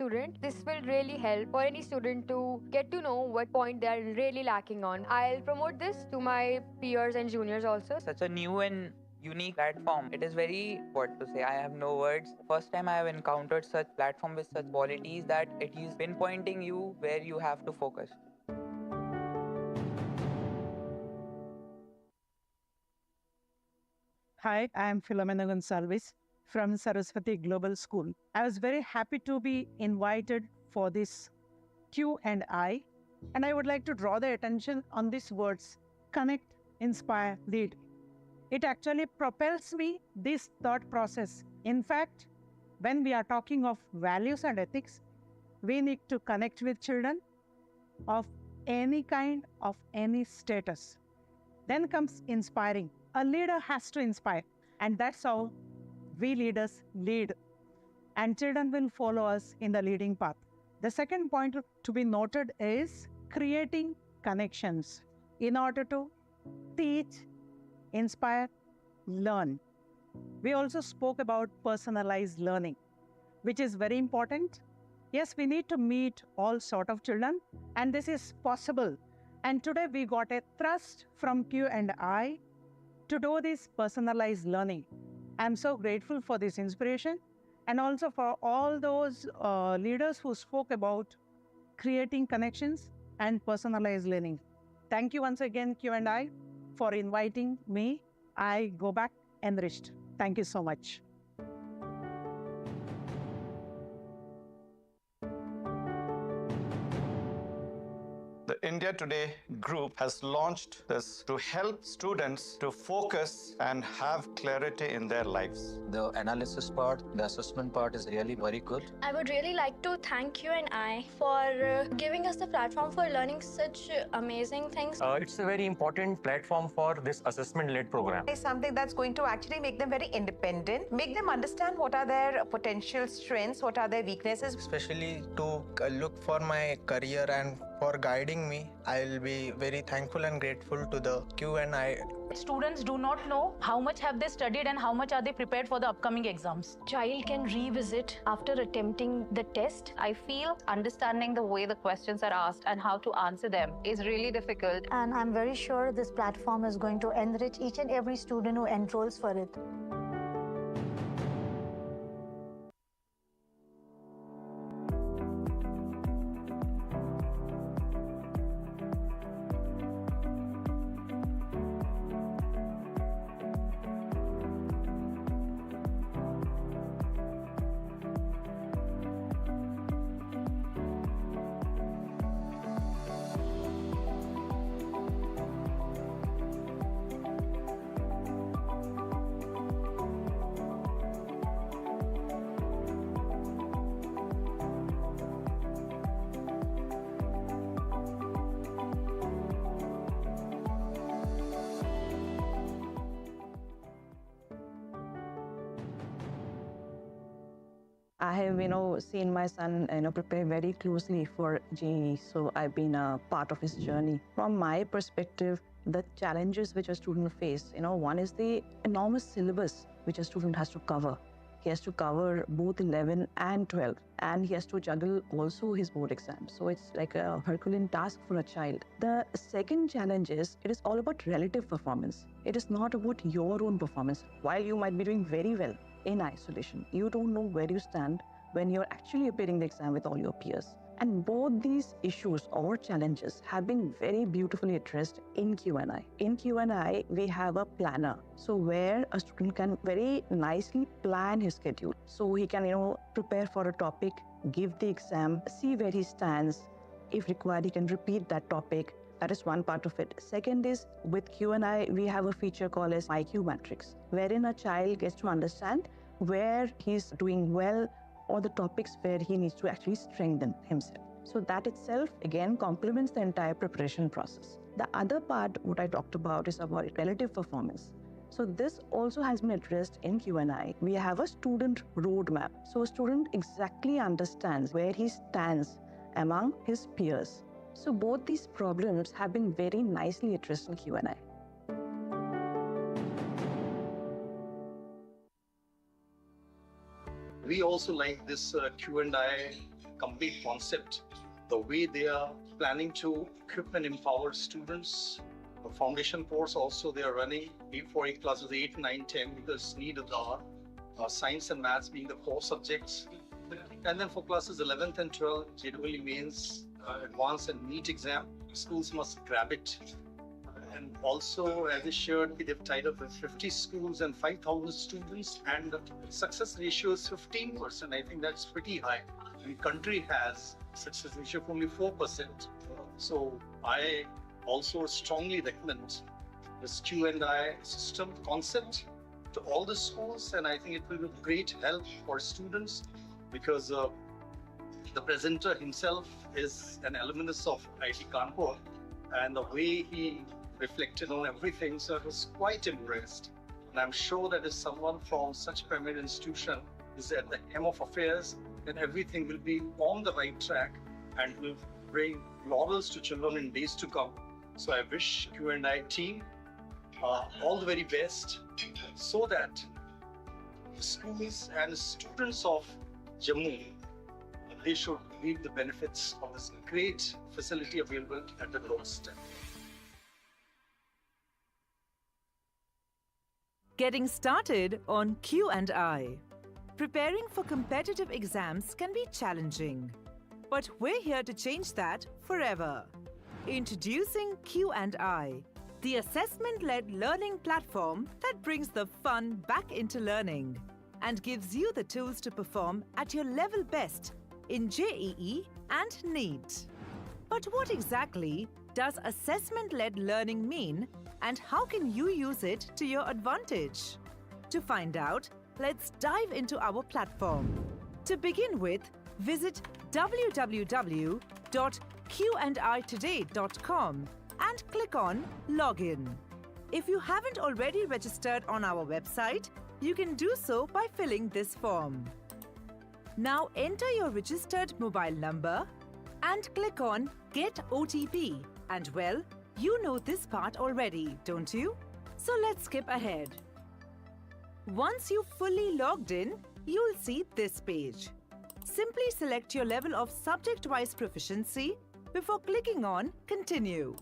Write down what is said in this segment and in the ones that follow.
student. This will really help for any student to get to know what point they are really lacking on. I'll promote this to my peers and juniors also. Such a new and unique platform. It is very, what to say, I have no words. First time I have encountered such platform with such qualities that it is pinpointing you where you have to focus. Hi, I am Philomena Gonsalves from Saraswati Global School. I was very happy to be invited for this Q&I, and I would like to draw the attention on these words: connect, inspire, lead. It actually propels me this thought process. In fact, when we are talking of values and ethics, we need to connect with children of any kind, of any status. Then comes inspiring. A leader has to inspire, and that's how we leaders lead, and children will follow us in the leading path. The second point to be noted is creating connections in order to teach, inspire, learn. We also spoke about personalized learning, which is very important. Yes, we need to meet all sort of children, and this is possible. And today we got a thrust from Q&I to do this personalized learning. I'm so grateful for this inspiration, and also for all those leaders who spoke about creating connections and personalized learning. Thank you once again, Q&I, for inviting me. I go back enriched. Thank you so much. The India Today group has launched this to help students to focus and have clarity in their lives. The analysis part, the assessment part is really very good. I would really like to thank Q&I for giving us the platform for learning such amazing things. It's a very important platform for this assessment-led program. It's something that's going to actually make them very independent, make them understand what are their potential strengths, what are their weaknesses. Especially to look for my career and for guiding me. I'll be very thankful and grateful to the Q&I. Students do not know how much have they studied and how much are they prepared for the upcoming exams. Child can revisit after attempting the test. I feel understanding the way the questions are asked and how to answer them is really difficult. And I'm very sure this platform is going to enrich each and every student who enrolls for it. I have, seen my son, prepare very closely for JEE. So I've been a part of his journey. From my perspective, the challenges which a student face, one is the enormous syllabus which a student has to cover. He has to cover both 11 and 12, and he has to juggle also his board exams. So it's like a Herculean task for a child. The second challenge is, it is all about relative performance. It is not about your own performance. While you might be doing very well in isolation, you don't know where you stand when you're actually appearing the exam with all your peers. And both these issues or challenges have been very beautifully addressed in Q&I. In Q&I, we have a planner. So where a student can very nicely plan his schedule. So he can, prepare for a topic, give the exam, see where he stands. If required, he can repeat that topic. That is one part of it. Second is, with Q&I, we have a feature called as IQ Matrix, wherein a child gets to understand where he's doing well or the topics where he needs to actually strengthen himself. So that itself, again, complements the entire preparation process. The other part, what I talked about, is about relative performance. So this also has been addressed in Q&I. We have a student roadmap. So a student exactly understands where he stands among his peers. So both these problems have been very nicely addressed in Q&I. We also like this Q&I complete concept, the way they are planning to equip and empower students. The foundation course also they are running 8 classes, 8, 9, 10, because need of the hour. Science and maths being the core subjects. And then for classes 11th and 12th, JEE mains, advanced and NEET exam, schools must grab it. And also, as I shared, they've tied up with 50 schools and 5,000 students, and the success ratio is 15%. I think that's pretty high. The country has success ratio of only 4%. So I also strongly recommend this Q&I system concept to all the schools, and I think it will be great help for students because the presenter himself is an alumnus of IIT Kanpur, and the way he reflected on everything, so I was quite impressed. And I'm sure that if someone from such premier institution is at the helm of affairs, then everything will be on the right track and will bring laurels to children in days to come. So I wish Q&I team all the very best, so that the schools and students of Jammu, they should reap the benefits of this great facility available at the doorstep. Getting started on Q&I. Preparing for competitive exams can be challenging, but we're here to change that forever. Introducing Q&I, the assessment-led learning platform that brings the fun back into learning and gives you the tools to perform at your level best in JEE and NEET. But what exactly does assessment-led learning mean, and how can you use it to your advantage? To find out, let's dive into our platform. To begin with, visit www.qanditoday.com and click on Login. If you haven't already registered on our website, you can do so by filling this form. Now enter your registered mobile number and click on Get OTP. And well, you know this part already, don't you? So let's skip ahead. Once you've fully logged in, you'll see this page. Simply select your level of subject-wise proficiency before clicking on Continue.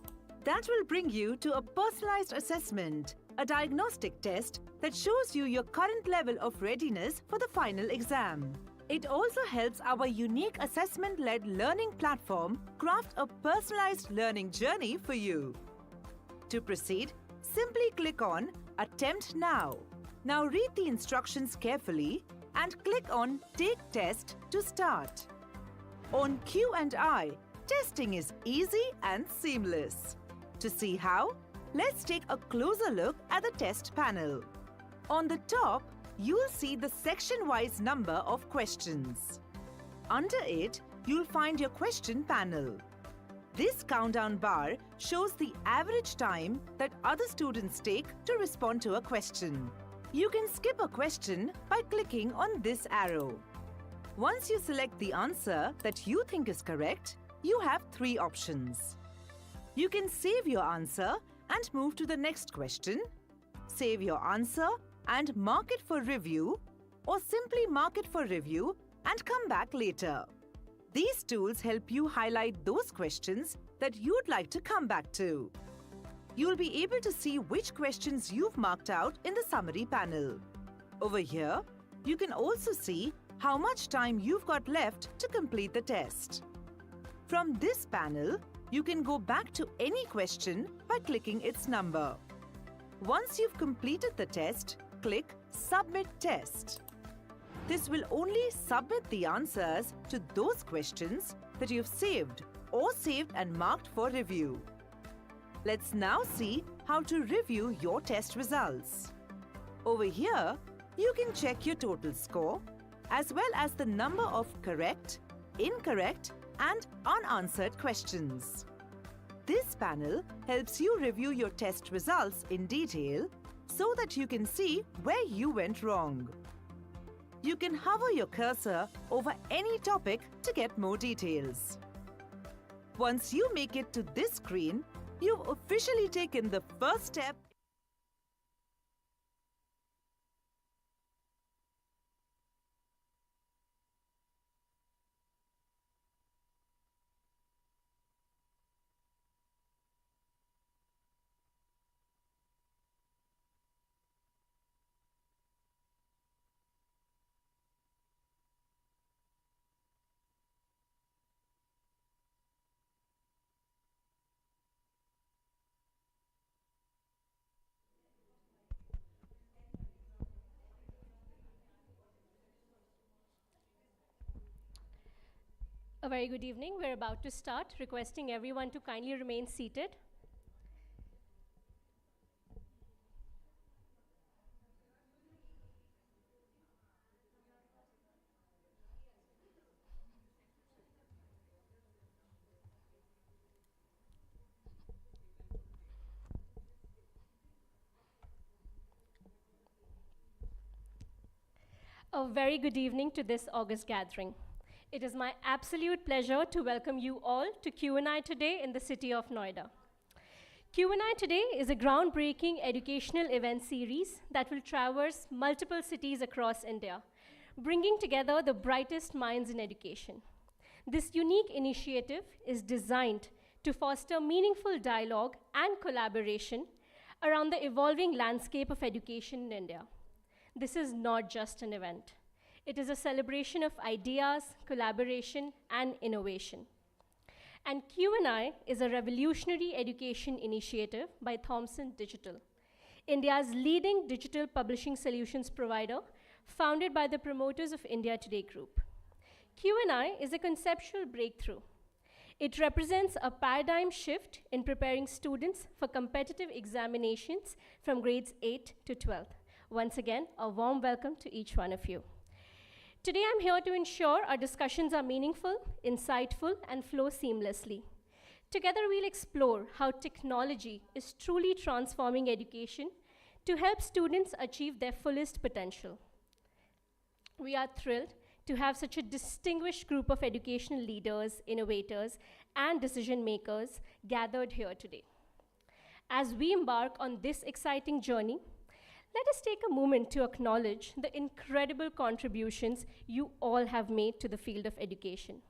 That will bring you to a personalized assessment, a diagnostic test that shows you your current level of readiness for the final exam. It also helps our unique assessment-led learning platform craft a personalized learning journey for you. To proceed, simply click on Attempt Now. Now read the instructions carefully and click on Take Test to start. On Q&I, testing is easy and seamless. To see how, let's take a closer look at the test panel. On the top, you'll see the section-wise number of questions. Under it, you'll find your question panel. This countdown bar shows the average time that other students take to respond to a question. You can skip a question by clicking on this arrow. Once you select the answer that you think is correct, you have 3 options. You can save your answer and move to the next question, save your answer and mark it for review, or simply mark it for review and come back later. These tools help you highlight those questions that you'd like to come back to. You'll be able to see which questions you've marked out in the summary panel. Over here, you can also see how much time you've got left to complete the test. From this panel, you can go back to any question by clicking its number. Once you've completed the test, click Submit Test. This will only submit the answers to those questions that you've saved or saved and marked for review. Let's now see how to review your test results. Over here, you can check your total score as well as the number of correct, incorrect, and unanswered questions. This panel helps you review your test results in detail so that you can see where you went wrong. You can hover your cursor over any topic to get more details. Once you make it to this screen, you've officially taken the first step A very good evening. We're about to start, requesting everyone to kindly remain seated. A very good evening to this August gathering. It is my absolute pleasure to welcome you all to Q&I Today in the city of Noida. Q&I Today is a groundbreaking educational event series that will traverse multiple cities across India, bringing together the brightest minds in education. This unique initiative is designed to foster meaningful dialogue and collaboration around the evolving landscape of education in India. This is not just an event. It is a celebration of ideas, collaboration, and innovation. And Q&I is a revolutionary education initiative by Thomson Digital, India's leading digital publishing solutions provider, founded by the promoters of India Today Group. Q&I is a conceptual breakthrough. It represents a paradigm shift in preparing students for competitive examinations from grades 8 to 12. Once again, a warm welcome to each one of you. Today, I'm here to ensure our discussions are meaningful, insightful, and flow seamlessly. Together, we'll explore how technology is truly transforming education to help students achieve their fullest potential. We are thrilled to have such a distinguished group of educational leaders, innovators, and decision makers gathered here today. As we embark on this exciting journey, let us take a moment to acknowledge the incredible contributions you all have made to the field of education.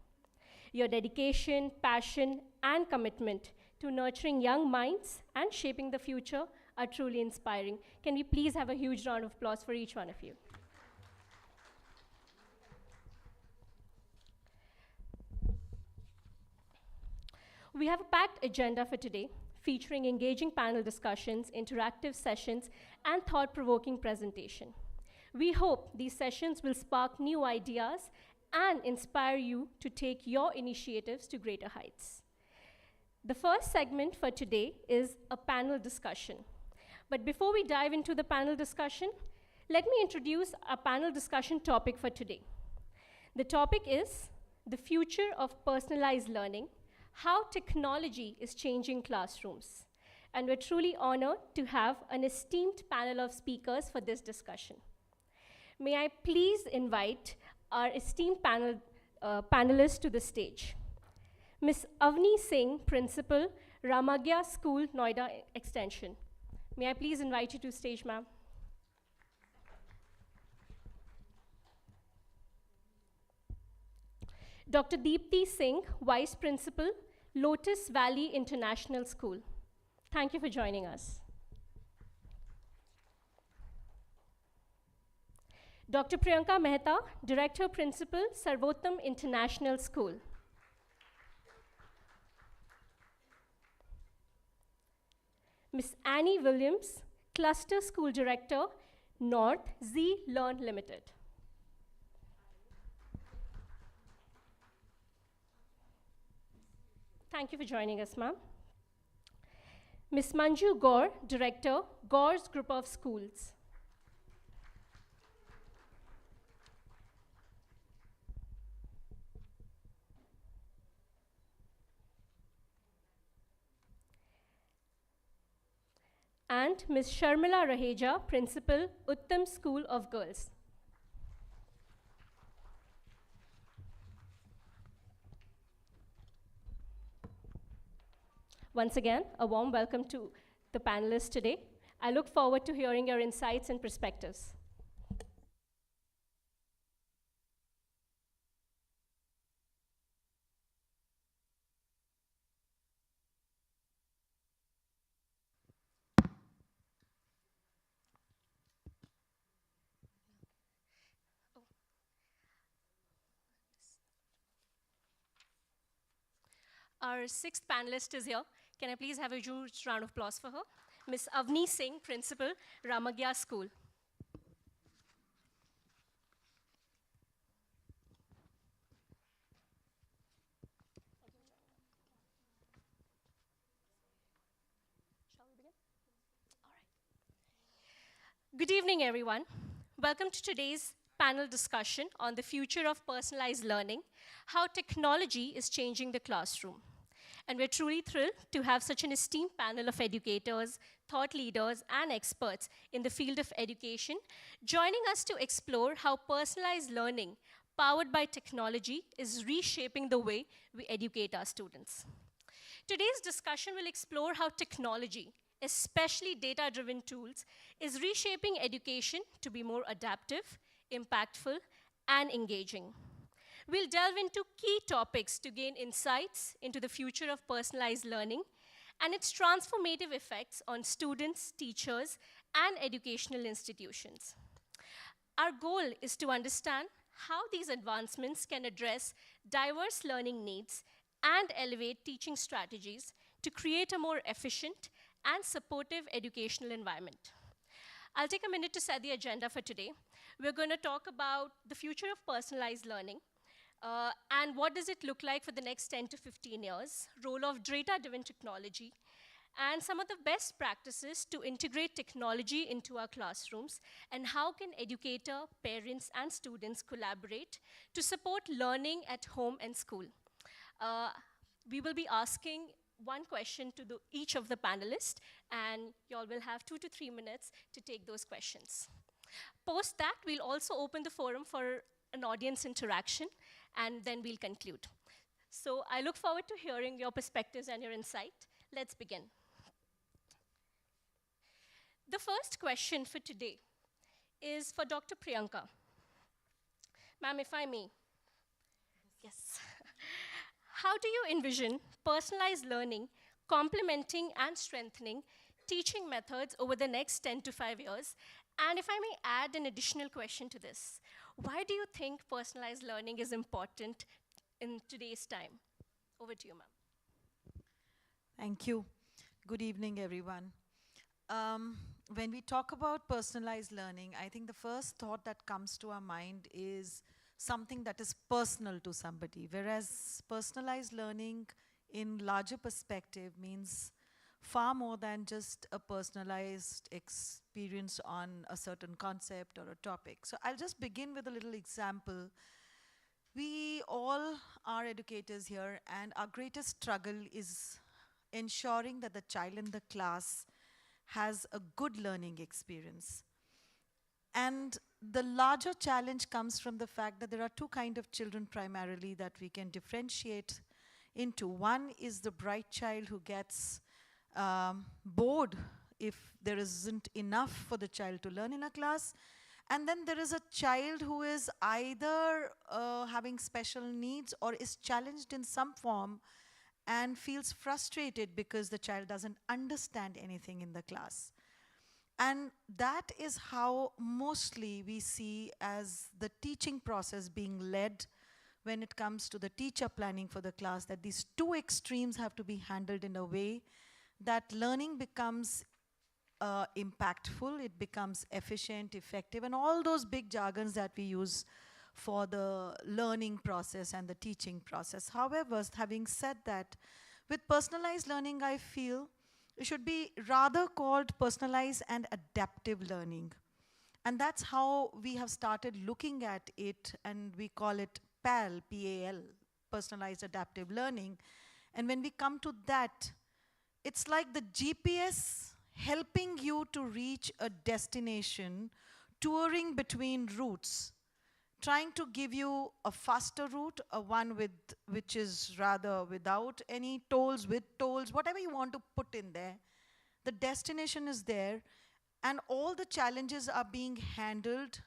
Your dedication, passion, and commitment to nurturing young minds and shaping the future are truly inspiring. Can we please have a huge round of applause for each one of you? We have a packed agenda for today, featuring engaging panel discussions, interactive sessions, and thought-provoking presentation. We hope these sessions will spark new ideas and inspire you to take your initiatives to greater heights. The first segment for today is a panel discussion. But before we dive into the panel discussion, let me introduce our panel discussion topic for today. The topic is the future of personalized learning, how technology is changing classrooms. And we're truly honored to have an esteemed panel of speakers for this discussion. May I please invite our esteemed panelists to the stage. Ms. Avni Singh, Principal, Ramagya School, Noida Extension. May I please invite you to stage, ma'am? Dr. Deepti Singh, Vice Principal, Lotus Valley International School. Thank you for joining us. Dr. Priyanka Mehta, Director Principal, Sarvottam International School. Ms. Annie Williams, Cluster School Director, North Z Learn Limited. Thank you for joining us, ma'am. Ms. Manju Gaur, Director, Gaur's Group of Schools. And Ms. Sharmila Raheja, Principal, Uttam School of Girls. Once again, a warm welcome to the panelists today. I look forward to hearing your insights and perspectives. Our sixth panelist is here. Can I please have a huge round of applause for her? Ms. Avni Singh, Principal, Ramagya School. Good evening, everyone. Welcome to today's panel discussion on the future of personalized learning, how technology is changing the classroom. And we're truly thrilled to have such an esteemed panel of educators, thought leaders, and experts in the field of education joining us to explore how personalized learning powered by technology is reshaping the way we educate our students. Today's discussion will explore how technology, especially data-driven tools, is reshaping education to be more adaptive, impactful, and engaging. We'll delve into key topics to gain insights into the future of personalized learning and its transformative effects on students, teachers, and educational institutions. Our goal is to understand how these advancements can address diverse learning needs and elevate teaching strategies to create a more efficient and supportive educational environment. I'll take a minute to set the agenda for today. We're going to talk about the future of personalized learning and what does it look like for the next 10 to 15 years, role of data-driven technology, and some of the best practices to integrate technology into our classrooms, and how can educator, parents, and students collaborate to support learning at home and school. We will be asking one question to each of the panelists, and y'all will have 2 to 3 minutes to take those questions. Post that, we'll also open the forum for an audience interaction, and then we'll conclude. So I look forward to hearing your perspectives and your insight. Let's begin. The first question for today is for Dr. Priyanka. Ma'am, if I may. Yes. How do you envision personalized learning complementing and strengthening teaching methods over the next 10 to 5 years? And if I may add an additional question to this, why do you think personalized learning is important in today's time? Over to you, ma'am. Thank you. Good evening, everyone. When we talk about personalized learning, I think the first thought that comes to our mind is something that is personal to somebody, whereas personalized learning in larger perspective means far more than just a personalized experience on a certain concept or a topic. So I'll just begin with a little example. We all are educators here, and our greatest struggle is ensuring that the child in the class has a good learning experience. And the larger challenge comes from the fact that there are two kinds of children primarily that we can differentiate into. One is the bright child who gets bored if there isn't enough for the child to learn in a class. And then there is a child who is either having special needs or is challenged in some form and feels frustrated because the child doesn't understand anything in the class. And that is how mostly we see as the teaching process being led when it comes to the teacher planning for the class, that these two extremes have to be handled in a way that learning becomes impactful, it becomes efficient, effective, and all those big jargons that we use for the learning process and the teaching process. However, having said that, with personalized learning, I feel it should be rather called personalized and adaptive learning. And that's how we have started looking at it, and we call it PAL, P-A-L, personalized adaptive learning. And when we come to that, it's like the GPS helping you to reach a destination, touring between routes, trying to give you a faster route, a one which is rather without any tolls, with tolls, whatever you want to put in there. The destination is there, and all the challenges are being handled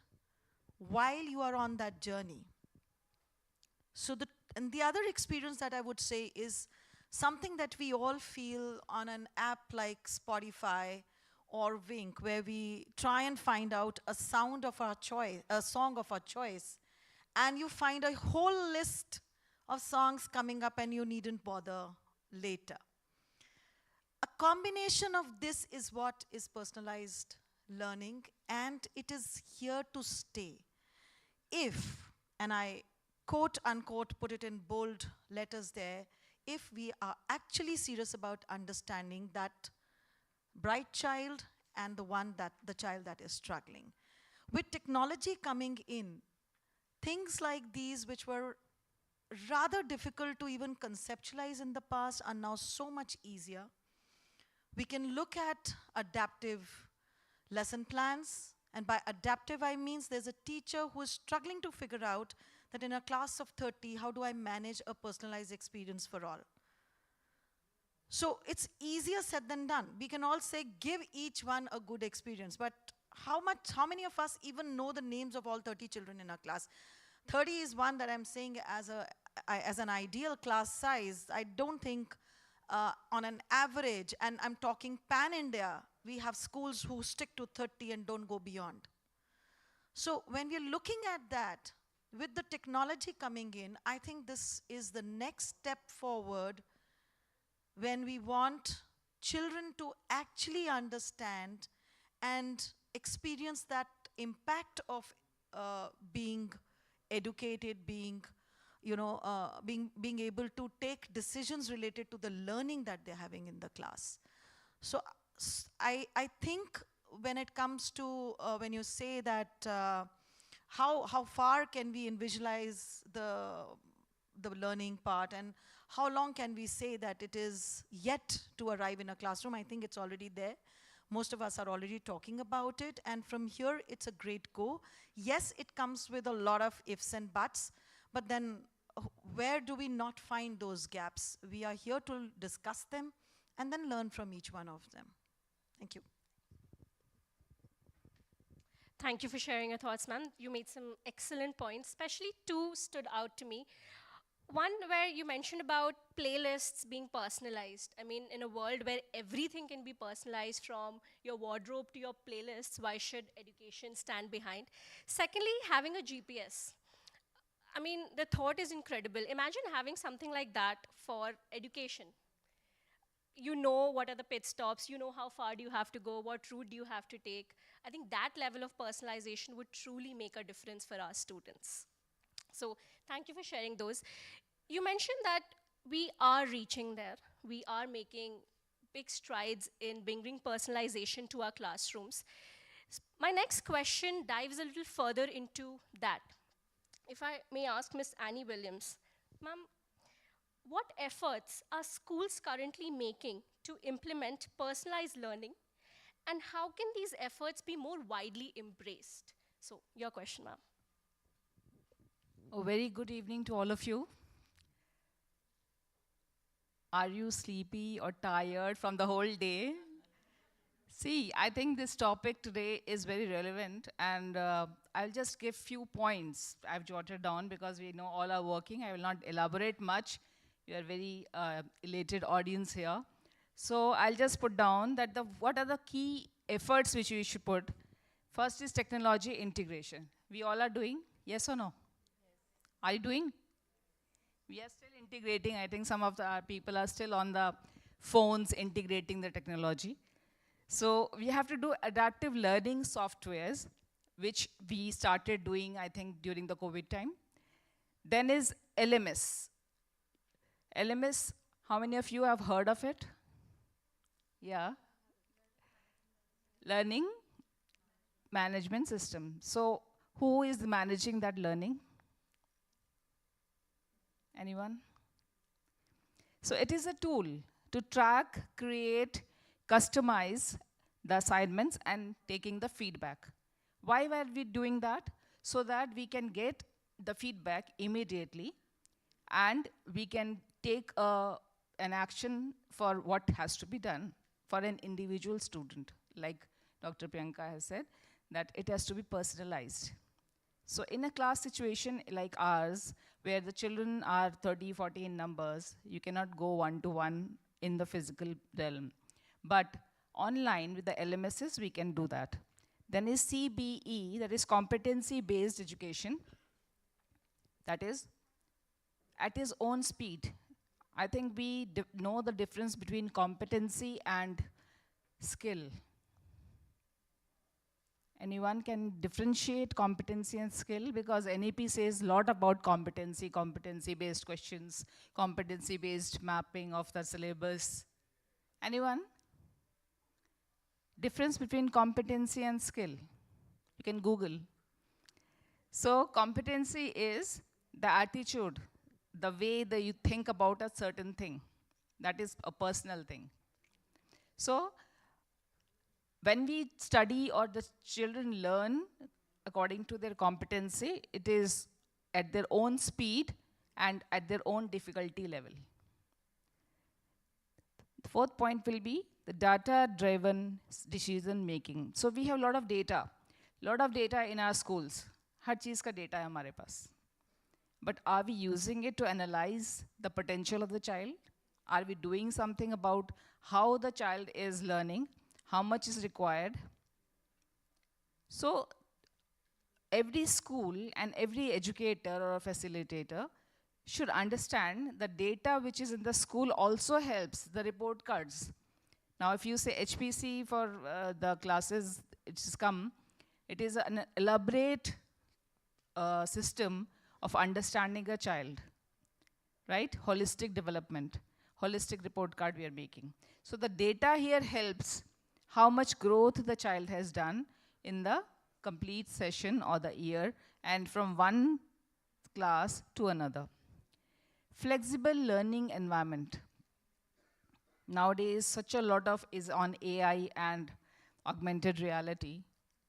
while you are on that journey. So and the other experience that I would say is something that we all feel on an app like Spotify or Wink, where we try and find out a sound of our choice, a song of our choice, and you find a whole list of songs coming up and you needn't bother later. A combination of this is what is personalized learning, and it is here to stay. If, and I quote unquote put it in bold letters there, if we are actually serious about understanding that bright child and the child that is struggling. With technology coming in, things like these which were rather difficult to even conceptualize in the past are now so much easier. We can look at adaptive lesson plans, and by adaptive I mean there's a teacher who is struggling to figure out that in a class of 30, how do I manage a personalized experience for all? So it's easier said than done. We can all say, give each one a good experience, but how many of us even know the names of all 30 children in our class? 30 is one that I'm saying as an ideal class size. I don't think on an average, and I'm talking pan-India, we have schools who stick to 30 and don't go beyond. So when we're looking at that, with the technology coming in, I think this is the next step forward when we want children to actually understand and experience that impact of being educated, being able to take decisions related to the learning that they're having in the class. So I think when it comes to, when you say that how far can we visualize the learning part, and how long can we say that it is yet to arrive in a classroom, I think it's already there. Most of us are already talking about it, and from here it's a great go. Yes, it comes with a lot of ifs and buts, but then where do we not find those gaps? We are here to discuss them and then learn from each one of them. Thank you. Thank you for sharing your thoughts, ma'am. You made some excellent points, especially two stood out to me. One where you mentioned about playlists being personalized. I mean, in a world where everything can be personalized from your wardrobe to your playlists, why should education stand behind? Secondly, having a GPS. I mean, the thought is incredible. Imagine having something like that for education. You know what are the pit stops, you know how far do you have to go, what route do you have to take. I think that level of personalization would truly make a difference for our students. So thank you for sharing those. You mentioned that we are reaching there. We are making big strides in bringing personalization to our classrooms. My next question dives a little further into that. If I may ask Ms. Annie Williams, ma'am, what efforts are schools currently making to implement personalized learning, and how can these efforts be more widely embraced? So, your question, ma'am. A very good evening to all of you. Are you sleepy or tired from the whole day? See, I think this topic today is very relevant, and I'll just give few points I've jotted down because we know all are working. I will not elaborate much. You are a very elated audience here. So I'll just put down that what are the key efforts which we should put. First is technology integration. We all are doing, yes or no? Yes. Are you doing? We are still integrating. I think some of the people are still on the phones integrating the technology. So we have to do adaptive learning softwares, which we started doing, I think, during the COVID time. Then is LMS. LMS, how many of you have heard of it? Yeah. Learning management system. So who is managing that learning? Anyone? So it is a tool to track, create, customize the assignments and taking the feedback. Why were we doing that? So that we can get the feedback immediately and we can take an action for what has to be done for an individual student. Like Dr. Priyanka has said, that it has to be personalized. So in a class situation like ours, where the children are 30, 40 in numbers, you cannot go one-to-one in the physical realm. But online with the LMSs, we can do that. Then is CBE, that is competency-based education. That is at his own speed. I think we know the difference between competency and skill. Anyone can differentiate competency and skill? Because NEP says a lot about competency, competency-based questions, competency-based mapping of the syllabus. Anyone? difference between competency and skill. You can Google. So competency is the attitude, the way that you think about a certain thing. That is a personal thing. So when we study or the children learn according to their competency, it is at their own speed and at their own difficulty level. The fourth point will be the data-driven decision making. So we have a lot of data in our schools. हर चीज़ का data है हमारे पास. But are we using it to analyze the potential of the child? Are we doing something about how the child is learning? How much is required? So every school and every educator or facilitator should understand the data which is in the school also helps the report cards. Now if you say HPC for the classes which has come, it is an elaborate system of understanding a child, right? Holistic development, holistic report card we are making. So the data here helps how much growth the child has done in the complete session or the year and from one class to another. Flexible learning environment. Nowadays, such a lot of is on AI and augmented reality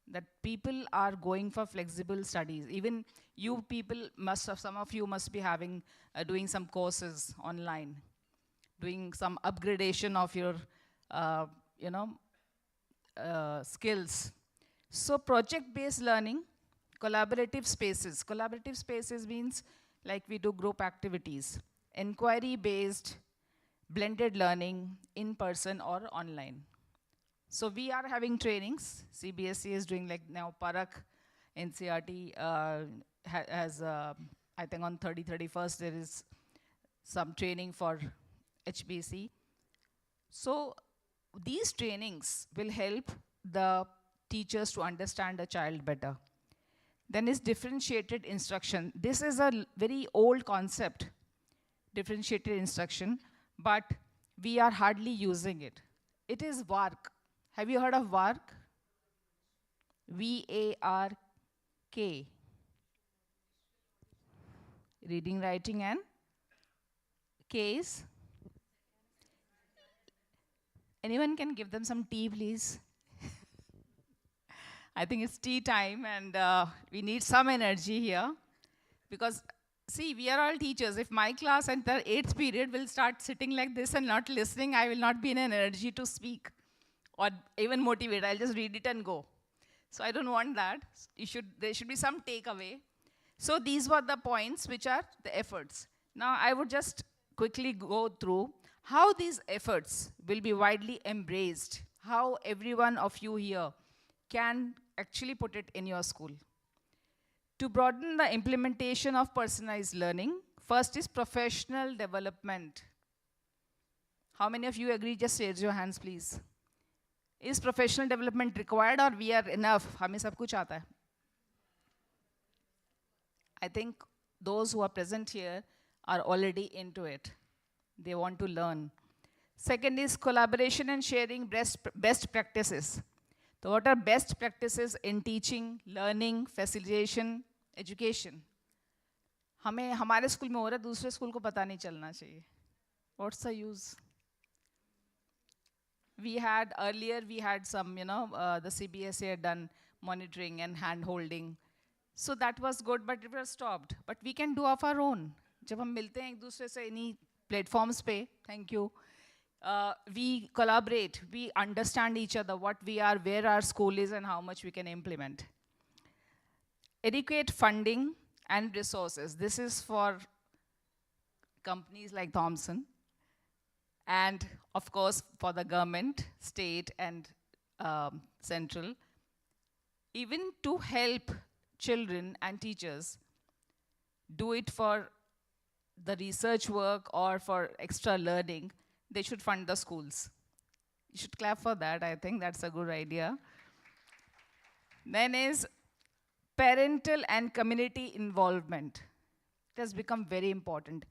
that people are going for flexible studies. Even you people must have, some of you must be having, doing some courses online, doing some upgradation of your, skills. So project-based learning, collaborative spaces. Collaborative spaces means like we do group activities, inquiry-based, blended learning, in-person or online. So we are having trainings. CBSE is doing like now Parak, NCRT has, I think on 31st there is some training for HBC. So these trainings will help the teachers to understand a child better. Then is differentiated instruction. This is a very old concept, differentiated instruction, but we are hardly using it. It is VARK. Have you heard of VARK? V-A-R-K. Reading, writing, and case. Anyone can give them some tea, please? I think it's tea time, and we need some energy here. Because, see, we are all teachers. If my class at the 8th period will start sitting like this and not listening, I will not be in energy to speak or even motivate. I'll just read it and go. So I don't want that. There should be some takeaway. So these were the points which are the efforts. Now I would just quickly go through how these efforts will be widely embraced, how every one of you here can actually put it in your school. To broaden the implementation of personalized learning, first is professional development. How many of you agree? Just raise your hands, please. Is professional development required or we are enough? हमें सब कुछ आता है. I think those who are present here are already into it. They want to learn. Second is collaboration and sharing best practices. So what are best practices in teaching, learning, facilitation, education? हमें हमारे school में हो रहा है, दूसरे school को पता नहीं चलना चाहिए. What's the use? Earlier we had some, the CBSE had done monitoring and hand-holding. So that was good, but it was stopped. But we can do of our own. जब हम मिलते हैं एक दूसरे से इन्हीं platforms पे, thank you, we collaborate, we understand each other, what we are, where our school is, and how much we can implement. Adequate funding and resources. This is for companies like Thomson. And of course, for the government, state, and central, even to help children and teachers do it for the research work or for extra learning, they should fund the schools. You should clap for that. I think that's a good idea. Then is parental and community involvement. It has become very important.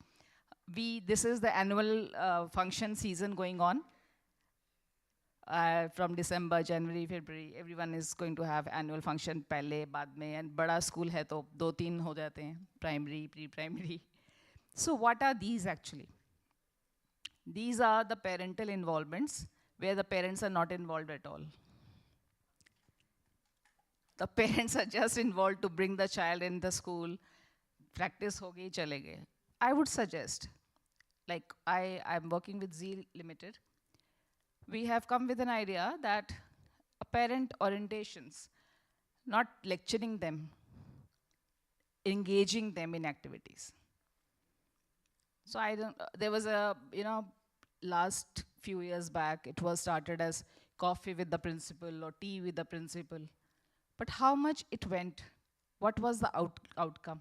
This is the annual function season going on. from December, January, February, everyone is going to have annual function पहले बाद में, and बड़ा school है तो 2-3 हो जाते हैं, primary, pre-primary. So what are these actually? These are the parental involvements where the parents are not involved at all. The parents are just involved to bring the child in the school, practice ho gayi, chale gaye. I would suggest, like I'm working with Zeal Limited, we have come with an idea that parent orientations, not lecturing them, engaging them in activities. So there was a, last few years back, it was started as coffee with the principal or tea with the principal. But how much it went? What was the outcome?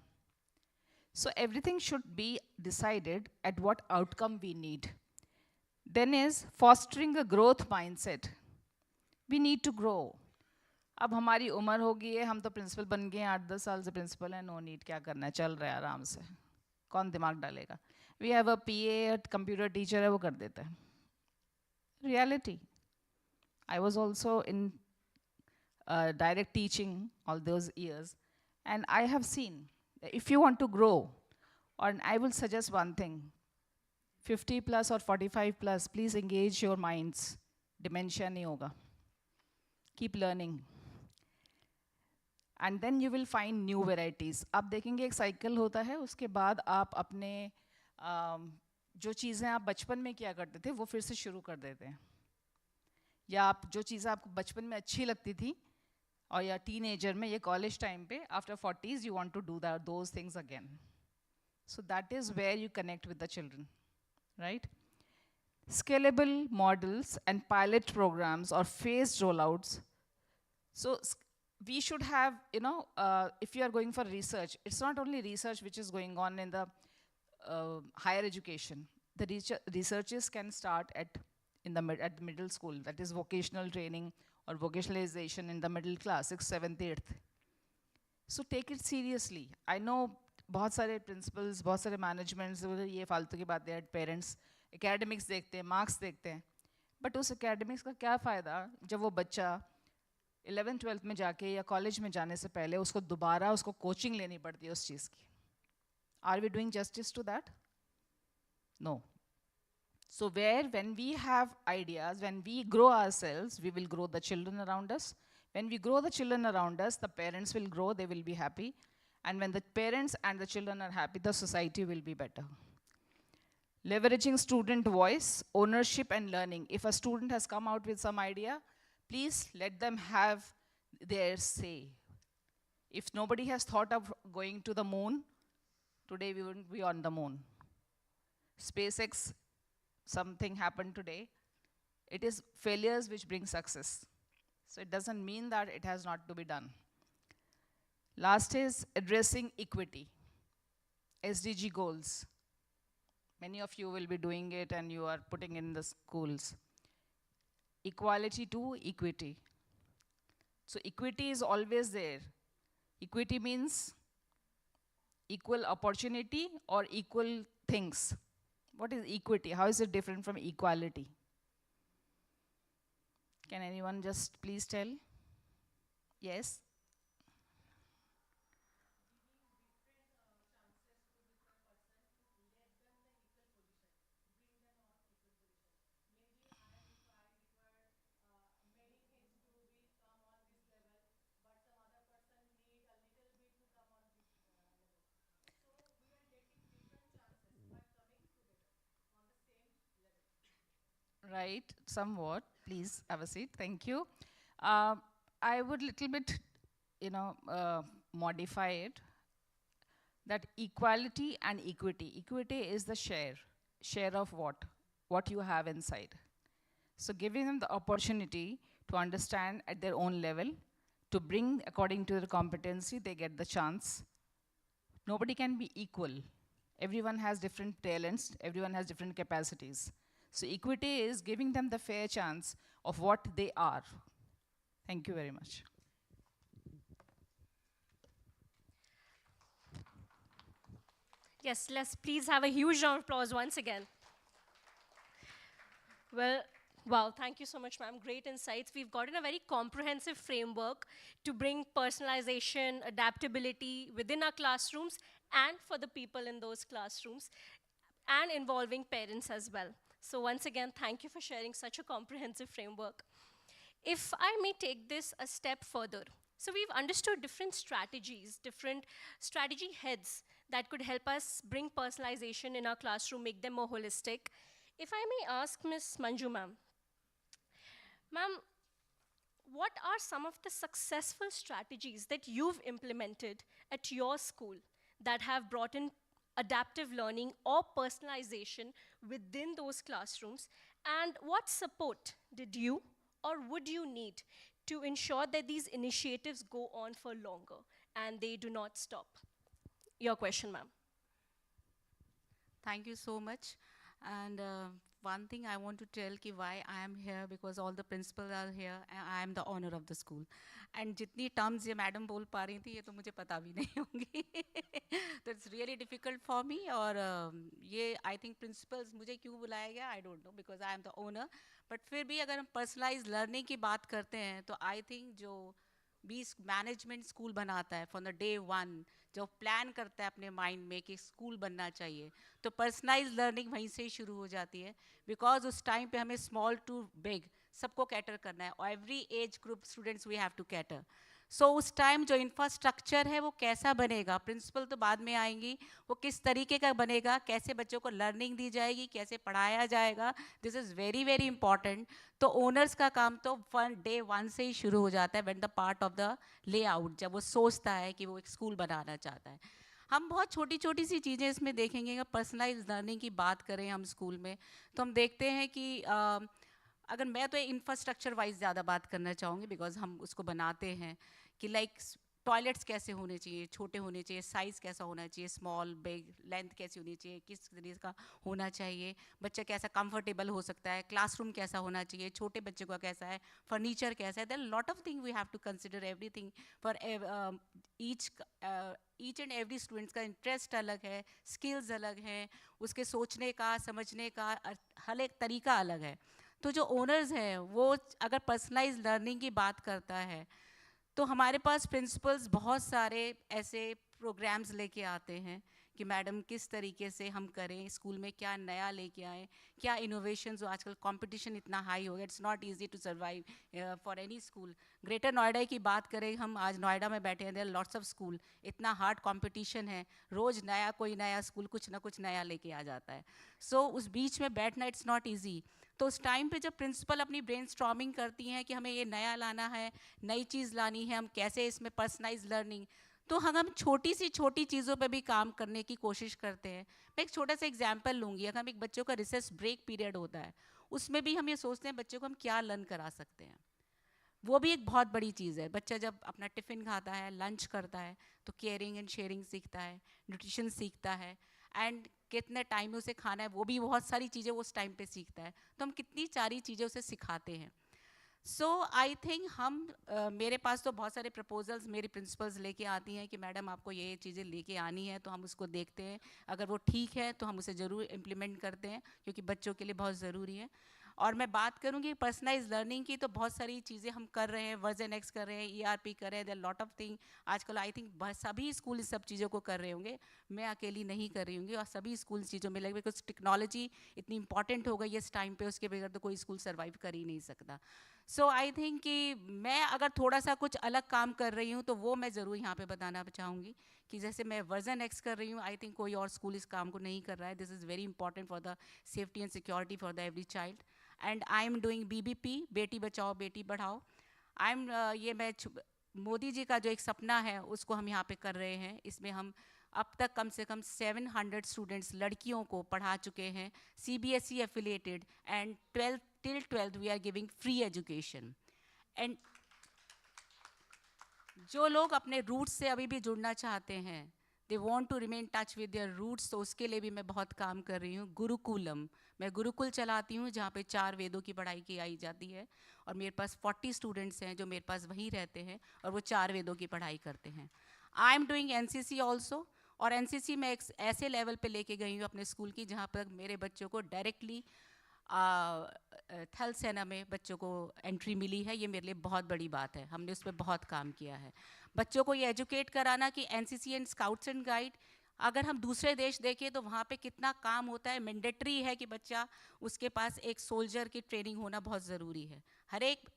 So everything should be decided at what outcome we need. Then is fostering a growth mindset. We need to grow. अब हमारी उम्र हो गई है, हम तो principal बन गए हैं, 8-10 साल से प्रिंसिपल है, नो नीड, क्या करना है, चल रहा है आराम से, कौन दिमाग डालेगा? We have a PA, computer teacher है, वो कर देता है. Reality. I was also in direct teaching all those years, and I have seen that if you want to grow, or I will suggest one thing, 50 plus or 45 plus, please engage your minds. Dementia nahi hoga. Keep learning. And then you will find new varieties. आप देखेंगे एक cycle होता है, उसके बाद आप अपने जो चीज़ें आप बचपन में किया करते थे वो फिर से शुरू कर देते हैं, या आप जो चीज़ें आपको बचपन में अच्छी लगती थी और या टीनेजर में, ये कॉलेज टाइम पे after 40s you want to do those things again. So that is where you connect with the children, right? Scalable models and pilot programs or phased rollouts. So we should have, if you are going for research, it's not only research which is going on in the higher education. The researches can start at the middle school, that is vocational training or vocationalization in the middle class, 6th, 7th, 8th. So take it seriously. I know बहुत सारे principals, बहुत सारे managements, ये फालतू की बातें हैं, parents, academics देखते हैं, marks देखते हैं, but उस academics का क्या फ़ायदा जब वो बच्चा 11th, 12th में जाके या college में जाने से पहले उसको दोबारा उसको coaching लेनी पड़ती है उस चीज़ की. Are we doing justice to that? No. So when we have ideas, when we grow ourselves, we will grow the children around us. When we grow the children around us, the parents will grow, they will be happy. And when the parents and the children are happy, the society will be better. Leveraging student voice, ownership and learning. If a student has come out with some idea, please let them have their say. If nobody has thought of going to the moon, today we wouldn't be on the moon. SpaceX, something happened today. It is failures which bring success. So it doesn't mean that it has not to be done. Last is addressing equity. SDG goals. Many of you will be doing it and you are putting in the schools. Equality to equity. So equity is always there. Equity means equal opportunity or equal things. What is equity? How is it different from equality? Can anyone just please tell? Yes? Right, somewhat. Please have a seat. Thank you. I would little bit, modify it. That equality and equity. Equity is the share. Share of what? What you have inside. So giving them the opportunity to understand at their own level, to bring according to their competency, they get the chance. Nobody can be equal. Everyone has different talents. Everyone has different capacities. So equity is giving them the fair chance of what they are. Thank you very much. Yes, let's please have a huge round of applause once again. Well, Wow, thank you so much, ma'am. Great insights. We've gotten a very comprehensive framework to bring personalization, adaptability within our classrooms and for the people in those classrooms, and involving parents as well. So once again, thank you for sharing such a comprehensive framework. If I may take this a step further, so we've understood different strategies, different strategy heads that could help us bring personalization in our classroom, make them more holistic. If I may ask Ms. Manju ma'am, ma'am, what are some of the successful strategies that you've implemented at your school that have brought in adaptive learning or personalization within those classrooms? And what support did you or would you need to ensure that these initiatives go on for longer and they do not stop? Your question, ma'am. Thank you so much. And one thing I want to tell ki why I am here, because all the principals are here and I am the owner of the school. And जितनी terms ये madam बोल पा रही थी ये तो मुझे पता भी नहीं होंगी. तो it's really difficult for me. और ये I think principals मुझे क्यों बुलाया गया I don't know, because I am the owner. But फिर भी अगर हम personalized learning की बात करते हैं तो I think जो भी मैनेजमेंट स्कूल बनाता है फ्रॉम द डे वन, जो प्लान करता है अपने माइंड में कि स्कूल बनना चाहिए, तो पर्सनलाइज लर्निंग वहीं से ही शुरू हो जाती है. बिकॉज उस टाइम पे हमें स्मॉल टू बिग सबको कैटर करना है और every age group students we have to cater. So उस टाइम जो इंफ्रास्ट्रक्चर है वो कैसा बनेगा, प्रिंसिपल तो बाद में आएंगी, वो किस तरीके का बनेगा, कैसे बच्चों को लर्निंग दी जाएगी, कैसे पढ़ाया जाएगा, this is very very important. तो ओनर्स का काम तो डे वन से ही शुरू हो जाता है, when the part of the layout, जब वो सोचता है कि वो एक स्कूल बनाना चाहता है. हम बहुत छोटी छोटी सी चीज़ें इसमें देखेंगे. अगर पर्सनलाइज लर्निंग की बात करें हम स्कूल में, तो हम देखते हैं कि अगर मैं तो इंफ्रास्ट्रक्चर वाइज ज़्यादा बात करना चाहूँगी, बिकॉज हम उसको बनाते हैं कि लाइक टॉयलेट्स कैसे होने चाहिए, छोटे होने चाहिए, साइज़ कैसा होना चाहिए, स्मॉल बिग, लेंथ कैसी होनी चाहिए, किस तरीके का होना चाहिए, बच्चा कैसा कंफर्टेबल हो सकता है, क्लासरूम कैसा होना चाहिए, छोटे बच्चे का कैसा है, फर्नीचर कैसा है. There lot of thing we have to consider everything for each and every students का इंटरेस्ट अलग है, स्किल्स अलग हैं, उसके सोचने का समझने का हर एक तरीका अलग है. तो जो ओनर्स हैं वो अगर पर्सनलाइज लर्निंग की बात करता है तो हमारे पास प्रिंसिपल्स बहुत सारे ऐसे प्रोग्राम्स लेके आते हैं कि मैडम किस तरीके से हम करें, स्कूल में क्या नया लेके आएँ, क्या इनोवेशंस हो. आजकल कंपटीशन इतना हाई हो गया, it's not easy to survive for any school. Greater Noida की बात करें, हम आज नोएडा में बैठे हैं, देयर लॉट्स ऑफ स्कूल, इतना हार्ड कंपटीशन है, रोज़ नया कोई नया स्कूल कुछ ना कुछ नया लेके आ जाता है. सो उस बीच में बैठना इट्स नॉट ईजी. तो उस टाइम पे जब प्रिंसिपल अपनी ब्रेनस्टॉर्मिंग करती हैं कि हमें ये नया लाना है, नई चीज़ लानी है, हम कैसे इसमें पर्सनलाइज लर्निंग, तो हम छोटी सी छोटी चीज़ों पे भी काम करने की कोशिश करते हैं. मैं एक छोटा सा एग्जांपल लूँगी. अगर हम एक बच्चों का रिसेस ब्रेक पीरियड होता है, उसमें भी हम ये सोचते हैं बच्चों को हम क्या लर्न करा सकते हैं. वो भी एक बहुत बड़ी चीज़ है. बच्चा जब अपना टिफ़िन खाता है, लंच करता है, तो केयरिंग एंड शेयरिंग सीखता है, न्यूट्रिशन सीखता है, एंड कितने टाइम में उसे खाना है, वो भी बहुत सारी चीज़ें वो उस टाइम पे सीखता है. तो हम कितनी सारी चीज़ें उसे सिखाते हैं. सो आई थिंक हम मेरे पास तो बहुत सारे प्रपोजल्स मेरी प्रिंसिपल्स लेके आती हैं कि मैडम आपको ये चीज़ें लेके आनी है, तो हम उसको देखते हैं, अगर वो ठीक है तो हम उसे ज़रूर इम्प्लीमेंट करते हैं, क्योंकि बच्चों के लिए बहुत ज़रूरी है. और मैं बात करूँगी पर्सनलाइज लर्निंग की, तो बहुत सारी चीज़ें हम कर रहे हैं, वर्जन एक्स कर रहे हैं, ERP कर रहे हैं, देयर लॉट ऑफ थिंग. आजकल आई थिंक सभी स्कूल इस सब चीज़ों को कर रहे होंगे, मैं अकेली नहीं कर रही होंगी, और सभी स्कूल चीज़ों में लगे, बिकॉज टेक्नोलॉजी इतनी इंपॉर्टेंट हो गई है इस टाइम पे, उसके बगैर तो कोई स्कूल सर्वाइव कर ही नहीं सकता. सो आई थिंक कि मैं अगर थोड़ा सा कुछ अलग काम कर रही हूँ तो वो मैं ज़रूर यहाँ पे बताना चाहूँगी कि जैसे मैं वर्जन एक्स कर रही हूँ, आई थिंक कोई और स्कूल इस काम को नहीं कर रहा है. This is very important for the safety and security for the every child. And I am doing BBP, Beti Bachao Beti Padhao. I am ये मैं मोदी जी का जो एक सपना है उसको हम यहाँ पे कर रहे हैं. इसमें हम अब तक कम से कम 700 स्टूडेंट्स लड़कियों को पढ़ा चुके हैं, CBSE affiliated, and 12th we are giving free education. And जो लोग अपने रूट्स से अभी भी जुड़ना चाहते हैं, they want to remain touch with their roots, तो उसके लिए भी मैं बहुत काम कर रही हूँ. गुरुकुलम, मैं गुरुकुल चलाती हूँ जहाँ पे 4 वेदों की पढ़ाई की जाती है, और मेरे पास 40 स्टूडेंट्स हैं जो मेरे पास वहीं रहते हैं और वो 4 वेदों की पढ़ाई करते हैं. I am doing NCC also, और NCC में एक ऐसे लेवल पे लेके गई हूँ अपने स्कूल की जहाँ पर मेरे बच्चों को डायरेक्टली थल सेना में बच्चों को एंट्री मिली है, ये मेरे लिए बहुत बड़ी बात है। हमने उस पर बहुत काम किया है। बच्चों को ये एजुकेट कराना कि NCC and scouts and guide, अगर हम दूसरे देश देखें तो वहाँ पे कितना काम होता है। मैंडेटरी है कि बच्चा, उसके पास एक सोल्जर की ट्रेनिंग होना बहुत ज़रूरी है। हर एक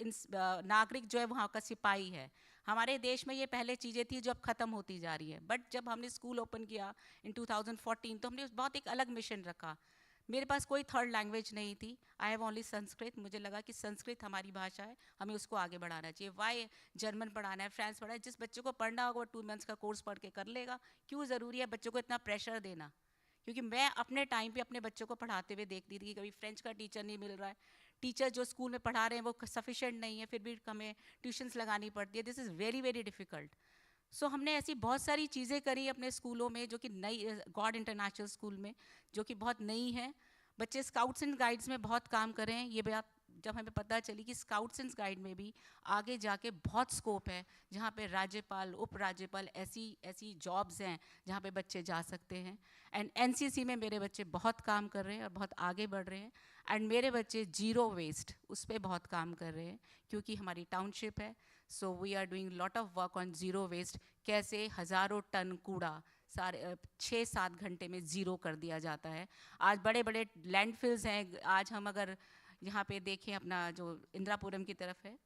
नागरिक जो है वहाँ का सिपाही है। हमारे देश में ये पहले चीज़ें थी जो अब ख़त्म होती जा रही है। बट जब हमने स्कूल ओपन किया इन 2014 तो हमने बहुत एक अलग मिशन रखा। मेरे पास कोई थर्ड लैंग्वेज नहीं थी, आई हैव ओनली संस्कृत। मुझे लगा कि संस्कृत हमारी भाषा है, हमें उसको आगे बढ़ाना चाहिए। वाई जर्मन पढ़ाना है, फ्रेंच पढ़ाना है, जिस बच्चे को पढ़ना होगा वो 2 मंथ्स का कोर्स पढ़ के कर लेगा। क्यों ज़रूरी है बच्चों को इतना प्रेशर देना? क्योंकि मैं अपने टाइम पे अपने बच्चों को पढ़ाते हुए देखती थी कि कभी फ्रेंच का टीचर नहीं मिल रहा है, टीचर जो स्कूल में पढ़ा रहे हैं वो सफिशेंट नहीं है, फिर भी हमें ट्यूशन्स लगानी पड़ती है। This is very very difficult. So हमने ऐसी बहुत सारी चीज़ें करी अपने स्कूलों में जो कि नई, गॉड इंटरनेशनल स्कूल में जो कि बहुत नई है। बच्चे स्काउट्स एंड गाइड्स में बहुत काम कर रहे हैं। ये बात जब हमें पता चली कि स्काउट्स एंड गाइड में भी आगे जाके बहुत स्कोप है, जहाँ पे राज्यपाल, उप राज्यपाल, ऐसी जॉब्स हैं जहाँ पे बच्चे जा सकते हैं। एंड एनसीसी में मेरे बच्चे बहुत काम कर रहे हैं और बहुत आगे बढ़ रहे हैं। एंड मेरे बच्चे जीरो वेस्ट उस पर बहुत काम कर रहे हैं, क्योंकि हमारी टाउनशिप है। So we are doing lot of work on zero waste. कैसे हज़ारों टन कूड़ा सारे 6-7 घंटे में ज़ीरो कर दिया जाता है। आज बड़े बड़े लैंडफिल्स हैं। आज हम अगर यहाँ पे देखें, अपना जो इंदिरापुरम की तरफ है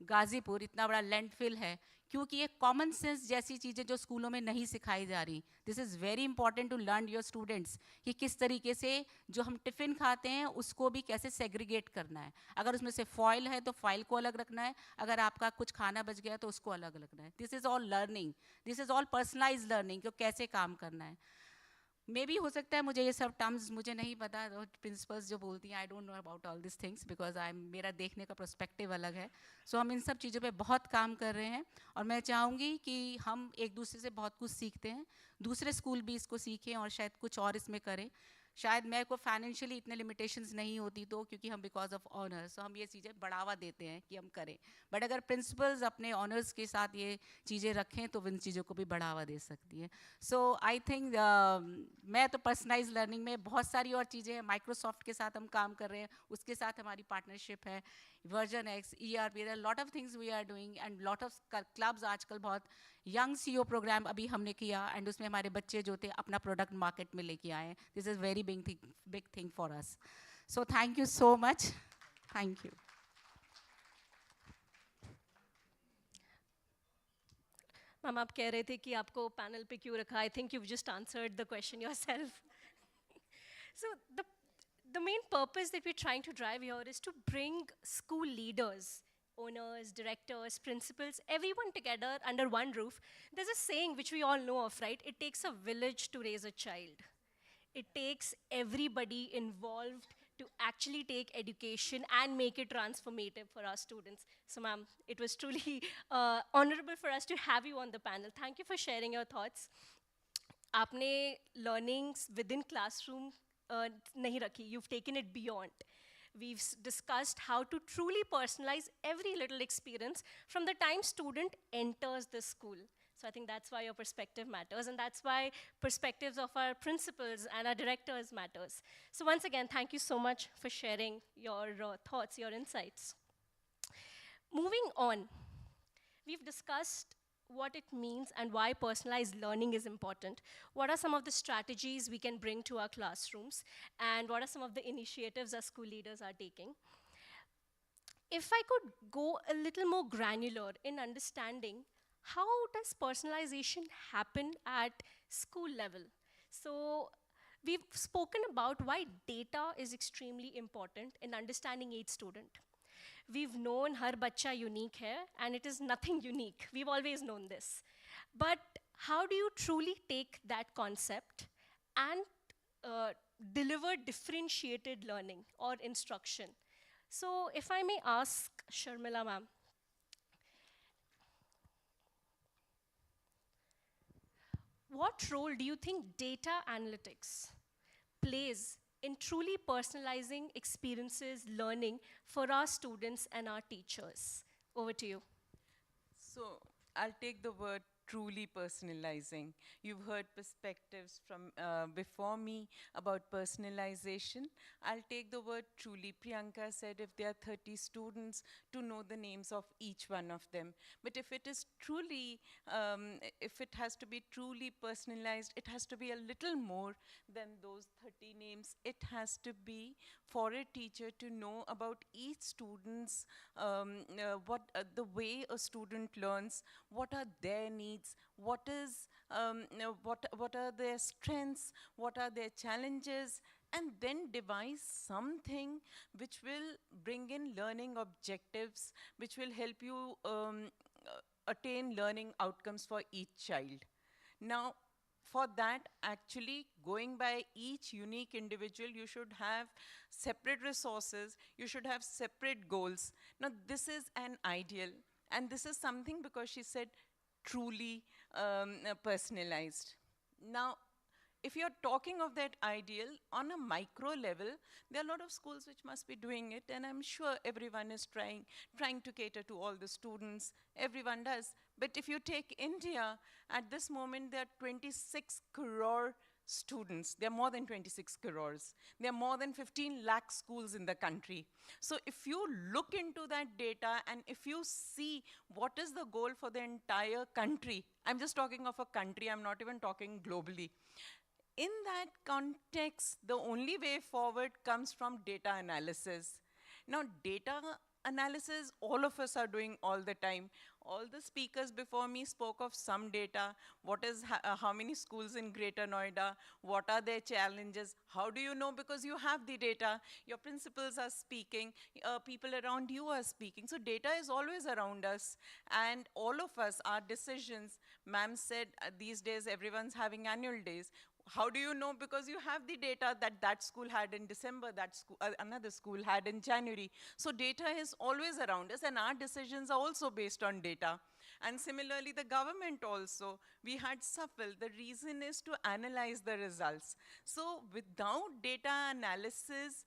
गाज़ीपुर, इतना बड़ा लैंडफिल है, क्योंकि ये कॉमन सेंस जैसी चीज़ें जो स्कूलों में नहीं सिखाई जा रही। This is very important to learn your students कि किस तरीके से जो हम टिफ़िन खाते हैं उसको भी कैसे सेग्रीगेट करना है। अगर उसमें से फॉइल है तो फॉइल को अलग रखना है, अगर आपका कुछ खाना बच गया तो उसको अलग रखना है। This is all learning, this is all personalise learning, कि कैसे काम करना है। मे भी हो सकता है मुझे ये सब टर्म्स मुझे नहीं पता, प्रिंसिपल्स जो बोलती हैं, I don't know about all this things because मेरा देखने का पर्सपेक्टिव अलग है। सो हम इन सब चीज़ों पे बहुत काम कर रहे हैं और मैं चाहूँगी कि हम एक दूसरे से बहुत कुछ सीखते हैं, दूसरे स्कूल भी इसको सीखें और शायद कुछ और इसमें करें। शायद मेरे को फाइनेंशियली इतने लिमिटेशंस नहीं होती तो, क्योंकि हम बिकॉज ऑफ ऑनर्स हम ये चीज़ें बढ़ावा देते हैं कि हम करें। बट अगर प्रिंसिपल्स अपने ऑनर्स के साथ ये चीज़ें रखें तो इन चीज़ों को भी बढ़ावा दे सकती हैं। सो आई थिंक मैं तो पर्सनलाइज लर्निंग में बहुत सारी और चीज़ें हैं। माइक्रोसॉफ्ट के साथ हम काम कर रहे हैं, उसके साथ हमारी पार्टनरशिप है। Version X, ERP, lot of things we are doing and lot of clubs. आजकल बहुत यंग CEO प्रोग्राम अभी हमने किया एंड उसमें हमारे बच्चे जो थे अपना प्रोडक्ट मार्केट में लेके आए हैं। This is very big thing for us. So thank you so much, thank you. Ma'am, आप कह रहे थे कि आपको पैनल पे क्यों रखा। I think you just answered the question yourself. So the main purpose that we're trying to drive here is to bring school leaders, owners, directors, principals, everyone together under one roof. There's a saying which we all know of, right? It takes a village to raise a child. It takes everybody involved to actually take education and make it transformative for our students. So ma'am, it was truly honorable for us to have you on the panel. Thank you for sharing your thoughts. आपने learnings within classroom nahi rakhi. You've taken it beyond. We've discussed how to truly personalize every little experience from the time student enters the school. So I think that's why your perspective matters, and that's why perspectives of our principals and our directors matters. So once again, thank you so much for sharing your thoughts, your insights. Moving on, we've discussed what it means and why personalized learning is important. What are some of the strategies we can bring to our classrooms, and what are some of the initiatives our school leaders are taking? If I could go a little more granular in understanding how does personalization happen at school level? So we've spoken about why data is extremely important in understanding each student. We've known har bacha unique hai, and it is nothing unique. We've always known this. But how do you truly take that concept and deliver differentiated learning or instruction? So if I may ask Sharmila ma'am, what role do you think data analytics plays in truly personalizing experiences, learning for our students and our teachers? Over to you. So I'll take the word truly personalizing. You've heard perspectives from before me about personalization. I'll take the word truly. Priyanka said if there are 30 students, to know the names of each one of them. But if it is truly, if it has to be truly personalized, it has to be a little more than those 30 names. It has to be for a teacher to know about each student's, the way a student learns, what are their needs, what are their strengths, what are their challenges, and then devise something which will bring in learning objectives, which will help you attain learning outcomes for each child. Now, for that, actually, going by each unique individual, you should have separate resources, you should have separate goals. Now, this is an ideal, and this is something because she said truly personalized. Now, if you're talking of that ideal on a micro level, there are a lot of schools which must be doing it, and I'm sure everyone is trying to cater to all the students. Everyone does. But if you take India, at this moment, there are 26 crore students. There are more than 26 crores. There are more than 15 lakh schools in the country. So if you look into that data and if you see what is the goal for the entire country, I'm just talking of a country, I'm not even talking globally. In that context, the only way forward comes from data analysis. Now, data analysis, all of us are doing all the time. All the speakers before me spoke of some data. What is how many schools in Greater Noida? What are their challenges? How do you know? Because you have the data. Your principals are speaking. People around you are speaking. So data is always around us. And all of us, our decisions, ma'am said these days everyone's having annual days. How do you know? Because you have the data that that school had in December, that school, another school had in January. So data is always around us, and our decisions are also based on data. And similarly, the government also, we had SUFL. The reason is to analyze the results. So without data analysis,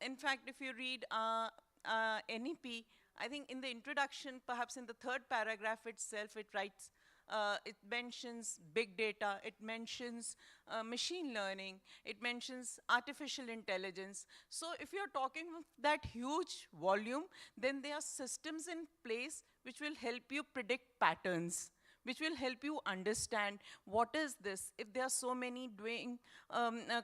in fact, if you read NEP, I think in the introduction, perhaps in the third paragraph itself, it mentions big data, it mentions machine learning, it mentions artificial intelligence. So if you're talking of that huge volume, then there are systems in place which will help you predict patterns, which will help you understand what is this. If there are so many doing,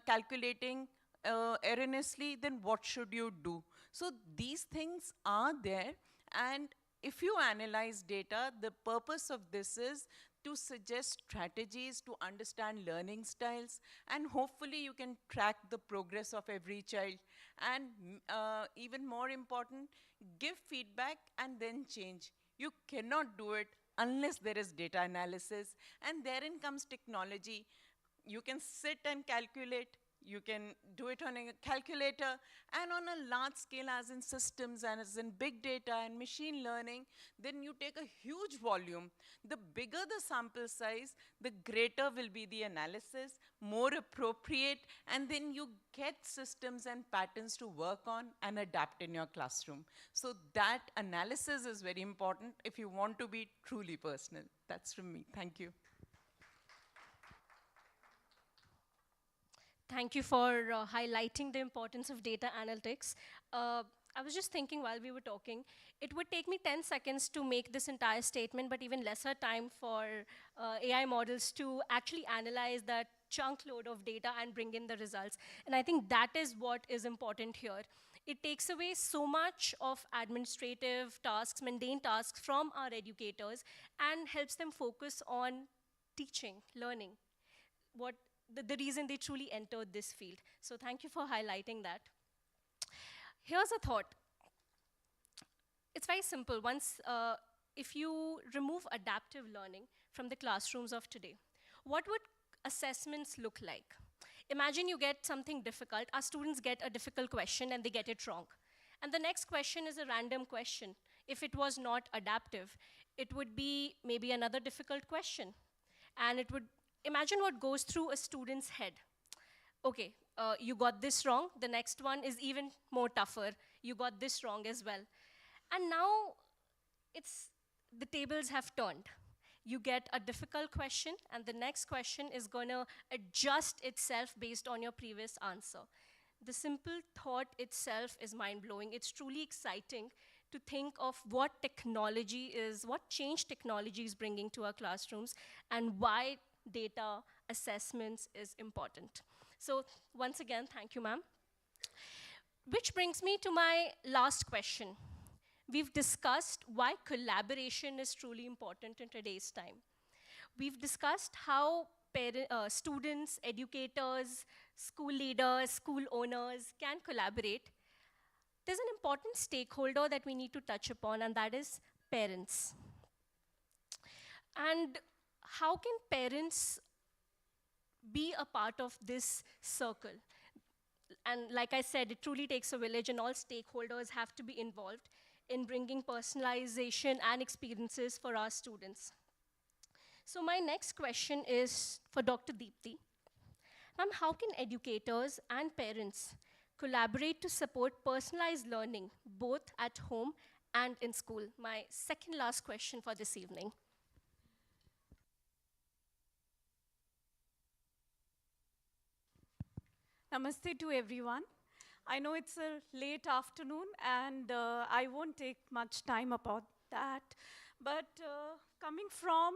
calculating erroneously, then what should you do? So these things are there, and if you analyze data, the purpose of this is to suggest strategies to understand learning styles, and hopefully you can track the progress of every child. And even more important, give feedback and then change. You cannot do it unless there is data analysis, and therein comes technology. You can sit and calculate, you can do it on a calculator, and on a large scale, as in systems and as in big data and machine learning, then you take a huge volume. The bigger the sample size, the greater will be the analysis, more appropriate, and then you get systems and patterns to work on and adapt in your classroom. So that analysis is very important if you want to be truly personal. That's from me. Thank you. Thank you for highlighting the importance of data analytics. I was just thinking while we were talking, it would take me 10 seconds to make this entire statement, but even lesser time for AI models to actually analyze that chunk load of data and bring in the results. And I think that is what is important here. It takes away so much of administrative tasks, mundane tasks from our educators and helps them focus on teaching, learning, the reason they truly entered this field. So thank you for highlighting that. Here's a thought. It's very simple. If you remove adaptive learning from the classrooms of today, what would assessments look like? Imagine you get something difficult. Our students get a difficult question and they get it wrong. And the next question is a random question. If it was not adaptive, it would be maybe another difficult question. And it would imagine what goes through a student's head. Okay, you got this wrong. The next one is even more tougher. You got this wrong as well. And now the tables have turned. You get a difficult question, and the next question is going to adjust itself based on your previous answer. The simple thought itself is mind-blowing. It's truly exciting to think of what change technology is bringing to our classrooms, and why data assessments is important. So once again, thank you, ma'am. Which brings me to my last question. We've discussed why collaboration is truly important in today's time. We've discussed how students, educators, school leaders, school owners can collaborate. There's an important stakeholder that we need to touch upon, and that is parents. And how can parents be a part of this circle? And like I said, it truly takes a village, and all stakeholders have to be involved in bringing personalization and experiences for our students. So my next question is for Dr. Deepti. Ma'am, how can educators and parents collaborate to support personalized learning, both at home and in school? My second last question for this evening. Namaste to everyone. I know it's a late afternoon, and I won't take much time about that. But coming from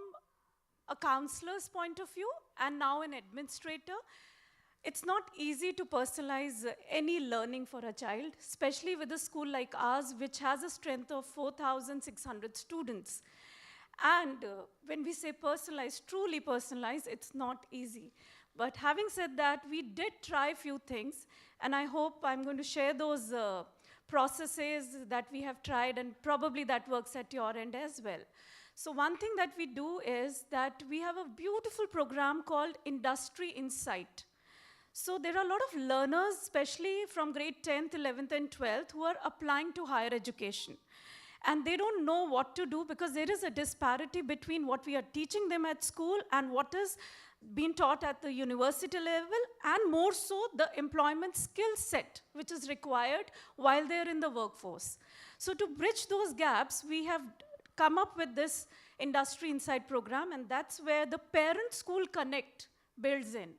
a counselor's point of view and now an administrator, it's not easy to personalize any learning for a child, especially with a school like ours, which has a strength of 4,600 students. And when we say personalized, truly personalized, it's not easy. But having said that, we did try a few things, and I hope I'm going to share those processes that we have tried, and probably that works at your end as well. So one thing that we do is that we have a beautiful program called Industry Insight. So there are a lot of learners, especially from grade 10th, 11th, and 12th, who are applying to higher education. And they don't know what to do, because there is a disparity between what we are teaching them at school and what is being taught at the university level, and more so the employment skill set which is required while they're in the workforce. So to bridge those gaps, we have come up with this Industry Insight program, and that's where the Parent-School Connect builds in.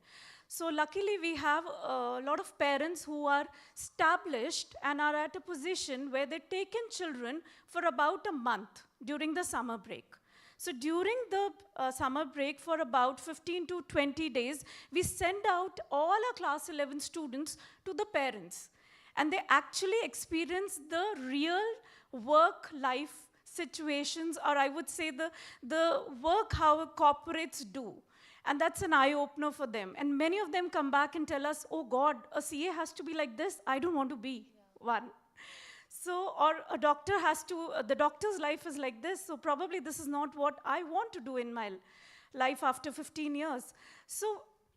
So luckily, we have a lot of parents who are established and are at a position where they take in children for about a month during the summer break. So during the summer break, for about 15 to 20 days, we send out all our class 11 students to the parents. And they actually experience the real work-life situations, or I would say the work how corporates do. And that's an eye-opener for them. And many of them come back and tell us, oh God, a CA has to be like this. I don't want to be one. So, or a doctor has to, the doctor's life is like this, so probably this is not what I want to do in my life after 15 years. So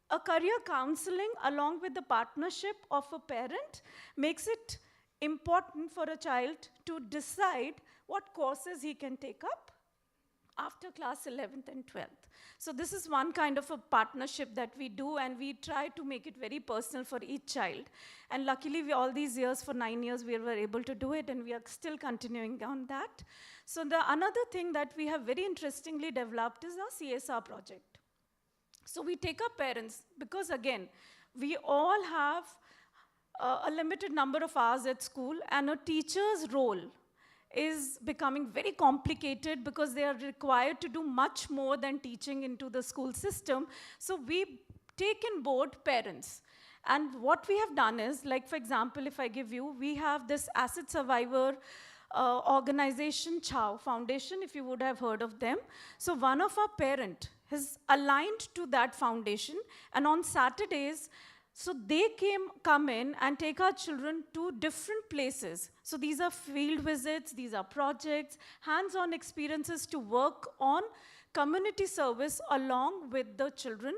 a career counseling along with the partnership of a parent makes it important for a child to decide what courses he can take up after class 11th and 12th. So this is one kind of a partnership that we do, and we try to make it very personal for each child. And luckily, all these years, for 9 years, we were able to do it, and we are still continuing on that. So another thing that we have very interestingly developed is our CSR project. So we take up parents, because again, we all have a limited number of hours at school, and a teacher's role is becoming very complicated because they are required to do much more than teaching into the school system. So we take on board parents. And what we have done is, like for example, if I give you, we have this Acid Survivor organization, Chow Foundation, if you would have heard of them. So one of our parent is aligned to that foundation, and on Saturdays, so they come in and take our children to different places. So these are field visits, these are projects, hands-on experiences to work on community service along with the children.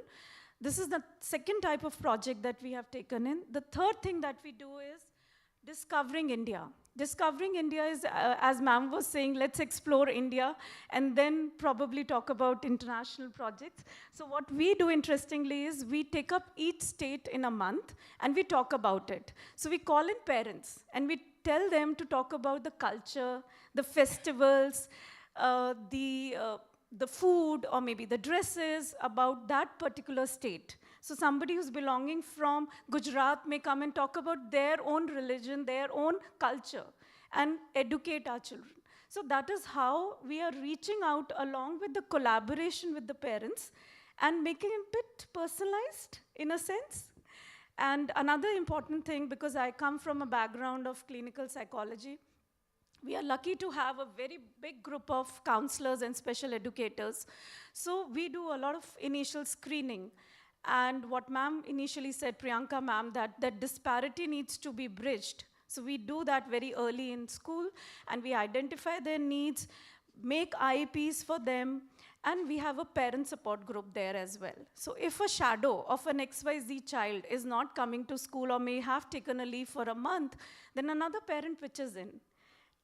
This is the second type of project that we have taken in. The third thing that we do is Discovering India. Discovering India is, as ma'am was saying, let's explore India and then probably talk about international projects. So what we do, interestingly, is we take up each state in a month and we talk about it. So we call in parents and we tell them to talk about the culture, the festivals, the the food or maybe the dresses about that particular state. So somebody who's belonging from Gujarat may come and talk about their own religion, their own culture, and educate our children. So that is how we are reaching out along with the collaboration with the parents and making it a bit personalized in a sense. And another important thing, because I come from a background of clinical psychology, we are lucky to have a very big group of counselors and special educators. So we do a lot of initial screening. And what ma'am initially said, Priyanka ma'am, that disparity needs to be bridged. So we do that very early in school, and we identify their needs, make IEPs for them, and we have a parent support group there as well. So if a shadow of an XYZ child is not coming to school or may have taken a leave for a month, then another parent pitches in.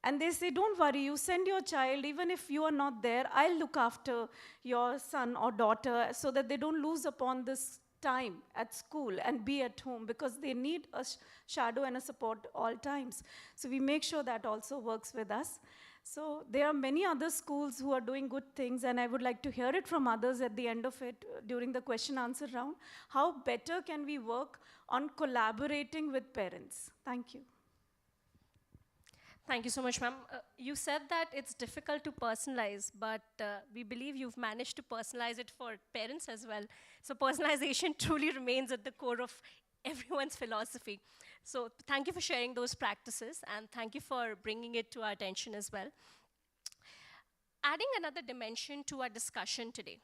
And they say, don't worry, you send your child, even if you are not there, I'll look after your son or daughter so that they don't lose upon this time at school and be at home, because they need a shadow and a support all times. So we make sure that also works with us. So there are many other schools who are doing good things, and I would like to hear it from others at the end of it during the question-answer round. How better can we work on collaborating with parents? Thank you. Thank you so much, ma'am. You said that it's difficult to personalize, but we believe you've managed to personalize it for parents as well. So personalization truly remains at the core of everyone's philosophy. So thank you for sharing those practices, and thank you for bringing it to our attention as well. Adding another dimension to our discussion today,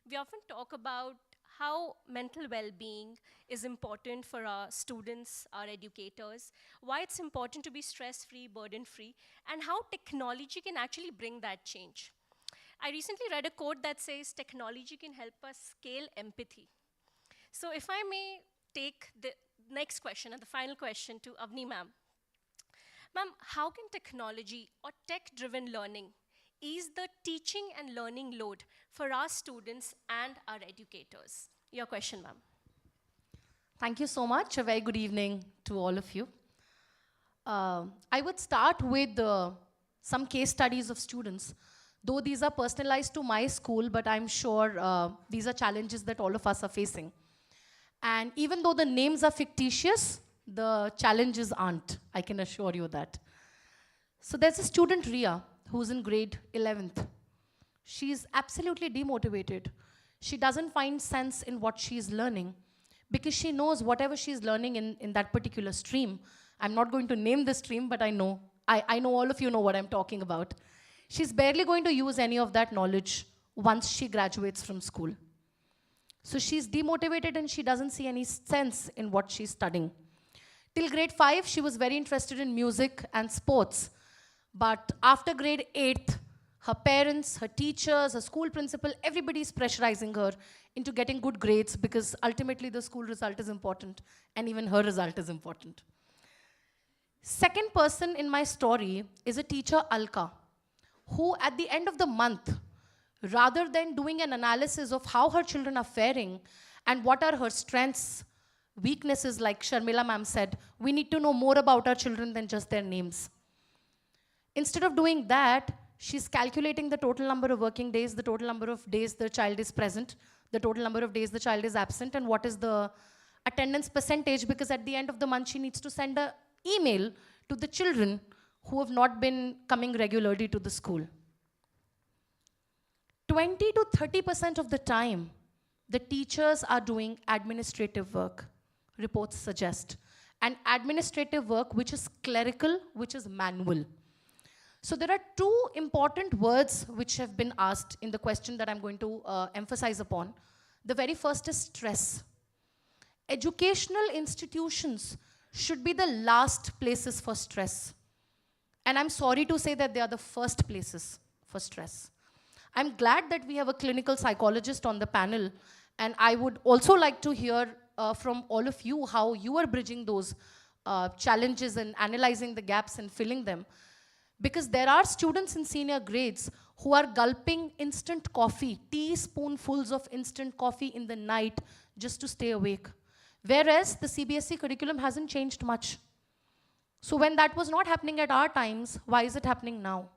we often talk about how mental well-being is important for our students, our educators, why it's important to be stress-free, burden-free, and how technology can actually bring that change. I recently read a quote that says, technology can help us scale empathy. So if I may take the next question and the final question to Avni ma'am. Ma'am, how can technology or tech-driven learning ease the teaching and learning load for our students and our educators? Your question, ma'am. Thank you so much. A very good evening to all of you. I would start with some case studies of students. Though these are personalized to my school, but I'm sure these are challenges that all of us are facing. And even though the names are fictitious, the challenges aren't. I can assure you that. So there's a student, Ria, who's in grade 11th. She's absolutely demotivated. She doesn't find sense in what she's learning because she knows whatever she's learning in that particular stream. I'm not going to name the stream, but I know all of you know what I'm talking about. She's barely going to use any of that knowledge once she graduates from school. So she's demotivated and she doesn't see any sense in what she's studying. Till grade 5, she was very interested in music and sports. But after grade 8, her parents, her teachers, her school principal, everybody's pressurizing her into getting good grades because ultimately the school result is important and even her result is important. Second person in my story is a teacher, Alka, who at the end of the month, rather than doing an analysis of how her children are faring and what are her strengths, weaknesses, like Sharmila ma'am said, we need to know more about our children than just their names. Instead of doing that, she's calculating the total number of working days, the total number of days the child is present, the total number of days the child is absent, and what is the attendance percentage, because at the end of the month, she needs to send an email to the children who have not been coming regularly to the school. 20 to 30% of the time, the teachers are doing administrative work, reports suggest. And administrative work which is clerical, which is manual. So there are two important words which have been asked in the question that I'm going to emphasize upon. The very first is stress. Educational institutions should be the last places for stress. And I'm sorry to say that they are the first places for stress. I'm glad that we have a clinical psychologist on the panel, and I would also like to hear from all of you how you are bridging those challenges and analyzing the gaps and filling them. Because there are students in senior grades who are gulping instant coffee, teaspoonfuls of instant coffee in the night just to stay awake. Whereas the CBSE curriculum hasn't changed much. So when that was not happening at our times, why is it happening now?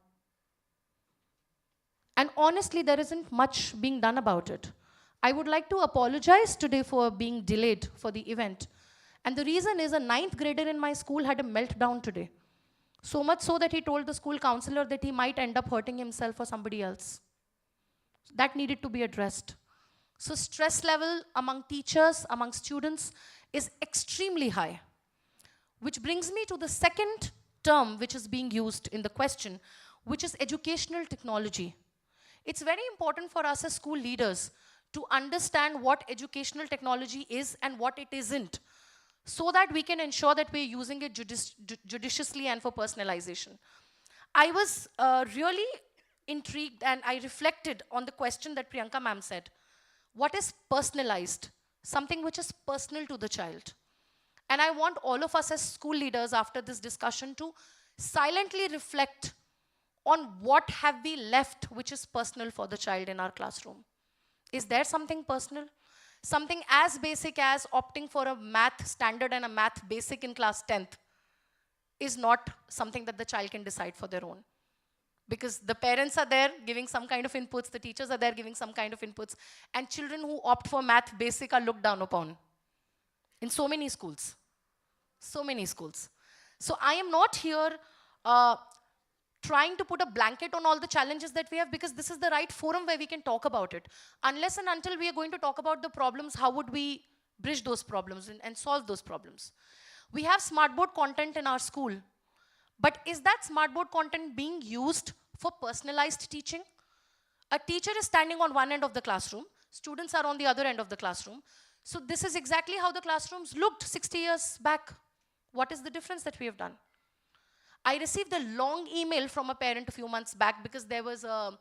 And honestly, there isn't much being done about it. I would like to apologize today for being delayed for the event. And the reason is a 9th grader in my school had a meltdown today. So much so that he told the school counselor that he might end up hurting himself or somebody else. That needed to be addressed. So stress level among teachers, among students is extremely high. Which brings me to the second term which is being used in the question, which is educational technology. It's very important for us as school leaders to understand what educational technology is and what it isn't, so that we can ensure that we're using it judiciously and for personalization. I was really intrigued and I reflected on the question that Priyanka ma'am said. What is personalized? Something which is personal to the child. And I want all of us as school leaders after this discussion to silently reflect on what have we left which is personal for the child in our classroom. Is there something personal? Something as basic as opting for a math standard and a math basic in class 10th is not something that the child can decide for their own. Because the parents are there giving some kind of inputs, the teachers are there giving some kind of inputs, and children who opt for math basic are looked down upon in so many schools. So many schools. So I am not here trying to put a blanket on all the challenges that we have, because this is the right forum where we can talk about it. Unless and until we are going to talk about the problems, how would we bridge those problems and solve those problems? We have smartboard content in our school, but is that smartboard content being used for personalized teaching? A teacher is standing on one end of the classroom, students are on the other end of the classroom. So this is exactly how the classrooms looked 60 years back. What is the difference that we have done? I received a long email from a parent a few months back because there was a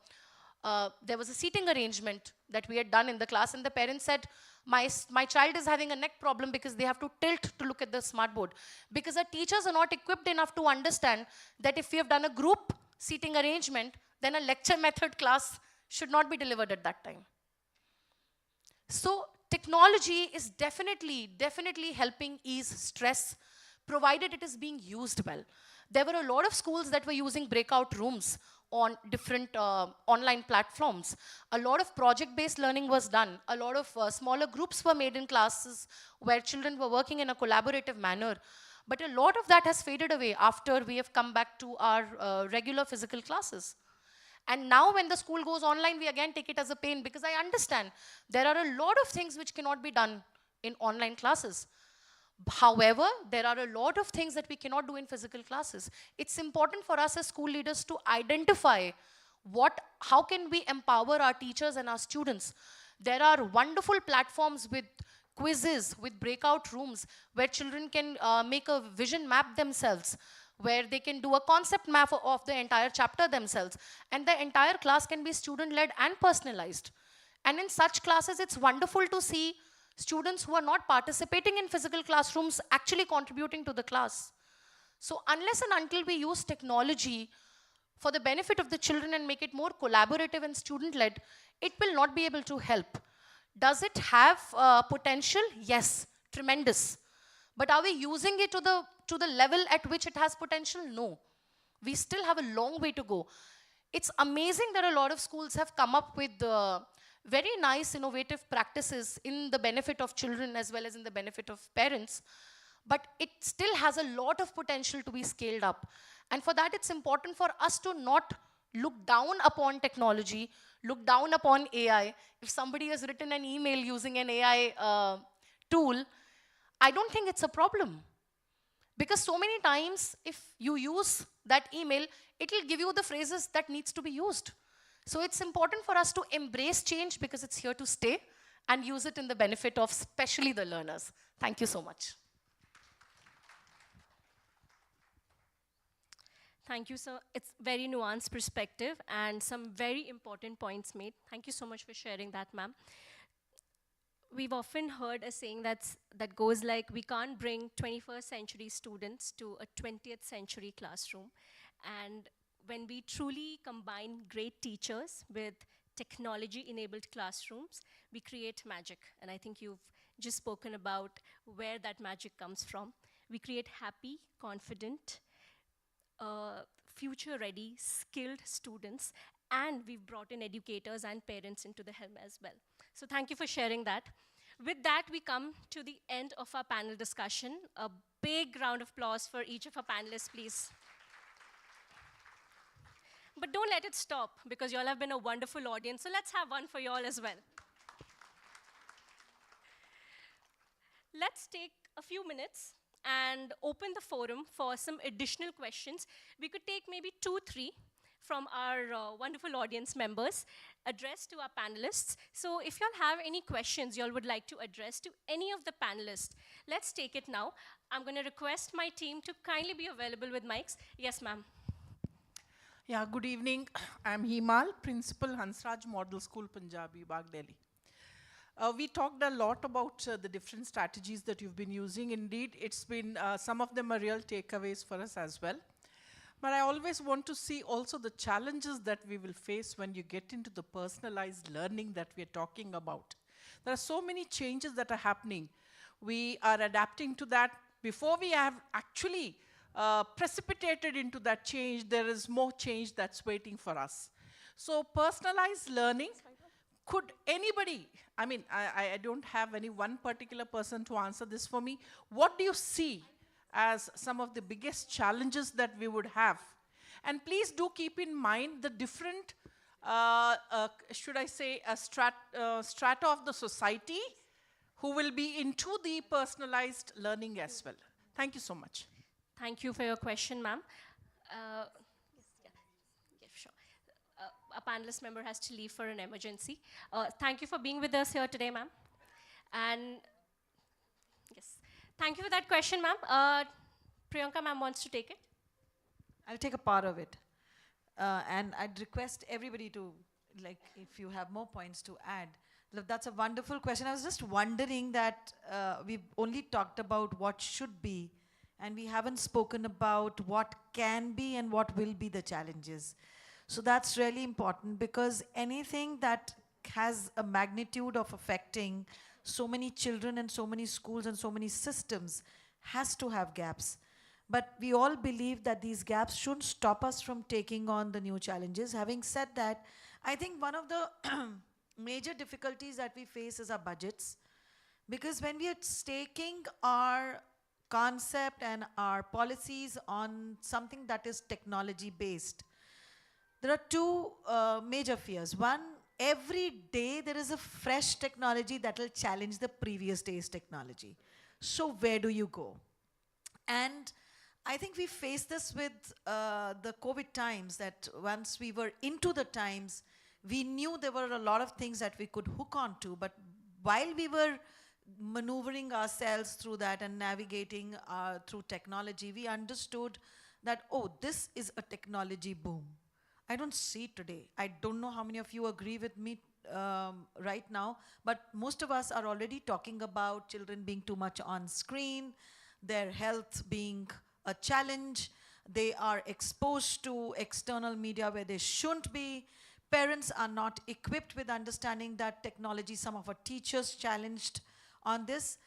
seating arrangement that we had done in the class, and the parent said, my child is having a neck problem because they have to tilt to look at the smartboard. Because our teachers are not equipped enough to understand that if we have done a group seating arrangement, then a lecture method class should not be delivered at that time. So technology is definitely helping ease stress, provided it is being used well. There were a lot of schools that were using breakout rooms on different online platforms. A lot of project-based learning was done. A lot of smaller groups were made in classes where children were working in a collaborative manner. But a lot of that has faded away after we have come back to our regular physical classes. And now when the school goes online, we again take it as a pain, because I understand there are a lot of things which cannot be done in online classes. However, there are a lot of things that we cannot do in physical classes. It's important for us as school leaders to identify how can we empower our teachers and our students. There are wonderful platforms with quizzes, with breakout rooms, where children can make a vision map themselves, where they can do a concept map of the entire chapter themselves. And the entire class can be student-led and personalized. And in such classes, it's wonderful to see students who are not participating in physical classrooms actually contributing to the class. So unless and until we use technology for the benefit of the children and make it more collaborative and student-led, it will not be able to help. Does it have potential? Yes, tremendous. But are we using it to the level at which it has potential? No. We still have a long way to go. It's amazing that a lot of schools have come up with very nice innovative practices in the benefit of children as well as in the benefit of parents, but it still has a lot of potential to be scaled up. And for that, it's important for us to not look down upon technology, look down upon AI. If somebody has written an email using an AI tool, I don't think it's a problem. Because so many times, if you use that email, it will give you the phrases that needs to be used. So it's important for us to embrace change because it's here to stay and use it in the benefit of especially the learners. Thank you so much. Thank you. So it's very nuanced perspective and some very important points made. Thank you so much for sharing that, ma'am. We've often heard a saying that goes like, we can't bring 21st century students to a 20th century classroom. And when we truly combine great teachers with technology-enabled classrooms, we create magic. And I think you've just spoken about where that magic comes from. We create happy, confident, future-ready, skilled students and we've brought in educators and parents into the helm as well. So thank you for sharing that. With that, we come to the end of our panel discussion. A big round of applause for each of our panelists, please. But don't let it stop, because you all have been a wonderful audience, so let's have one for you all as well. Let's take a few minutes and open the forum for some additional questions. We could take maybe 2, 3 from our wonderful audience members addressed to our panelists. So if you all have any questions you all would like to address to any of the panelists, let's take it now. I'm going to request my team to kindly be available with mics. Yes, ma'am. Yeah, good evening. I'm Himal, Principal Hansraj Model School, Punjabi, Bagh, Delhi. We talked a lot about the different strategies that you've been using. Indeed, it's been, some of them are real takeaways for us as well. But I always want to see also the challenges that we will face when you get into the personalized learning that we're talking about. There are so many changes that are happening. We are adapting to that. Before we have actually precipitated into that change, there is more change that's waiting for us. So personalized learning, could anybody, I mean, I don't have any one particular person to answer this for me. What do you see as some of the biggest challenges that we would have? And please do keep in mind the different, should I say, strata of the society who will be into the personalized learning as well. Thank you so much. Thank you for your question, ma'am. Sure. A panelist member has to leave for an emergency. Thank you for being with us here today, ma'am. And yes, thank you for that question, ma'am. Priyanka ma'am wants to take it. I'll take a part of it. And I'd request everybody to, like, if you have more points to add. Look, that's a wonderful question. I was just wondering that we've only talked about what should be, and we haven't spoken about what can be and what will be the challenges. So that's really important, because anything that has a magnitude of affecting so many children and so many schools and so many systems has to have gaps. But we all believe that these gaps shouldn't stop us from taking on the new challenges. Having said that, I think one of the major difficulties that we face is our budgets. Because when we are staking our concept and our policies on something that is technology based, there are two major fears. One, every day there is a fresh technology that will challenge the previous day's technology. So where do you go? And I think we faced this with the COVID times, that once we were into the times, we knew there were a lot of things that we could hook onto, but while we were maneuvering ourselves through that and navigating through technology, we understood that, oh, this is a technology boom. I don't see it today. I don't know how many of you agree with me right now, but most of us are already talking about children being too much on screen, their health being a challenge, they are exposed to external media where they shouldn't be, parents are not equipped with understanding that technology, some of our teachers challenged on this.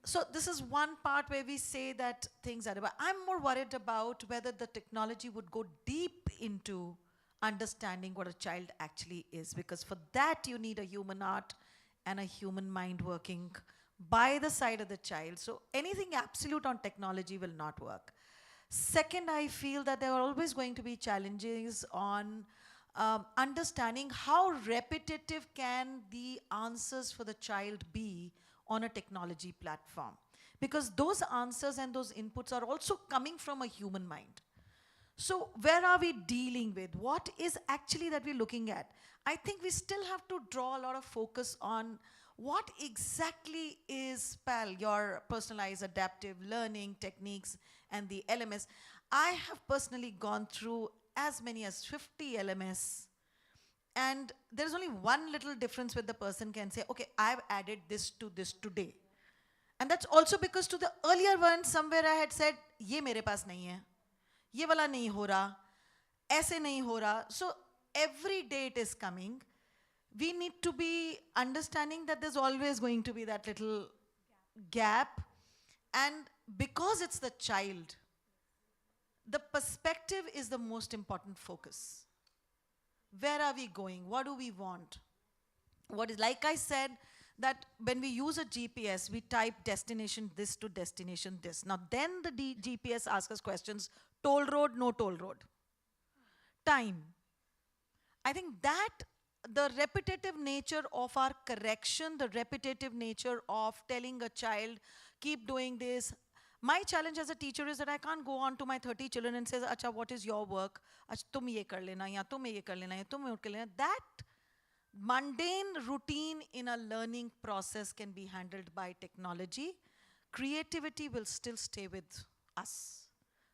So this is one part where we say that things are, but I'm more worried about whether the technology would go deep into understanding what a child actually is, because for that you need a human heart and a human mind working by the side of the child. So anything absolute on technology will not work. Second, I feel that there are always going to be challenges on understanding how repetitive can the answers for the child be on a technology platform. Because those answers and those inputs are also coming from a human mind. So where are we dealing with? What is actually that we're looking at? I think we still have to draw a lot of focus on what exactly is PAL, your personalized adaptive learning techniques, and the LMS. I have personally gone through as many as 50 LMS, and there's only one little difference where the person can say, okay, I've added this to this today. And that's also because to the earlier one, somewhere I had said, ye mere paas nahi hai, ye wala nahi ho raha, aise nahi ho raha. So every day it is coming. We need to be understanding that there's always going to be that little gap. And because it's the child, the perspective is the most important focus. Where are we going? What do we want? What is, like I said, that when we use a GPS, we type destination this to destination this. Now then the GPS asks us questions, toll road, no toll road. Time. I think that the repetitive nature of our correction, the repetitive nature of telling a child, keep doing this. My challenge as a teacher is that I can't go on to my 30 children and say, Acha, what is your work? Acha, tum ye kar lena, ya tum ye kar lena, ya tum ye kar lena. That mundane routine in a learning process can be handled by technology. Creativity will still stay with us.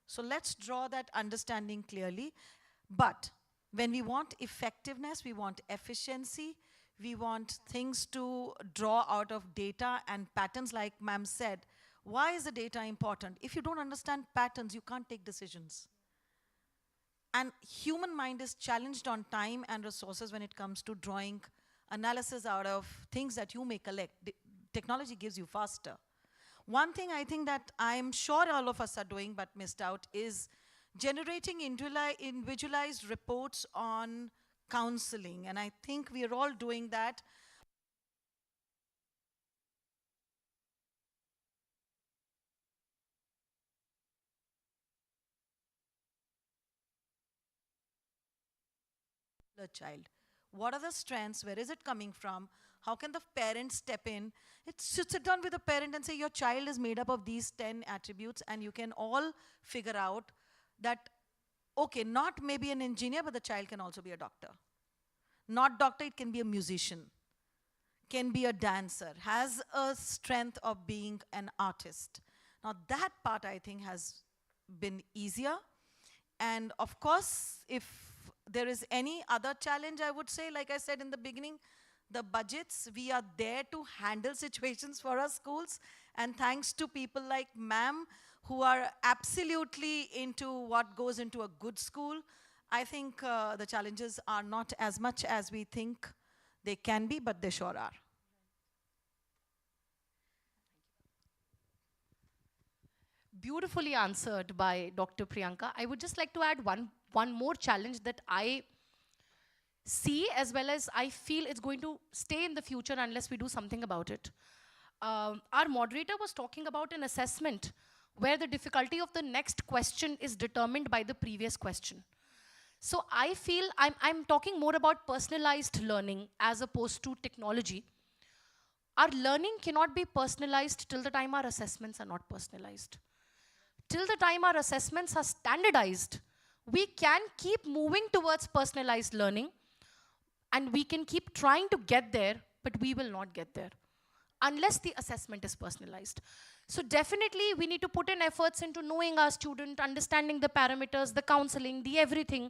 So let's draw that understanding clearly. But when we want effectiveness, we want efficiency, we want things to draw out of data and patterns, like ma'am said. Why is the data important? If you don't understand patterns, you can't take decisions. And human mind is challenged on time and resources when it comes to drawing analysis out of things that you may collect. Technology gives you faster. One thing I think that I'm sure all of us are doing but missed out is generating individualized reports on counseling. And I think we are all doing that. The child. What are the strengths? Where is it coming from? How can the parent step in? Sit down with the parent and say, your child is made up of these 10 attributes, and you can all figure out that, okay, not maybe an engineer, but the child can also be a doctor. Not doctor, it can be a musician, can be a dancer, has a strength of being an artist. Now that part I think has been easier. And of course, if there is any other challenge, I would say, like I said in the beginning, the budgets, we are there to handle situations for our schools. And thanks to people like ma'am, who are absolutely into what goes into a good school, I think the challenges are not as much as we think they can be, but they sure are. Beautifully answered by Dr. Priyanka. I would just like to add one more challenge that I see, as well as I feel it's going to stay in the future unless we do something about it. Our moderator was talking about an assessment where the difficulty of the next question is determined by the previous question. So I feel I'm talking more about personalized learning as opposed to technology. Our learning cannot be personalized till the time our assessments are not personalized. Till the time our assessments are standardized, we can keep moving towards personalized learning, and we can keep trying to get there, but we will not get there unless the assessment is personalized. So definitely we need to put in efforts into knowing our student, understanding the parameters, the counseling, the everything,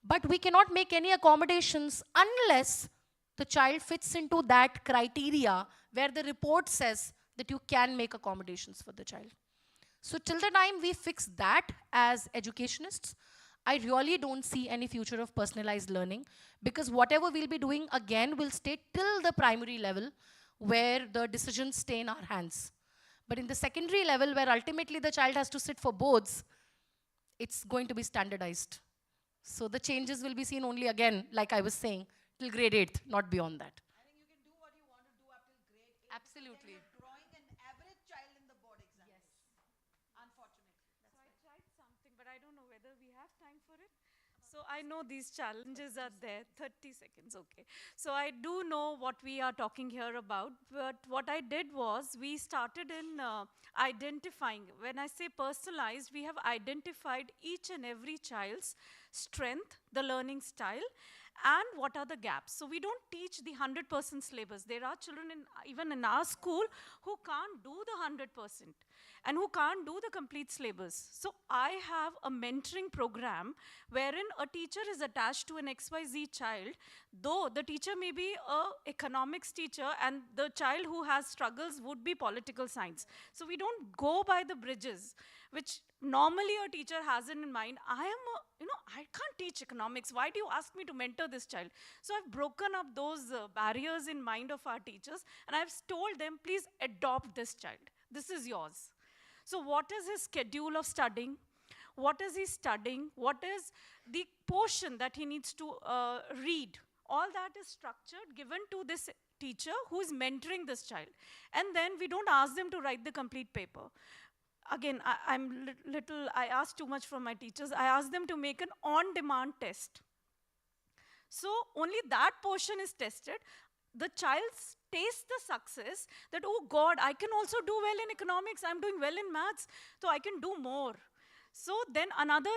but we cannot make any accommodations unless the child fits into that criteria where the report says that you can make accommodations for the child. So till the time we fix that as educationists, I really don't see any future of personalized learning, because whatever we'll be doing again will stay till the primary level where the decisions stay in our hands. But in the secondary level, where ultimately the child has to sit for boards, it's going to be standardized. So the changes will be seen only again, like I was saying, till grade 8th, not beyond that. I think you can do what you want to do up till grade 8. Absolutely. Drawing an average child in the board exam. Yes. Unfortunately. So I tried something, but I don't know whether we have time for it. So I know these challenges are there. 30 seconds, okay. So I do know what we are talking here about, but what I did was we started in identifying. When I say personalized, we have identified each and every child's strength, the learning style, and what are the gaps. So we don't teach the 100% syllabus. There are children even in our school who can't do the 100% and who can't do the complete syllabus. So I have a mentoring program wherein a teacher is attached to an XYZ child, though the teacher may be an economics teacher and the child who has struggles would be political science. So we don't go by the bridges, which normally a teacher has in mind. I can't teach economics. Why do you ask me to mentor this child? So I've broken up those barriers in mind of our teachers, and I've told them, please adopt this child. This is yours. So what is his schedule of studying? what is he studying, what is the portion that he needs to read. All that is structured, given to this teacher who is mentoring this child. And then we don't ask them to write the complete paper. Again, I ask too much from my teachers. I ask them to make an on-demand test. So only that portion is tested. The child tastes the success that, oh God, I can also do well in economics, I'm doing well in maths, so I can do more. So then another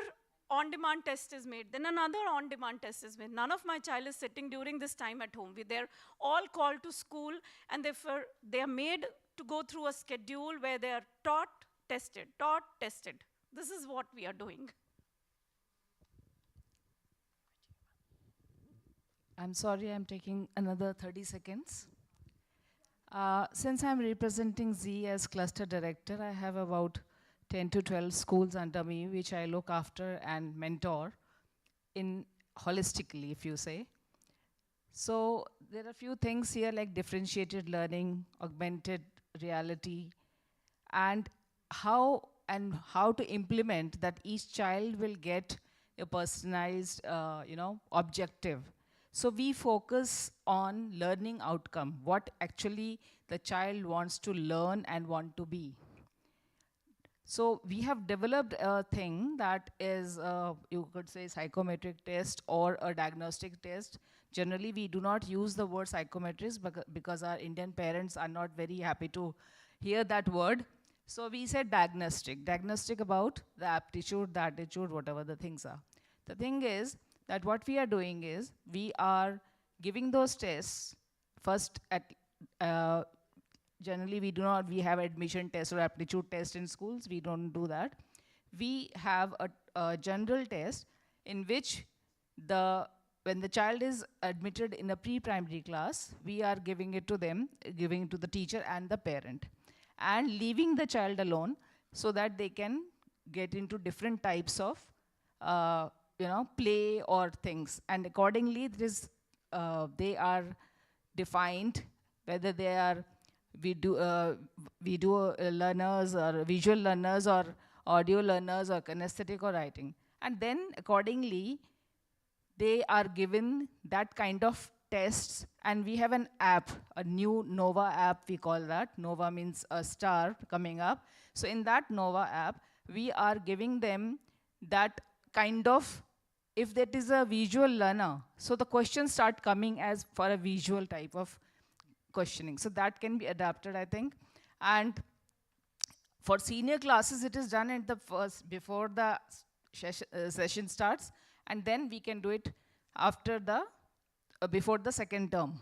on-demand test is made, then another on-demand test is made. None of my child is sitting during this time at home. They're all called to school, and they are made to go through a schedule where they are taught, tested, taught, tested. This is what we are doing. I'm sorry, I'm taking another 30 seconds. Since I'm representing Z as cluster director, I have about 10 to 12 schools under me, which I look after and mentor in holistically, if you say. So there are a few things here like differentiated learning, augmented reality, and how to implement that each child will get a personalized, objective. So we focus on learning outcome, what actually the child wants to learn and want to be. So we have developed a thing that is, you could say, psychometric test or a diagnostic test. Generally, we do not use the word psychometrics because our Indian parents are not very happy to hear that word. So we said diagnostic about the aptitude, the attitude, whatever the things are. The thing is that what we are doing is we are giving those tests first at, generally we have admission test or aptitude test in schools, we don't do that. We have a general test in which when the child is admitted in a pre-primary class, we are giving it to them, giving it to the teacher and the parent, and leaving the child alone so that they can get into different types of play or things. And accordingly, they are defined whether they are video learners or visual learners or audio learners or kinesthetic or writing. And then accordingly, they are given that kind of tests, and we have an app, a new Nova app we call that. Nova means a star coming up. So in that Nova app, we are giving them that kind of, if that is a visual learner, so the questions start coming as for a visual type of questioning. So that can be adapted, I think. And for senior classes, it is done at the before the session starts, and then we can do it after before the second term,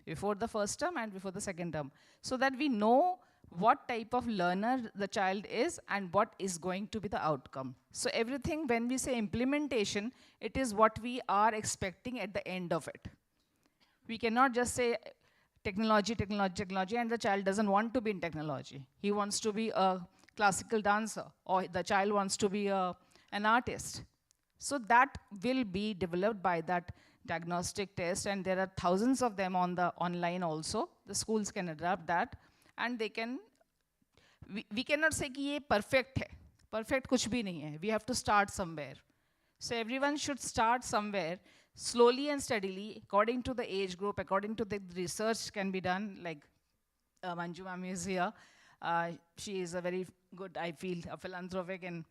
before the first term and before the second term, so that we know what type of learner the child is and what is going to be the outcome. So everything, when we say implementation, it is what we are expecting at the end of it. We cannot just say technology, and the child doesn't want to be in technology. He wants to be a classical dancer, or the child wants to be an artist. So that will be developed by that diagnostic test, and there are thousands of them on the online also. The schools can adapt that, and they can, we cannot say कि ये perfect है. Perfect कुछ भी नहीं है. We have to start somewhere. So everyone should start somewhere, slowly and steadily, according to the age group, according to the research can be done, like Manju Mami is here. She is a very good, I feel, a philanthropic and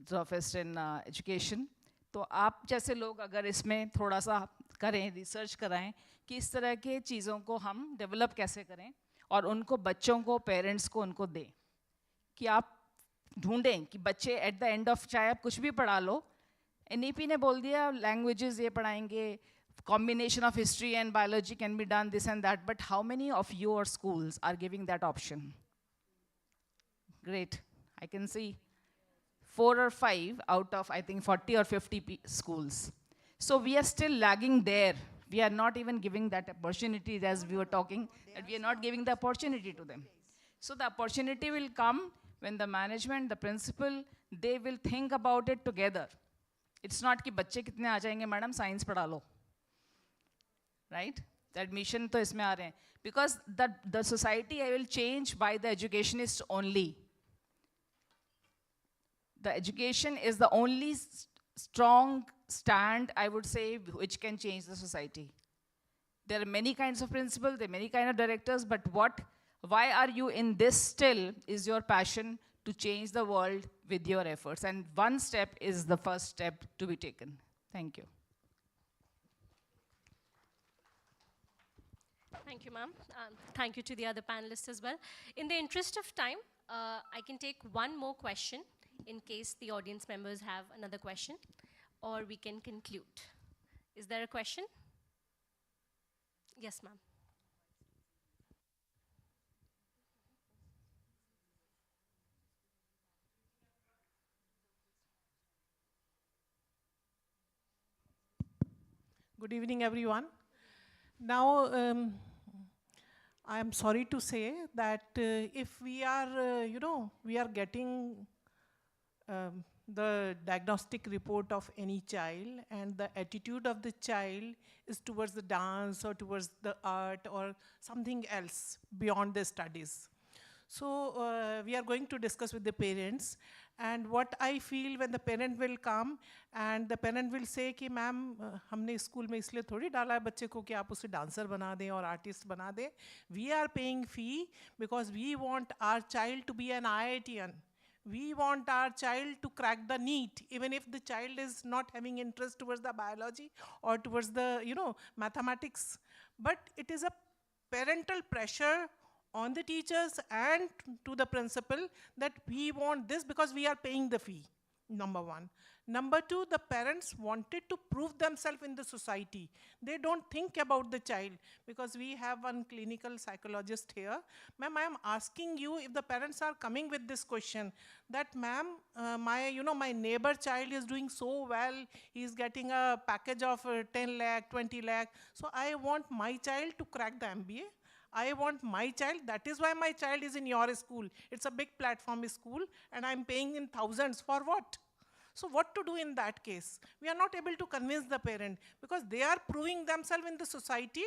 sophist in education. तो आप जैसे लोग अगर इसमें थोड़ा सा करें, research कराएं कि इस तरह के चीज़ों को हम डेवलप कैसे करें और उनको बच्चों को, पेरेंट्स को उनको दें, कि आप ढूंढें कि बच्चे एट द एंड ऑफ, चाहे आप कुछ भी पढ़ा लो, NEP ने बोल दिया लैंग्वेजेस ये पढ़ाएंगे, combination of history and biology can be done, this and that, but how many of your schools are giving that option? Great, I can see 4 or 5 out of, I think, 40 or 50 schools. So we are still lagging there. We are not even giving that opportunity, as we were talking, that we are not giving the opportunity to them. So the opportunity will come when the management, the principal, they will think about it together. It's not कि बच्चे कितने आ जाएंगे madam science पढ़ा लो, right? The admission तो इसमें आ रहे हैं, because the society will change by the educationists only. the education is the only strong stand, I would say, which can change the society. There are many kinds of principals, there are many kinds of directors, but why are you in this still is your passion to change the world with your efforts. And one step is the first step to be taken. Thank you. Thank you, ma'am. Thank you to the other panelists as well. In the interest of time, I can take one more question in case the audience members have another question, or we can conclude. Is there a question? Yes, ma'am. Good evening, everyone. Now, I am sorry to say that if we are, we are getting the diagnostic report of any child, and the attitude of the child is towards the dance or towards the art or something else beyond the studies. So we are going to discuss with the parents, and what I feel when the parent will come and the parent will say कि ma'am हमने school में इसलिए थोड़ी डाला है बच्चे को कि आप उसे डांसर बना दें और आर्टिस्ट बना दें. We are paying fee because we want our child to be an IITian. We want our child to crack the NEET, even if the child is not having interest towards the biology or towards the, mathematics. But it is a parental pressure on the teachers and to the principal that we want this because we are paying the fee, number one. Number two, the parents wanted to prove themselves in the society. They don't think about the child because we have one clinical psychologist here. Ma'am, I am asking you if the parents are coming with this question that, ma'am, my neighbor child is doing so well. He is getting a package of 10 lakh, 20 lakh. So I want my child to crack the MBA. I want my child, that is why my child is in your school. It's a big platform school and I'm paying in thousands for what? So what to do in that case? We are not able to convince the parent because they are proving themselves in the society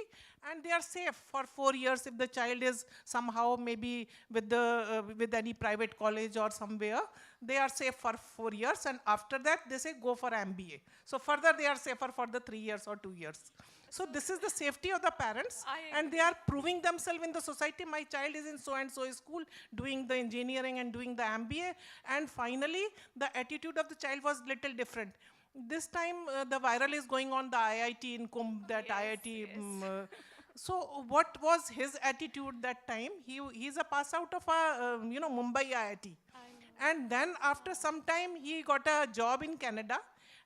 and they are safe for 4 years if the child is somehow maybe with any private college or somewhere. They are safe for 4 years and after that they say go for MBA. So further they are safer for the 3 years or 2 years. So this is the safety of the parents and they are proving themselves in the society. My child is in so-and-so school doing the engineering and doing the MBA. And finally, the attitude of the child was little different. This time the viral is going on the IIT in Kumbh, that IIT. So what was his attitude that time? He's a pass out of a, Mumbai IIT. And then after some time, he got a job in Canada.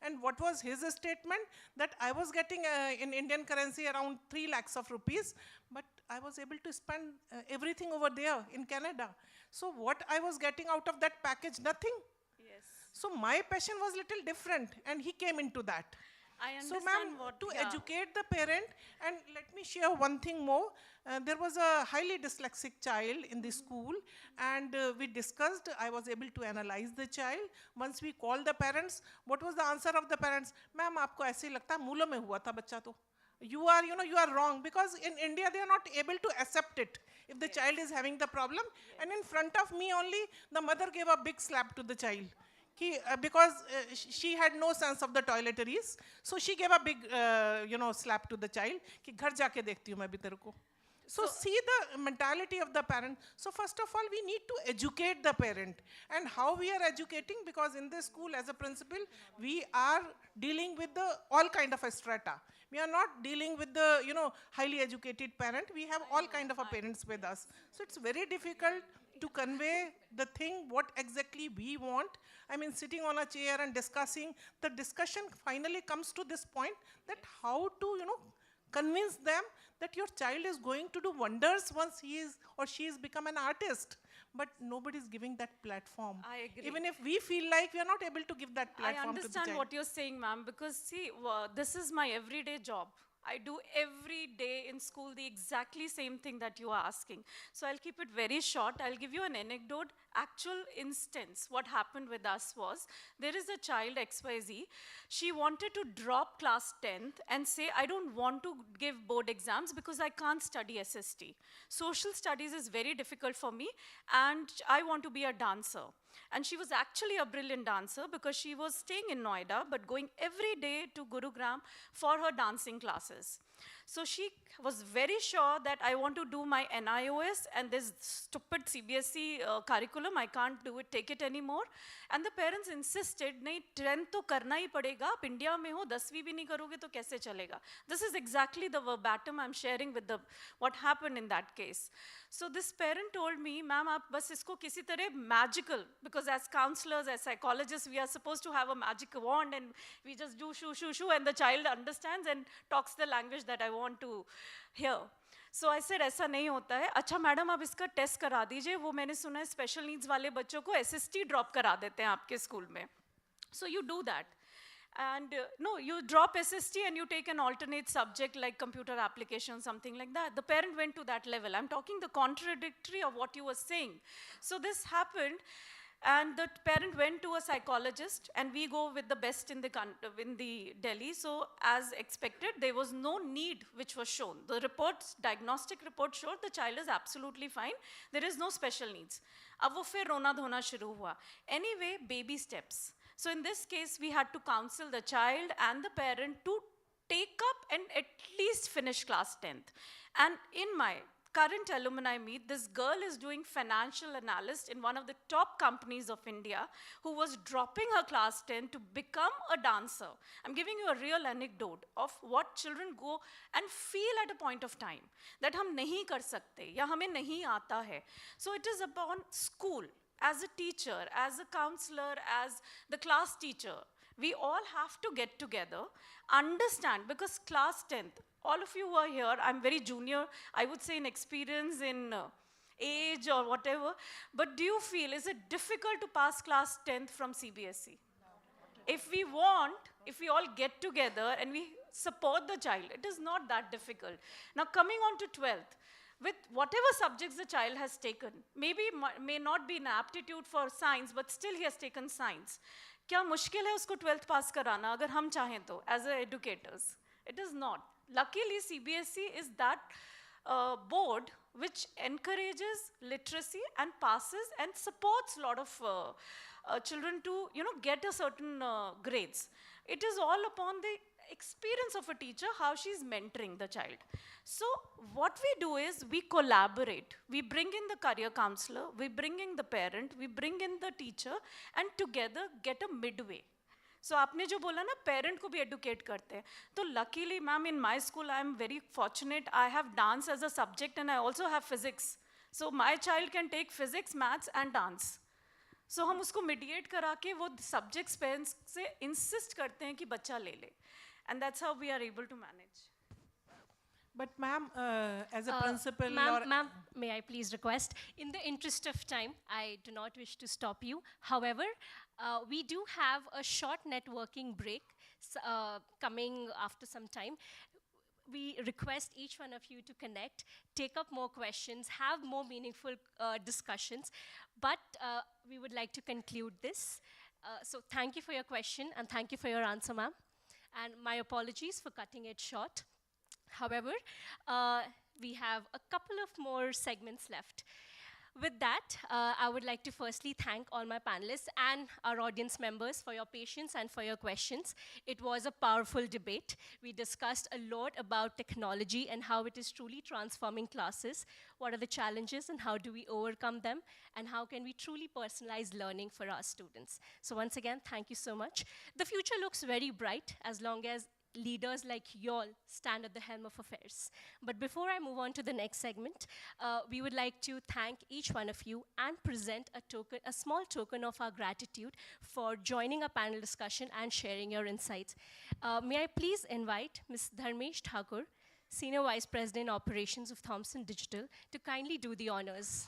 And what was his statement? That I was getting in Indian currency around 3 lakhs of rupees, but I was able to spend everything over there in Canada. So what I was getting out of that package? Nothing. Yes. So my passion was little different, and he came into that. I So understand ma'am, to educate the parent, and let me share one thing more. There was a highly dyslexic child in the school, and we discussed, I was able to analyze the child. Once we called the parents, what was the answer of the parents? Ma'am, aapko aise hi lagta hai, मूलों में हुआ था बच्चा तो. You are wrong, because in India they are not able to accept it if the child is having the problem. And in front of me only, the mother gave a big slap to the child. Because she had no sense of the toiletries, so she gave a big, slap to the child. कि घर जाके देखती हूँ मैं भी तेरे को. So see the mentality of the parent. So first of all, we need to educate the parent. And how we are educating, because in the school as a principal, we are dealing with all kind of a strata. We are not dealing with the, highly educated parent. We have all kind of parents with us. So it's very difficult to convey the thing, what exactly we want. I mean, sitting on a chair and discussing, the discussion finally comes to this point that how to, convince them that your child is going to do wonders once he is or she is become an artist. But nobody is giving that platform. I agree. Even if we feel like we are not able to give that platform to the child. I understand what you're saying, ma'am, because see, this is my everyday job. I do every day in school the exactly same thing that you are asking. So I'll keep it very short. I'll give you an anecdote. Actual instance, what happened with us was, there is a child, XYZ. She wanted to drop class 10th and say, I don't want to give board exams because I can't study SST. Social studies is very difficult for me and I want to be a dancer. And she was actually a brilliant dancer because she was staying in Noida but going every day to Gurugram for her dancing classes. So she was very sure that I want to do my NIOS and this stupid CBSE curriculum, I can't do it, take it anymore. And the parents insisted, nahi, 10th to karna hi padega, aap India mein ho, 10वीं bhi nahi karoge to kaise chalega. This is exactly the verbatim I'm sharing with what happened in that case. So this parent told me, ma'am, aap bas isko kisi tarah magical, because as counselors, as psychologists, we are supposed to have a magic wand and we just do shoo, shoo, shoo, and the child understands and talks the language that I want to hear. So I said, ऐसा नहीं होता है. अच्छा madam आप इसका test करा दीजिए. वो मैंने सुना है स्पेशल नीड्स वाले बच्चों को SST ड्रॉप करा देते हैं आपके स्कूल में. So you do that. And no, you drop SST and you take an alternate subject like computer application, something like that. The parent went to that level. I'm talking the contradictory of what you were saying. So this happened. And the parent went to a psychologist, and we go with the best in the Delhi. So as expected, there was no need which was shown. The reports, diagnostic report showed the child is absolutely fine. There is no special needs. अब वो फिर रोना धोना शुरू हुआ. Anyway, baby steps. So in this case, we had to counsel the child and the parent to take up and at least finish class 10th. And in my current alumni meet, this girl is doing financial analyst in one of the top companies of India who was dropping her class 10 to become a dancer. I'm giving you a real anecdote of what children go and feel at a point of time that हम नहीं कर सकते या हमें नहीं आता है. So it is upon school, as a teacher, as a counselor, as the class teacher, we all have to get together, understand, because class 10th, all of you who are here, I'm very junior, I would say in experience, in age or whatever, but do you feel, is it difficult to pass class 10th from CBSE? If we want, if we all get together and we support the child, it is not that difficult. Now coming on to 12th, with whatever subjects the child has taken, maybe may not be an aptitude for science, but still he has taken science. क्या मुश्किल है उसको 12th पास कराना अगर हम चाहें तो as a educators? It is not. Luckily, CBSE is that board which encourages literacy and passes and supports a lot of children to get a certain grades. It is all upon the experience of a teacher, how she's mentoring the child. So what we do is we collaborate. We bring in the career counselor, we bring in the parent, we bring in the teacher, and together get a midway. So आपने जो बोला ना parent को भी educate करते हैं. तो luckily ma'am, in my school I am very fortunate. I have dance as a subject and I also have physics. So my child can take physics, maths and dance. So हम उसको mediate करा के वो subjects parents से insist करते हैं कि बच्चा ले ले. And that's how we are able to manage. But ma'am, as a principal Ma'am, may I please request, in the interest of time, I do not wish to stop you. However, we do have a short networking break coming after some time. We request each one of you to connect, take up more questions, have more meaningful discussions. But we would like to conclude this. So thank you for your question and thank you for your answer, ma'am. And my apologies for cutting it short. However, we have a couple of more segments left. With that, I would like to firstly thank all my panelists and our audience members for your patience and for your questions. It was a powerful debate. We discussed a lot about technology and how it is truly transforming classes. What are the challenges and how do we overcome them? And how can we truly personalize learning for our students? So once again, thank you so much. The future looks very bright as long as leaders like y'all stand at the helm of affairs. But before I move on to the next segment, we would like to thank each one of you and present a small token of our gratitude for joining our panel discussion and sharing your insights. May I please invite Ms. Dharmesh Thakur, Senior Vice President Operations of Thomson Digital, to kindly do the honors.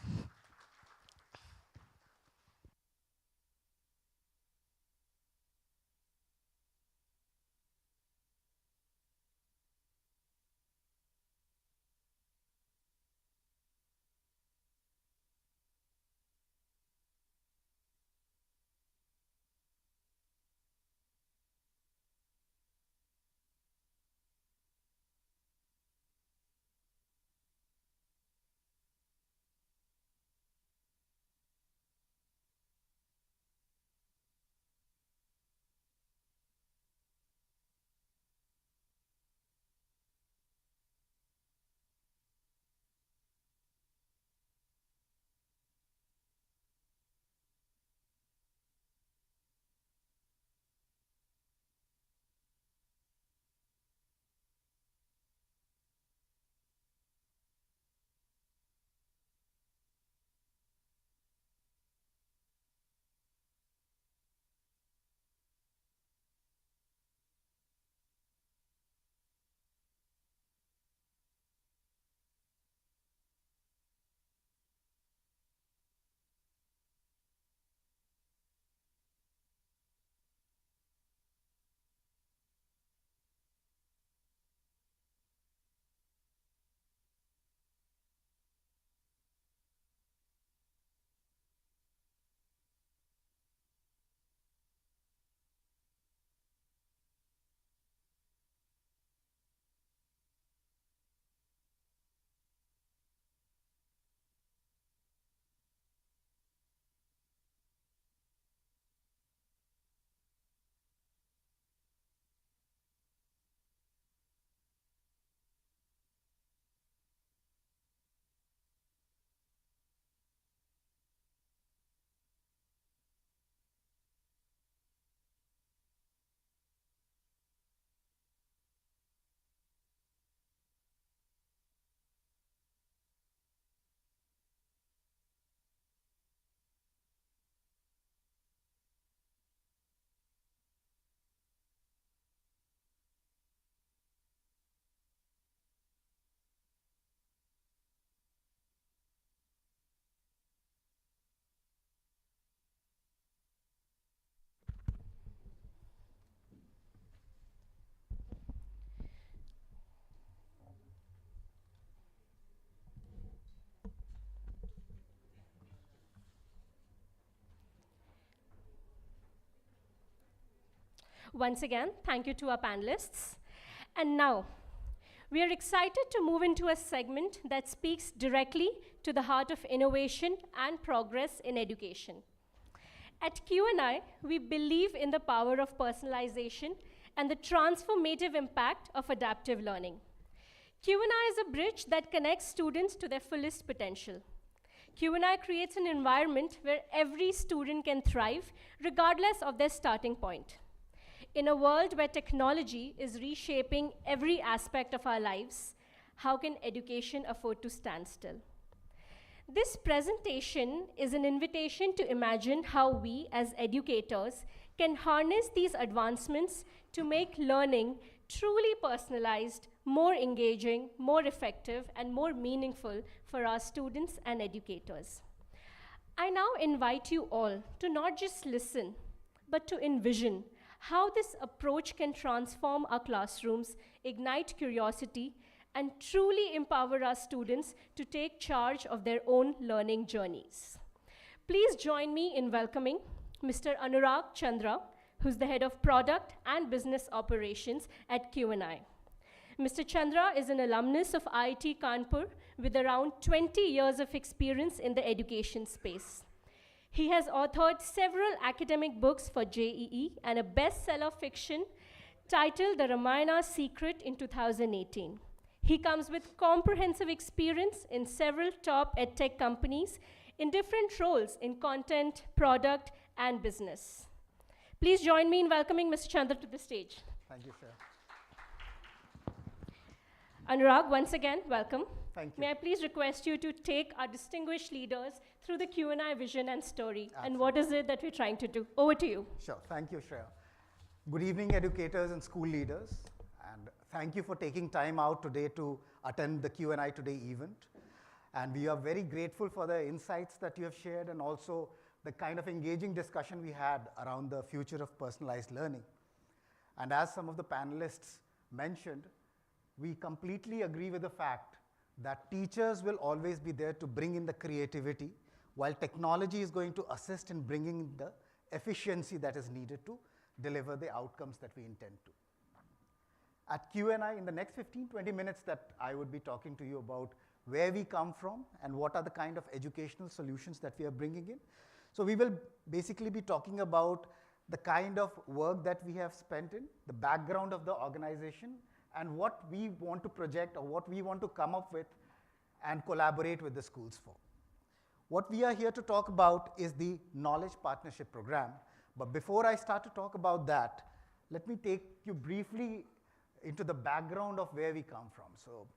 Once again, thank you to our panelists. And now, we are excited to move into a segment that speaks directly to the heart of innovation and progress in education. At Q&I, we believe in the power of personalization and the transformative impact of adaptive learning. Q&I is a bridge that connects students to their fullest potential. Q&I creates an environment where every student can thrive regardless of their starting point. In a world where technology is reshaping every aspect of our lives, how can education afford to stand still? This presentation is an invitation to imagine how we as educators can harness these advancements to make learning truly personalized, more engaging, more effective, and more meaningful for our students and educators. I now invite you all to not just listen, but to envision how this approach can transform our classrooms, ignite curiosity, and truly empower our students to take charge of their own learning journeys. Please join me in welcoming Mr. Anurag Chandra, who's the head of product and business operations at Q&I. Mr. Chandra is an alumnus of IIT Kanpur with around 20 years of experience in the education space. He has authored several academic books for JEE and a bestseller fiction titled The Ramayana Secret in 2018. He comes with comprehensive experience in several top edtech companies in different roles in content, product, and business. Please join me in welcoming Mr. Chandra to the stage. Thank you, sir. Anurag, once again, welcome. Thank you. May I please request you to take our distinguished leaders through the Q&I vision and story, and what is it that we're trying to do? Over to you. Sure, thank you, Shreya. Good evening, educators and school leaders, and thank you for taking time out today to attend the Q&I Today event. And we are very grateful for the insights that you have shared and also the kind of engaging discussion we had around the future of personalized learning. And as some of the panelists mentioned, we completely agree with the fact that teachers will always be there to bring in the creativity, while technology is going to assist in bringing the efficiency that is needed to deliver the outcomes that we intend to. At Q&I, in the next 15-20 minutes that I would be talking to you about where we come from and what are the kind of educational solutions that we are bringing in. So we will basically be talking about the kind of work that we have spent in, the background of the organization, and what we want to project or what we want to come up with and collaborate with the schools for. What we are here to talk about is the Knowledge Partnership Program. But before I start to talk about that, let me take you briefly into the background of where we come from. So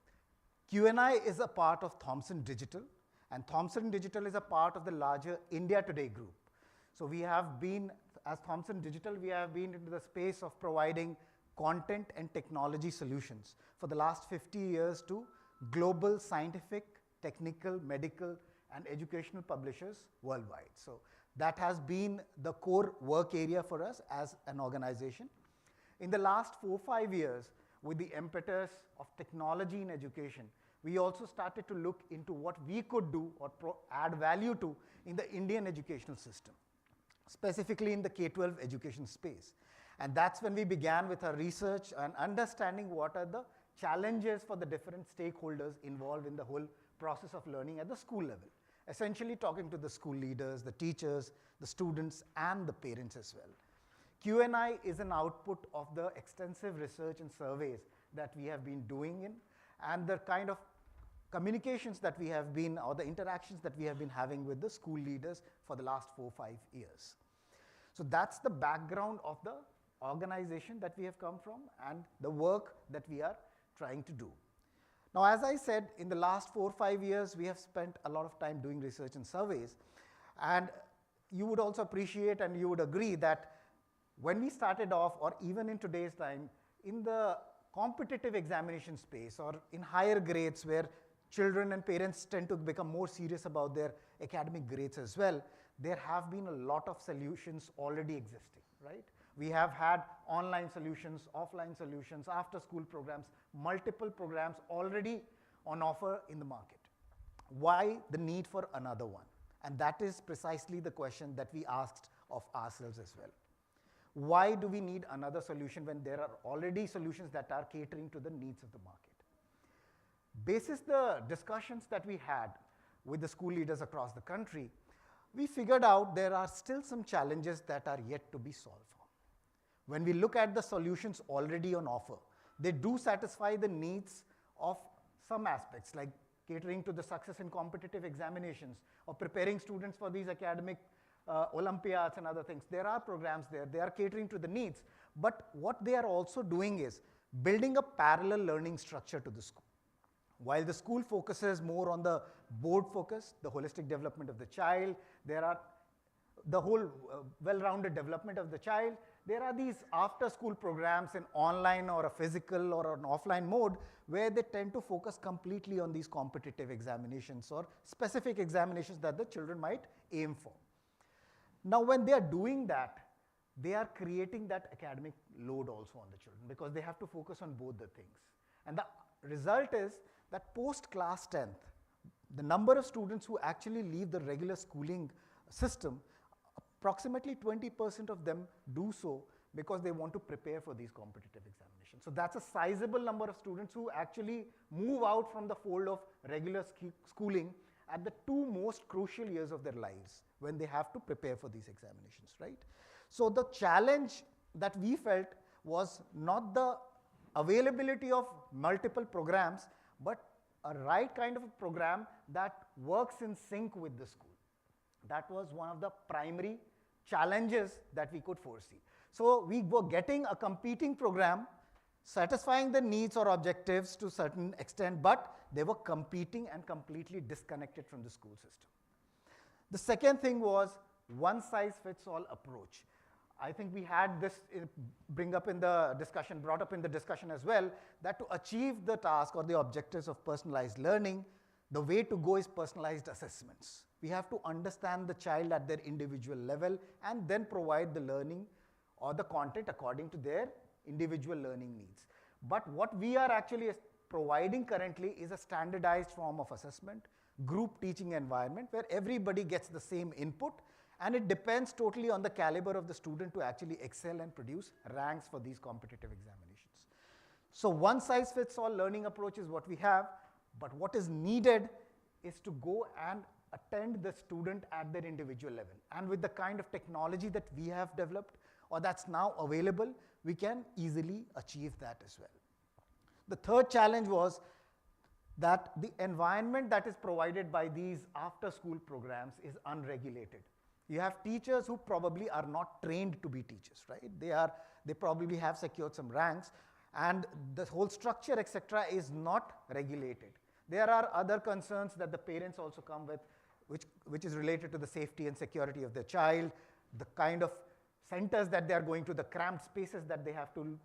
Q&I is a part of Thomson Digital, and Thomson Digital is a part of the larger India Today group. So we have been, as Thomson Digital, we have been into the space of providing content and technology solutions for the last 50 years to global scientific, technical, medical, and educational publishers worldwide. So that has been the core work area for us as an organization. In the last 4 or 5 years, with the impetus of technology in education, we also started to look into what we could do or add value to in the Indian educational system, specifically in the K-12 education space. And that's when we began with our research and understanding what are the challenges for the different stakeholders involved in the whole process of learning at the school level. Essentially talking to the school leaders, the teachers, the students, and the parents as well. Q&I is an output of the extensive research and surveys that we have been doing in, and the kind of communications that we have been, or the interactions that we have been having with the school leaders for the last 4 or 5 years. So that's the background of the organization that we have come from and the work that we are trying to do. Now, as I said, in the last 4 or 5 years, we have spent a lot of time doing research and surveys. And you would also appreciate and you would agree that when we started off, or even in today's time, in the competitive examination space or in higher grades where children and parents tend to become more serious about their academic grades as well, there have been a lot of solutions already existing, right? We have had online solutions, offline solutions, after-school programs, multiple programs already on offer in the market. Why the need for another one? And that is precisely the question that we asked of ourselves as well. why do we need another solution when there are already solutions that are catering to the needs of the market? Basis the discussions that we had with the school leaders across the country, we figured out there are still some challenges that are yet to be solved for. When we look at the solutions already on offer, they do satisfy the needs of some aspects, like catering to the success in competitive examinations or preparing students for these academic Olympiads and other things. There are programs there, they are catering to the needs, but what they are also doing is building a parallel learning structure to the school. While the school focuses more on the board focus, the holistic development of the child, there are the whole well-rounded development of the child, there are these after-school programs in online or a physical or an offline mode where they tend to focus completely on these competitive examinations or specific examinations that the children might aim for. Now, when they are doing that, they are creating that academic load also on the children because they have to focus on both the things. And the result is that post-class 10th, the number of students who actually leave the regular schooling system, approximately 20% of them do so because they want to prepare for these competitive examinations. So that's a sizable number of students who actually move out from the fold of regular schooling at the two most crucial years of their lives when they have to prepare for these examinations, right? So the challenge that we felt was not the availability of multiple programs, but a right kind of a program that works in sync with the school. That was one of the primary challenges that we could foresee. So we were getting a competing program, satisfying the needs or objectives to a certain extent, but they were competing and completely disconnected from the school system. The second thing was one-size-fits-all approach. I think we had this brought up in the discussion as well, that to achieve the task or the objectives of personalized learning, the way to go is personalized assessments. We have to understand the child at their individual level and then provide the learning or the content according to their individual learning needs. But what we are actually providing currently is a standardized form of assessment, group teaching environment where everybody gets the same input, and it depends totally on the caliber of the student to actually excel and produce ranks for these competitive examinations. So one-size-fits-all learning approach is what we have, but what is needed is to go and attend the student at their individual level. And with the kind of technology that we have developed or that's now available, we can easily achieve that as well. The third challenge was that the environment that is provided by these after-school programs is unregulated. You have teachers who probably are not trained to be teachers, right? They probably have secured some ranks, and the whole structure, etc., is not regulated. There are other concerns that the parents also come with, which is related to the safety and security of their child, the kind of centers that they are going to, the cramped spaces that they have to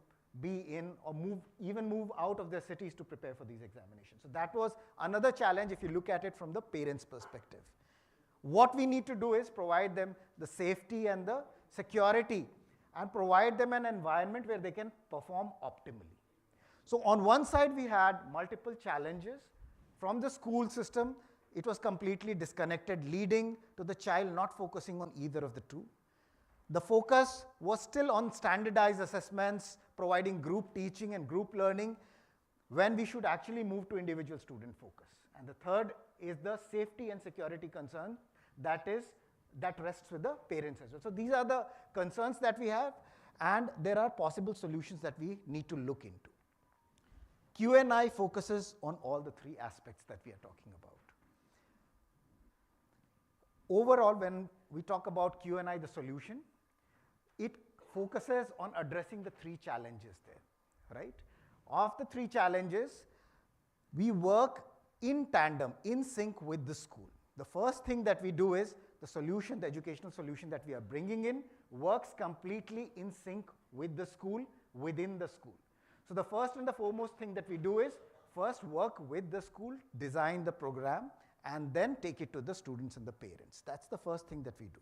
be in, or even move out of their cities to prepare for these examinations. So that was another challenge if you look at it from the parents' perspective. What we need to do is provide them the safety and the security and provide them an environment where they can perform optimally. So on one side, we had multiple challenges. From the school system, it was completely disconnected, leading to the child not focusing on either of the two. The focus was still on standardized assessments, providing group teaching and group learning, when we should actually move to individual student focus. And the third is the safety and security concern that rests with the parents as well. So these are the concerns that we have, and there are possible solutions that we need to look into. Q&I focuses on all the three aspects that we are talking about. Overall, when we talk about Q&I, the solution, it focuses on addressing the three challenges there, right? Of the three challenges, we work in tandem, in sync with the school. The first thing that we do is the solution, the educational solution that we are bringing in, works completely in sync with the school, within the school. So the first and the foremost thing that we do is first work with the school, design the program, and then take it to the students and the parents. That's the first thing that we do.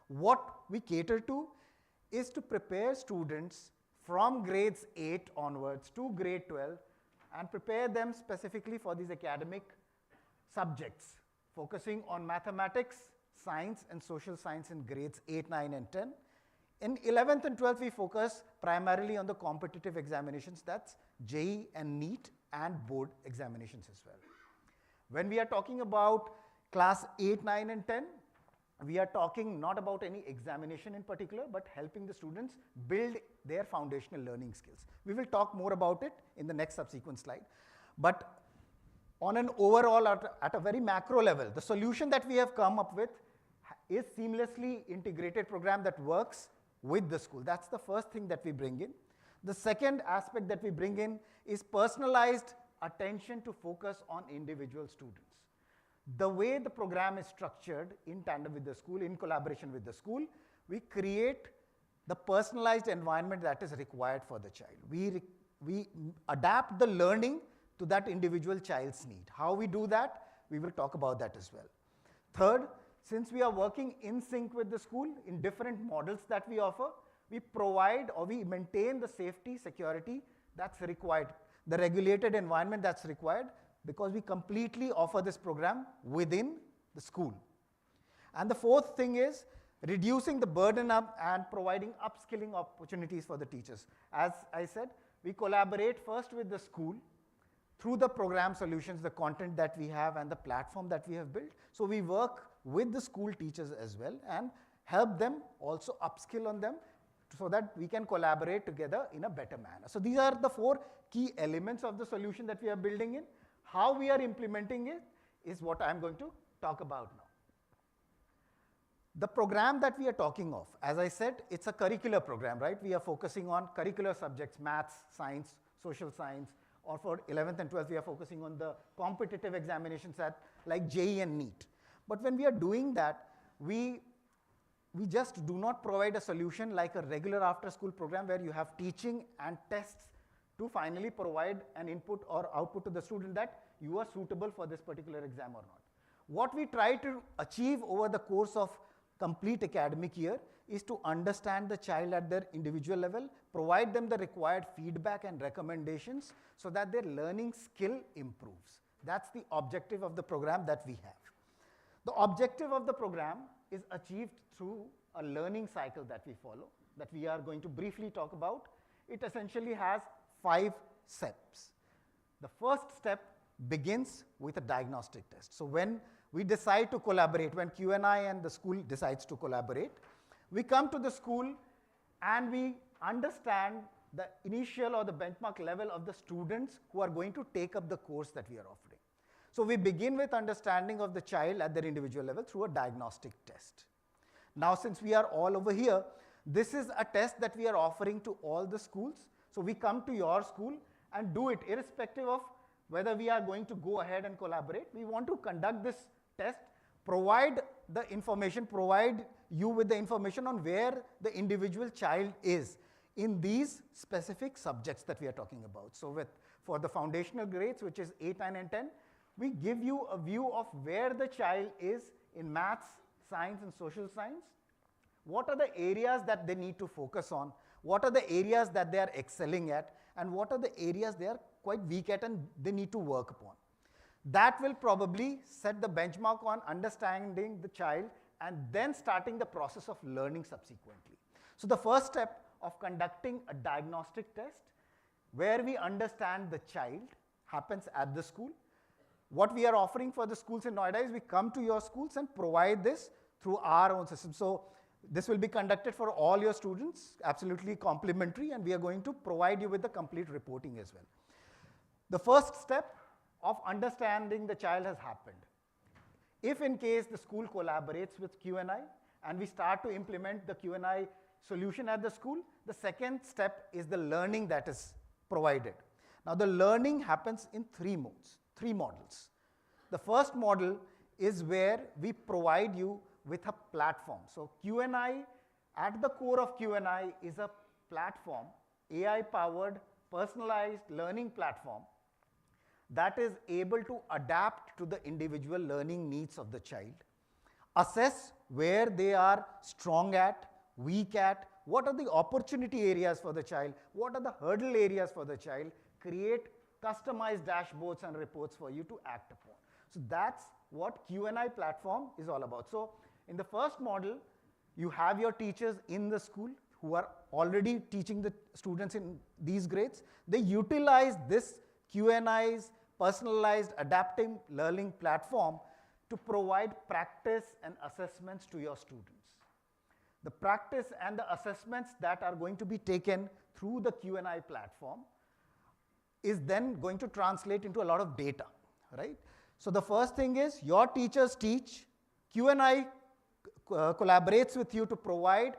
What we cater to is to prepare students from grades 8 onwards to grade 12 and prepare them specifically for these academic subjects, focusing on mathematics, science, and social science in grades 8, 9, and 10. In 11th and 12th, we focus primarily on the competitive examinations, that's JEE and NEET and board examinations as well. When we are talking about class 8, 9 and 10, we are talking not about any examination in particular, but helping the students build their foundational learning skills. We will talk more about it in the next subsequent slide. But on an overall, at a very macro level, the solution that we have come up with is seamlessly integrated program that works with the school. That's the first thing that we bring in. The second aspect that we bring in is personalized attention to focus on individual students. The way the program is structured in tandem with the school, in collaboration with the school, we create the personalized environment that is required for the child. We adapt the learning to that individual child's need. How we do that, we will talk about that as well. Third, since we are working in sync with the school in different models that we offer, we provide or we maintain the safety, security that's required, the regulated environment that's required, because we completely offer this program within the school. And the fourth thing is reducing the burden up and providing upskilling opportunities for the teachers. As I said, we collaborate first with the school through the program solutions, the content that we have and the platform that we have built. So we work with the school teachers as well and help them also upskill on them so that we can collaborate together in a better manner. So these are the four key elements of the solution that we are building in. How we are implementing it is what I'm going to talk about now. The program that we are talking of, as I said, it's a curricular program, right? We are focusing on curricular subjects, maths, science, social science, or for 11th and 12th, we are focusing on the competitive examinations like JEE and NEET. But when we are doing that, we just do not provide a solution like a regular after-school program where you have teaching and tests to finally provide an input or output to the student that you are suitable for this particular exam or not. What we try to achieve over the course of complete academic year is to understand the child at their individual level, provide them the required feedback and recommendations so that their learning skill improves. That's the objective of the program that we have. The objective of the program is achieved through a learning cycle that we follow, that we are going to briefly talk about. It essentially has 5 steps. The first step begins with a diagnostic test. So when we decide to collaborate, when Q&I and the school decides to collaborate, we come to the school and we understand the initial or the benchmark level of the students who are going to take up the course that we are offering. So we begin with understanding of the child at their individual level through a diagnostic test. Now, since we are all over here, this is a test that we are offering to all the schools. So we come to your school and do it irrespective of whether we are going to go ahead and collaborate. We want to conduct this test, provide the information, provide you with the information on where the individual child is in these specific subjects that we are talking about. So for the foundational grades, which is 8, 9 and 10, we give you a view of where the child is in maths, science and social science. What are the areas that they need to focus on? What are the areas that they are excelling at? And what are the areas they are quite weak at and they need to work upon? That will probably set the benchmark on understanding the child and then starting the process of learning subsequently. So the first step of conducting a diagnostic test where we understand the child happens at the school. What we are offering for the schools in Noida is we come to your schools and provide this through our own system. So this will be conducted for all your students, absolutely complimentary, and we are going to provide you with the complete reporting as well. The first step of understanding the child has happened. If in case the school collaborates with Q&I and we start to implement the Q&I solution at the school, the second step is the learning that is provided. Now the learning happens in 3 modes, 3 models. The first model is where we provide you with a platform. So Q&I, at the core of Q&I is a platform, AI-powered, personalized learning platform that is able to adapt to the individual learning needs of the child, assess where they are strong at, weak at, what are the opportunity areas for the child, what are the hurdle areas for the child, create customized dashboards and reports for you to act upon. So that's what Q&I platform is all about. So in the first model, you have your teachers in the school who are already teaching the students in these grades, they utilize this Q&I's personalized adaptive learning platform to provide practice and assessments to your students. The practice and the assessments that are going to be taken through the Q&I platform is then going to translate into a lot of data, right? So the first thing is your teachers teach, Q&I collaborates with you to provide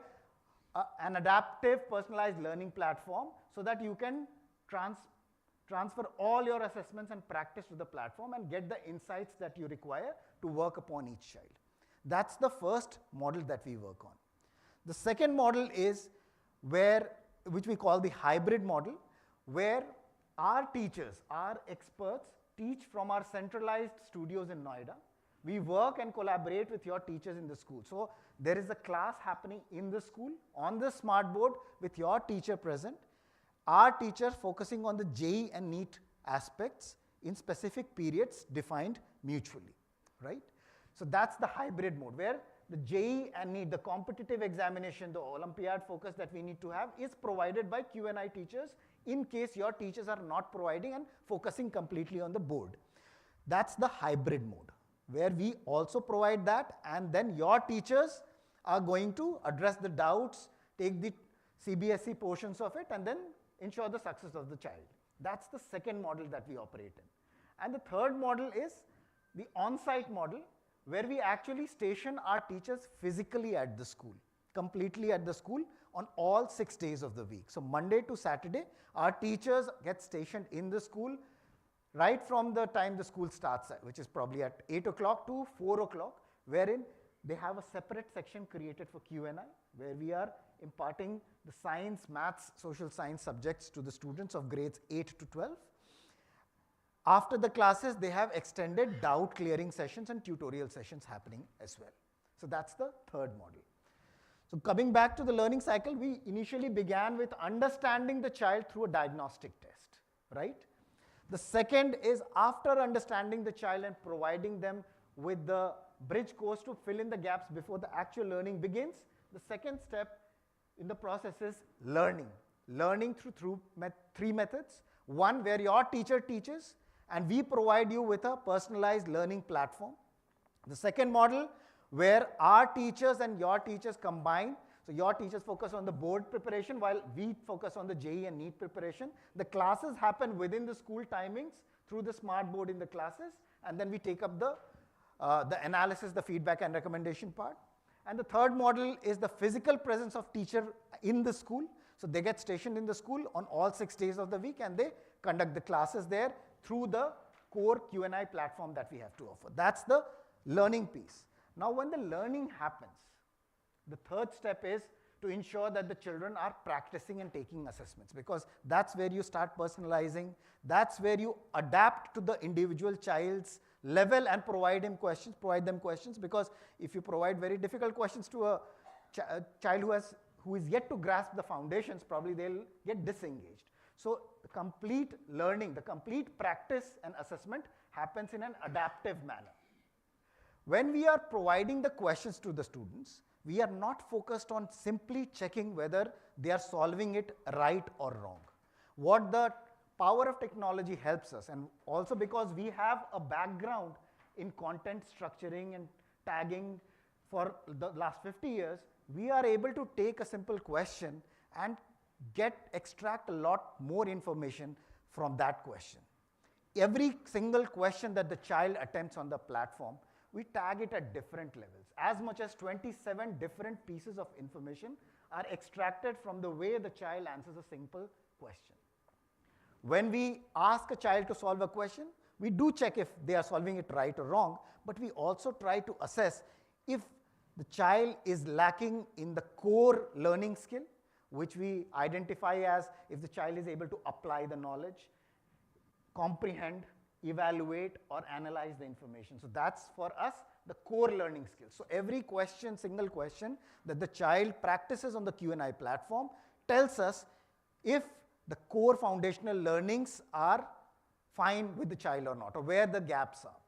an adaptive personalized learning platform so that you can transfer all your assessments and practice to the platform and get the insights that you require to work upon each child. That's the first model that we work on. The second model is which we call the hybrid model, where our teachers, our experts, teach from our centralized studios in Noida. We work and collaborate with your teachers in the school. So there is a class happening in the school on the smart board with your teacher present. Our teachers focusing on the JEE and NEET aspects in specific periods defined mutually, right? So that's the hybrid mode where the JEE and NEET, the competitive examination, the Olympiad focus that we need to have is provided by Q&I teachers in case your teachers are not providing and focusing completely on the board. That's the hybrid mode, where we also provide that, and then your teachers are going to address the doubts, take the CBSE portions of it, and then ensure the success of the child. That's the second model that we operate in. And the third model is the on-site model, where we actually station our teachers physically at the school, completely at the school on all 6 days of the week. So Monday to Saturday, our teachers get stationed in the school right from the time the school starts, which is probably at 8 o'clock to 4 o'clock, wherein they have a separate section created for Q&I, where we are imparting the science, maths, social science subjects to the students of grades 8 to 12. After the classes, they have extended doubt clearing sessions and tutorial sessions happening as well. So that's the third model. So coming back to the learning cycle, we initially began with understanding the child through a diagnostic test, right? The second is after understanding the child and providing them with the bridge course to fill in the gaps before the actual learning begins. The second step in the process is learning. Learning through three methods. One, where your teacher teaches, and we provide you with a personalized learning platform. The second model, where our teachers and your teachers combine. So your teachers focus on the board preparation while we focus on the JEE and NEET preparation. The classes happen within the school timings through the smart board in the classes, and then we take up the analysis, the feedback and recommendation part. And the third model is the physical presence of teacher in the school. So they get stationed in the school on all 6 days of the week, and they conduct the classes there through the core Q&I platform that we have to offer. That's the learning piece. Now when the learning happens, the third step is to ensure that the children are practicing and taking assessments, because that's where you start personalizing, that's where you adapt to the individual child's level and provide them questions, because if you provide very difficult questions to a child who is yet to grasp the foundations, probably they'll get disengaged. So the complete learning, the complete practice and assessment happens in an adaptive manner. When we are providing the questions to the students, we are not focused on simply checking whether they are solving it right or wrong. What the power of technology helps us, and also because we have a background in content structuring and tagging for the last 50 years, we are able to take a simple question and extract a lot more information from that question. Every single question that the child attempts on the platform, we tag it at different levels. As much as 27 different pieces of information are extracted from the way the child answers a simple question. When we ask a child to solve a question, we do check if they are solving it right or wrong, but we also try to assess if the child is lacking in the core learning skill, which we identify as if the child is able to apply the knowledge, comprehend, evaluate, or analyze the information. So that's for us the core learning skills. So every question, single question that the child practices on the Q&I platform tells us if the core foundational learnings are fine with the child or not, or where the gaps are.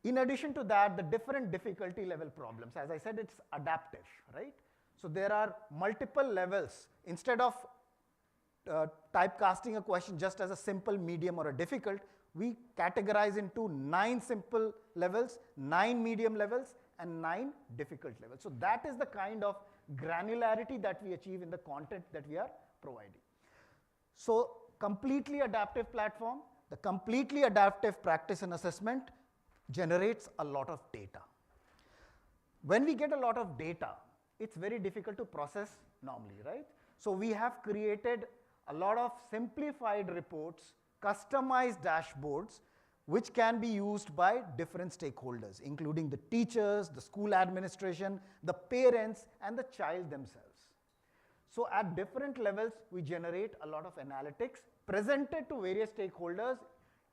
In addition to that, the different difficulty level problems, as I said, it's adaptive, right? So there are multiple levels. Instead of typecasting a question just as a simple, medium, or a difficult, we categorize into 9 simple levels, 9 medium levels, and 9 difficult levels. So that is the kind of granularity that we achieve in the content that we are providing. So completely adaptive platform, the completely adaptive practice and assessment generates a lot of data. When we get a lot of data, it's very difficult to process normally, right? So we have created a lot of simplified reports, customized dashboards, which can be used by different stakeholders, including the teachers, the school administration, the parents, and the child themselves. So at different levels, we generate a lot of analytics presented to various stakeholders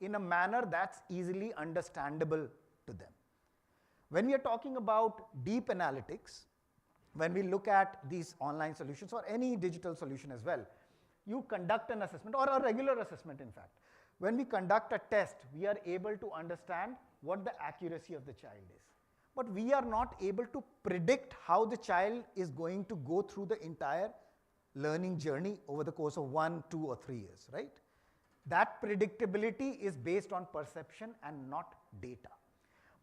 in a manner that's easily understandable to them. When we are talking about deep analytics, when we look at these online solutions or any digital solution as well, you conduct an assessment or a regular assessment, in fact. When we conduct a test, we are able to understand what the accuracy of the child is. But we are not able to predict how the child is going to go through the entire learning journey over the course of 1, 2, or 3 years, right? That predictability is based on perception and not data.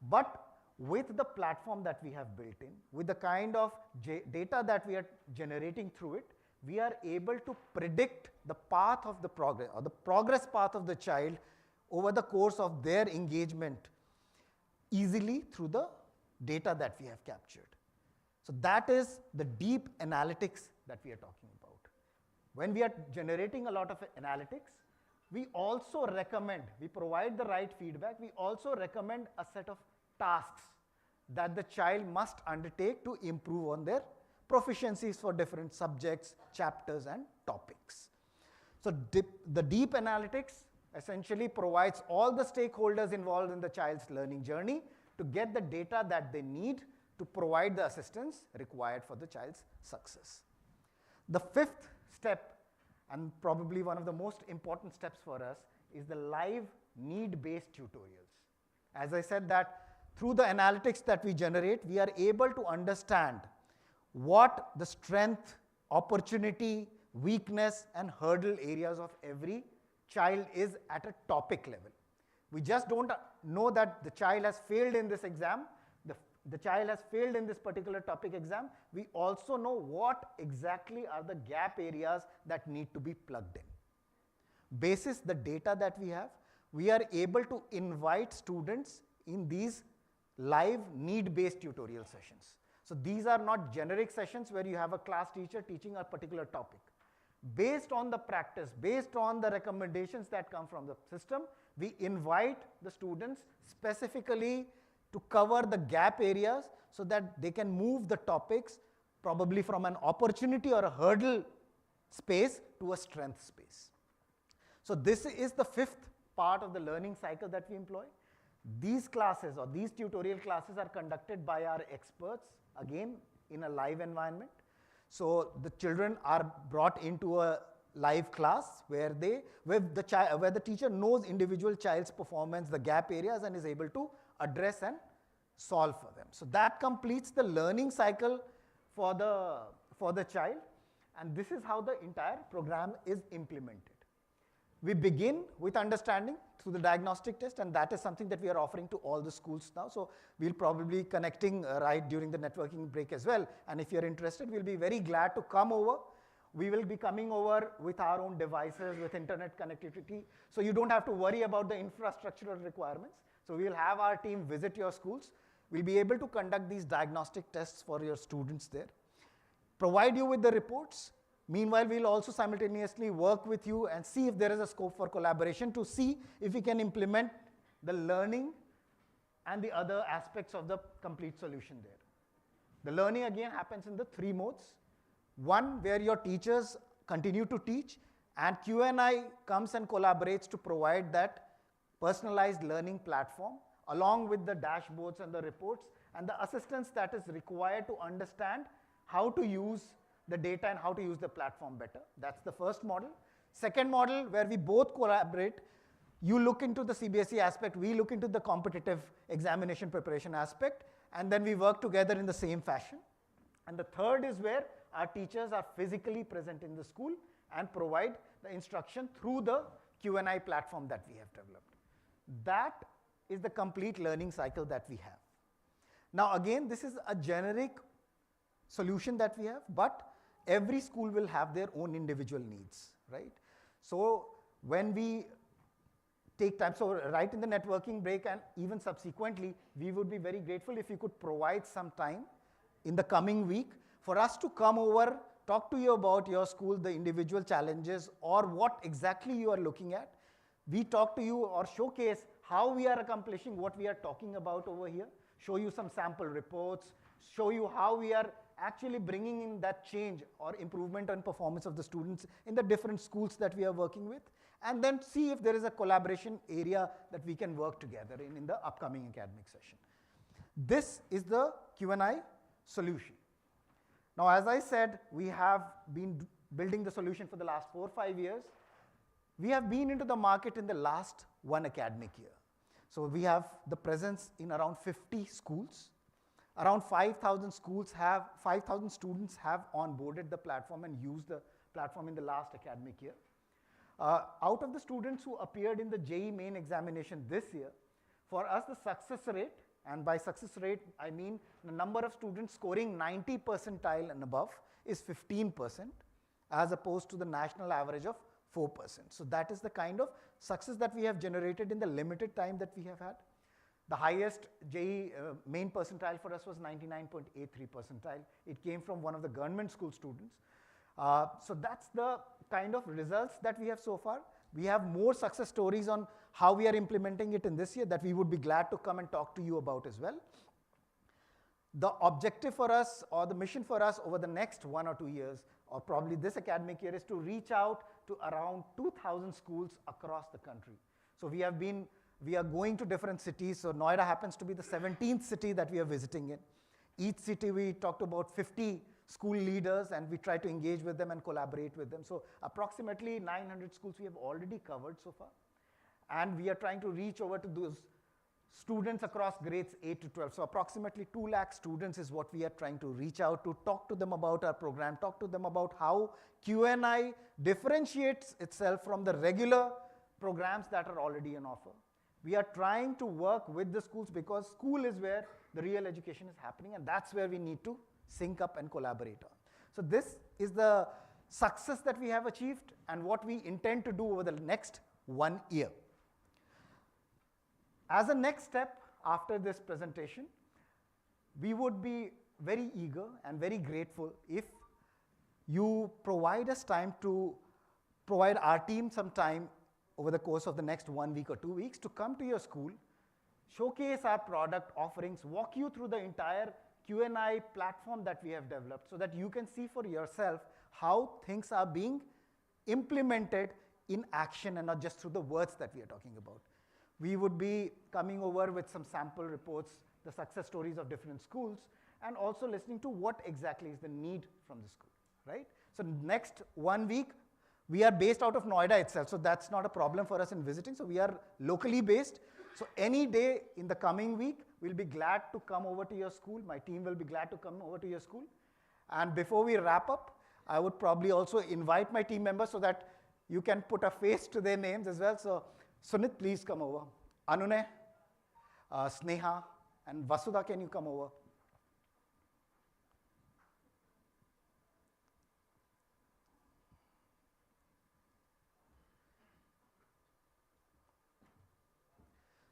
But with the platform that we have built in, with the kind of data that we are generating through it, we are able to predict the path of the progress, or the progress path of the child over the course of their engagement easily through the data that we have captured. So that is the deep analytics that we are talking about. When we are generating a lot of analytics, we also recommend, we provide the right feedback, we also recommend a set of tasks that the child must undertake to improve on their proficiencies for different subjects, chapters, and topics. So the deep analytics essentially provides all the stakeholders involved in the child's learning journey to get the data that they need to provide the assistance required for the child's success. The 5th step, and probably one of the most important steps for us, is the live need-based tutorials. As I said, that through the analytics that we generate, we are able to understand what the strength, opportunity, weakness, and hurdle areas of every child is at a topic level. We just don't know that the child has failed in this exam, the child has failed in this particular topic exam. We also know what exactly are the gap areas that need to be plugged in. Basis the data that we have, we are able to invite students in these live need-based tutorial sessions. So these are not generic sessions where you have a class teacher teaching a particular topic. Based on the practice, based on the recommendations that come from the system, we invite the students specifically to cover the gap areas so that they can move the topics probably from an opportunity or a hurdle space to a strength space. So this is the 5th part of the learning cycle that we employ. These classes or these tutorial classes are conducted by our experts, again in a live environment. So the children are brought into a live class where the teacher knows individual child's performance, the gap areas, and is able to address and solve for them. So that completes the learning cycle for the child, and this is how the entire program is implemented. We begin with understanding through the diagnostic test, and that is something that we are offering to all the schools now. So we'll probably be connecting right during the networking break as well. And if you're interested, we'll be very glad to come over. We will be coming over with our own devices, with internet connectivity. So you don't have to worry about the infrastructural requirements. So we'll have our team visit your schools. We'll be able to conduct these diagnostic tests for your students there, provide you with the reports. Meanwhile, we'll also simultaneously work with you and see if there is a scope for collaboration to see if we can implement the learning and the other aspects of the complete solution there. The learning again happens in the 3 modes. One, where your teachers continue to teach, and Q&I comes and collaborates to provide that personalized learning platform along with the dashboards and the reports and the assistance that is required to understand how to use the data and how to use the platform better. That's the first model. Second model, where we both collaborate. You look into the CBSE aspect, we look into the competitive examination preparation aspect, and then we work together in the same fashion. And the third is where our teachers are physically present in the school and provide the instruction through the Q&I platform that we have developed. That is the complete learning cycle that we have. Now again, this is a generic solution that we have, but every school will have their own individual needs, right? So when we take time, so right in the networking break and even subsequently, we would be very grateful if you could provide some time in the coming week for us to come over, talk to you about your school, the individual challenges, or what exactly you are looking at. We talk to you or showcase how we are accomplishing what we are talking about over here, show you some sample reports, show you how we are actually bringing in that change or improvement on performance of the students in the different schools that we are working with, and then see if there is a collaboration area that we can work together in the upcoming academic session. This is the Q&I solution. Now, as I said, we have been building the solution for the last 4 or 5 years. We have been into the market in the last 1 academic year. So we have the presence in around 50 schools. Around 5,000 students have onboarded the platform and used the platform in the last academic year. Out of the students who appeared in the JEE main examination this year, for us the success rate, and by success rate I mean the number of students scoring 90 percentile and above, is 15%, as opposed to the national average of 4%. So that is the kind of success that we have generated in the limited time that we have had. The highest JEE main percentile for us was 99.83 percentile. It came from one of the government school students. So that's the kind of results that we have so far. We have more success stories on how we are implementing it in this year that we would be glad to come and talk to you about as well. The objective for us, or the mission for us over the next 1 or 2 years, or probably this academic year, is to reach out to around 2,000 schools across the country. So we are going to different cities. So Noida happens to be the 17th city that we are visiting in. Each city we talked about 50 school leaders, and we try to engage with them and collaborate with them. So approximately 900 schools we have already covered so far. And we are trying to reach over to those students across grades 8 to 12. So approximately 2 lakh students is what we are trying to reach out to, talk to them about our program, talk to them about how Q&I differentiates itself from the regular programs that are already on offer. We are trying to work with the schools because school is where the real education is happening, and that's where we need to sync up and collaborate on. So this is the success that we have achieved and what we intend to do over the next 1 year. As a next step after this presentation, we would be very eager and very grateful if you provide us time to provide our team some time over the course of the next 1 week or 2 weeks to come to your school, showcase our product offerings, walk you through the entire Q&I platform that we have developed so that you can see for yourself how things are being implemented in action and not just through the words that we are talking about. We would be coming over with some sample reports, the success stories of different schools, and also listening to what exactly is the need from the school, right? So next 1 week, we are based out of Noida itself, so that's not a problem for us in visiting. So we are locally based. So any day in the coming week, we'll be glad to come over to your school. My team will be glad to come over to your school. And before we wrap up, I would probably also invite my team members so that you can put a face to their names as well. So Sunit, please come over. Anune, Sneha, and Vasudha, can you come over?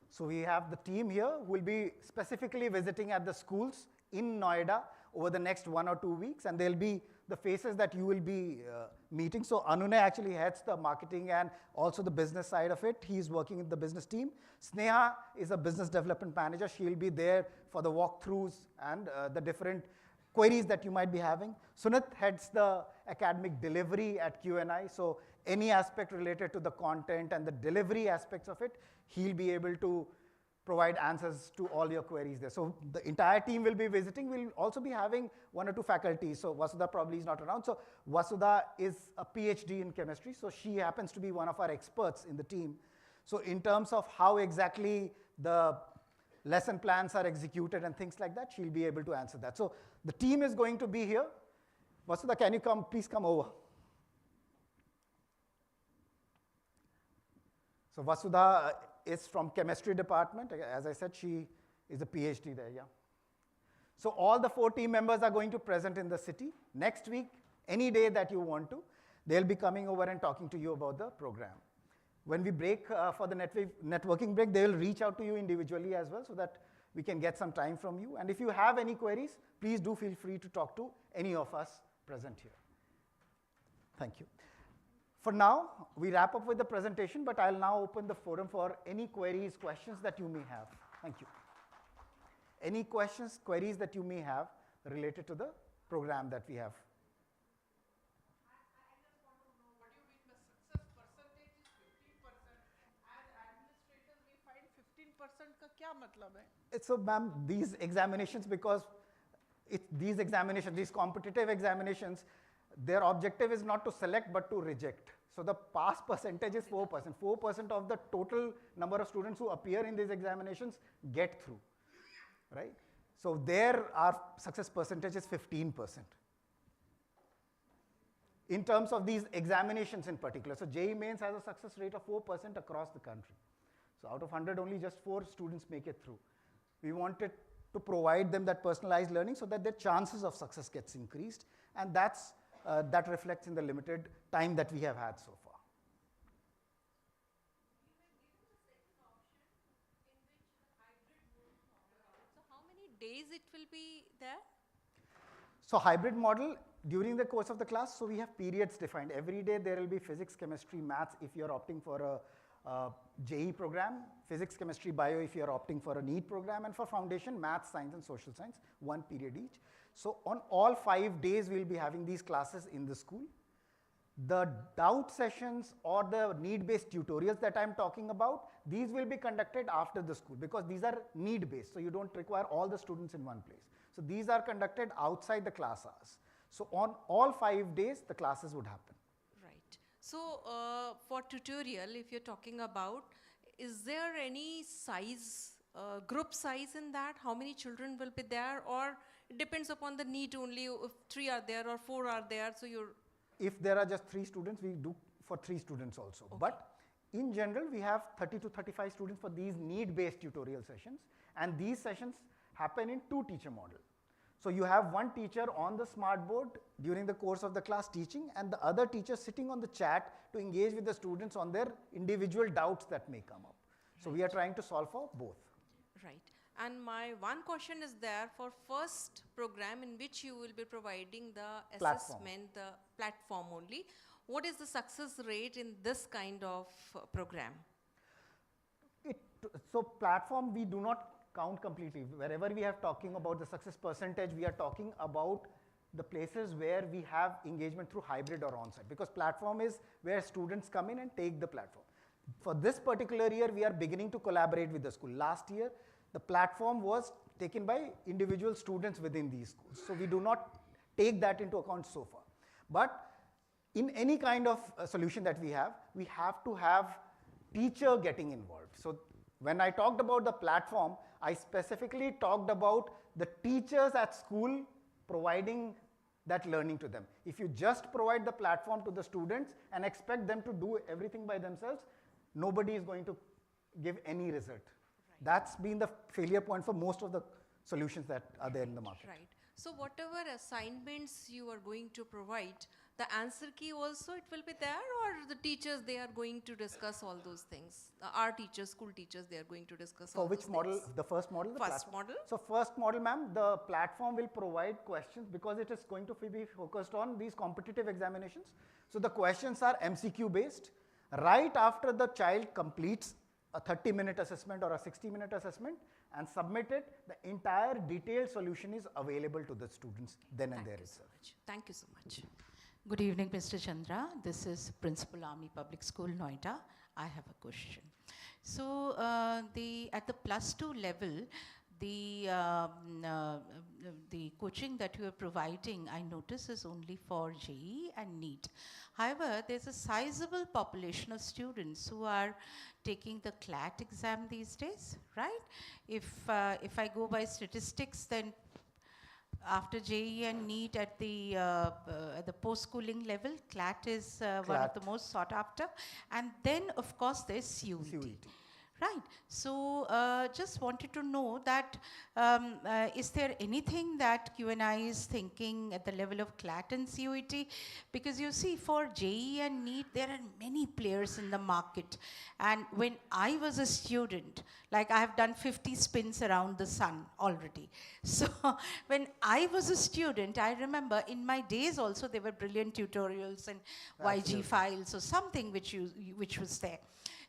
So we have the team here who will be specifically visiting at the schools in Noida over the next 1 or 2 weeks, and they'll be the faces that you will be meeting. So Anune actually heads the marketing and also the business side of it. He's working with the business team. Sneha is a business development manager. She'll be there for the walkthroughs and the different queries that you might be having. Sunit heads the academic delivery at Q&I. So any aspect related to the content and the delivery aspects of it, he'll be able to provide answers to all your queries there. So the entire team will be visiting. We'll also be having 1 or 2 faculty. So Vasudha probably is not around. So Vasudha is a PhD in chemistry. So she happens to be one of our experts in the team. So in terms of how exactly the lesson plans are executed and things like that, she'll be able to answer that. So the team is going to be here. Vasudha, can you come, please come over. So Vasudha is from chemistry department. As I said, she is a PhD there, yeah. So all the 4 team members are going to present in the city. Next week, any day that you want to, they'll be coming over and talking to you about the program. When we break for the networking break, they will reach out to you individually as well so that we can get some time from you. And if you have any queries, please do feel free to talk to any of us present here. Thank you. For now, we wrap up with the presentation, but I'll now open the forum for any queries, questions that you may have. Thank you. Any questions, queries that you may have related to the program that we have? So, ma'am, these examinations, because these competitive examinations, their objective is not to select but to reject. So the pass percentage is 4%. 4% of the total number of students who appear in these examinations get through, right? So there our success percentage is 15%. In terms of these examinations in particular, so JEE Mains has a success rate of 4% across the country. So out of 100, only just 4 students make it through. We wanted to provide them that personalized learning so that their chances of success gets increased, and that reflects in the limited time that we have had so far. So how many days it will be there? So hybrid model, during the course of the class, so we have periods defined. Every day there will be physics, chemistry, maths if you're opting for a JEE program, physics, chemistry, bio if you're opting for a NEET program, and for foundation, maths, science and social science, 1 period each. So on all 5 days, we'll be having these classes in the school. The doubt sessions or the need-based tutorials that I'm talking about, these will be conducted after the school because these are need-based, so you don't require all the students in one place. So these are conducted outside the class hours. So on all 5 days, the classes would happen. Right. So for tutorial, if you're talking about, is there any size, group size in that? How many children will be there, or it depends upon the need only, if 3 are there or 4 are there, so you're... If there are just 3 students, we do for 3 students also. Okay. But in general, we have 30 to 35 students for these need-based tutorial sessions, and these sessions happen in 2-teacher model. So you have one teacher on the smart board during the course of the class teaching, and the other teacher sitting on the chat to engage with the students on their individual doubts that may come up. Right. So we are trying to solve for both. Right. And my one question is there for first program in which you will be providing the assessment, the platform only. What is the success rate in this kind of program? So platform we do not count completely. Wherever we are talking about the success percentage, we are talking about the places where we have engagement through hybrid or on-site, because platform is where students come in and take the platform. For this particular year, we are beginning to collaborate with the school. Last year, the platform was taken by individual students within these schools. So we do not take that into account so far. But in any kind of solution that we have to have teacher getting involved. So when I talked about the platform, I specifically talked about the teachers at school providing that learning to them. If you just provide the platform to the students and expect them to do everything by themselves, nobody is going to give any result. Right. That's been the failure point for most of the solutions that are there in the market. Right. So whatever assignments you are going to provide, the answer key also it will be there, or the teachers they are going to discuss all those things? Our teachers, school teachers, they are going to discuss all those things. For which model? The first model? First model. So first model, ma'am, the platform will provide questions because it is going to be focused on these competitive examinations. So the questions are MCQ based. Right after the child completes a 30-minute assessment or a 60-minute assessment and submit it, the entire detailed solution is available to the students then and there itself. Thank you so much. Good evening, Mr. Chandra. This is Principal Army Public School, Noida. I have a question. So at the +2 level, the the coaching that you are providing, I notice, is only for JEE and NEET. However, there's a sizable population of students who are taking the CLAT exam these days, right? If I go by statistics, then after JEE and NEET at the post-schooling level, CLAT is one of the most sought after. And then, of course, there's CUET. Right. So just wanted to know that is there anything that Q&I is thinking at the level of CLAT and CUET? Because you see, for JEE and NEET, there are many players in the market. And when I was a student, like I have done 50 spins around the sun already. So when I was a student, I remember in my days also there were brilliant tutorials and YG files or something which was there.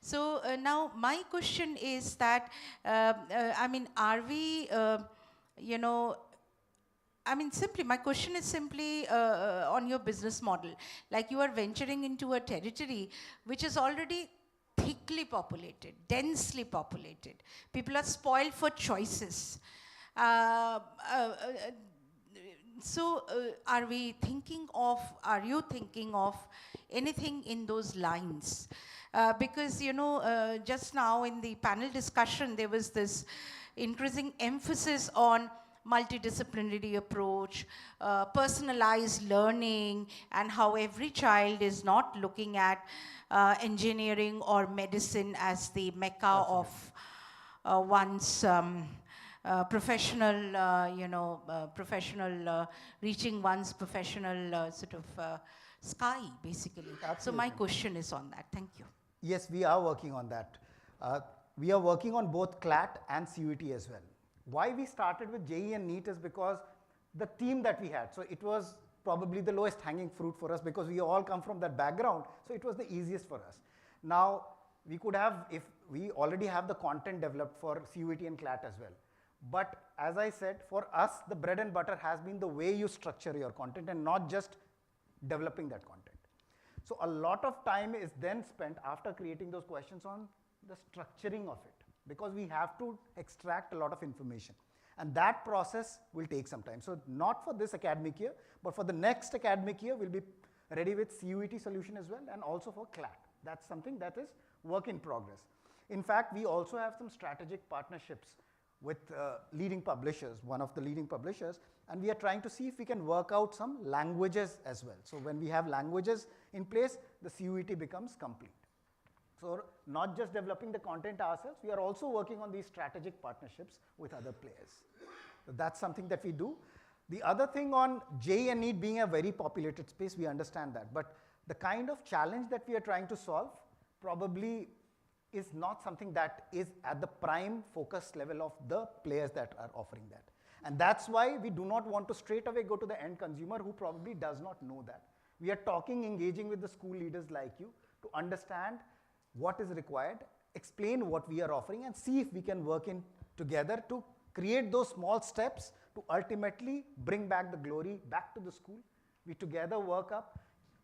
So now my question is that, I mean, are we, you know, I mean, simply, my question is simply on your business model. Like you are venturing into a territory which is already thickly populated, densely populated. People are spoiled for choices. So are you thinking of anything in those lines? Because, you know, just now in the panel discussion, there was this increasing emphasis on multidisciplinary approach, personalized learning, and how every child is not looking at engineering or medicine as the mecca of one's professional, reaching one's professional sort of sky, basically. Absolutely. So my question is on that. Thank you. Yes, we are working on that. We are working on both CLAT and CUET as well. Why we started with JEE and NEET is because the theme that we had. So it was probably the lowest hanging fruit for us because we all come from that background. So it was the easiest for us. Now, we could have, if we already have the content developed for CUET and CLAT as well. But as I said, for us, the bread and butter has been the way you structure your content and not just developing that content. So a lot of time is then spent after creating those questions on the structuring of it, because we have to extract a lot of information. And that process will take some time. So not for this academic year, but for the next academic year, we'll be ready with CUET solution as well, and also for CLAT. That's something that is work in progress. In fact, we also have some strategic partnerships with leading publishers, one of the leading publishers, and we are trying to see if we can work out some languages as well. So when we have languages in place, the CUET becomes complete. So not just developing the content ourselves, we are also working on these strategic partnerships with other players. So that's something that we do. The other thing on JEE and NEET being a very populated space, we understand that. But the kind of challenge that we are trying to solve probably is not something that is at the prime focus level of the players that are offering that. And that's why we do not want to straight away go to the end consumer who probably does not know that. We are talking, engaging with the school leaders like you to understand what is required, explain what we are offering, and see if we can work in together to create those small steps to ultimately bring back the glory back to the school. We together work up,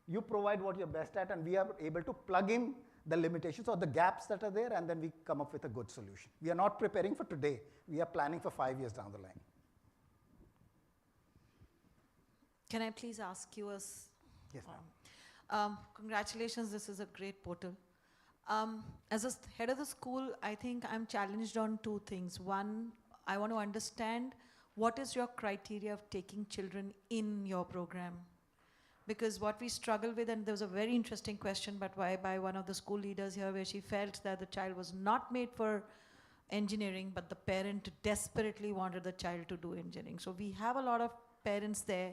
you provide what you're best at, and we are able to plug in the limitations or the gaps that are there, and then we come up with a good solution. We are not preparing for today. We are planning for 5 years down the line. Can I please ask you Yes, ma'am. Congratulations, this is a great portal. As a head of the school, I think I'm challenged on two things. One, I want to understand what is your criteria of taking children in your program? Because what we struggle with, and there was a very interesting question by one of the school leaders here where she felt that the child was not made for engineering, but the parent desperately wanted the child to do engineering. So we have a lot of parents there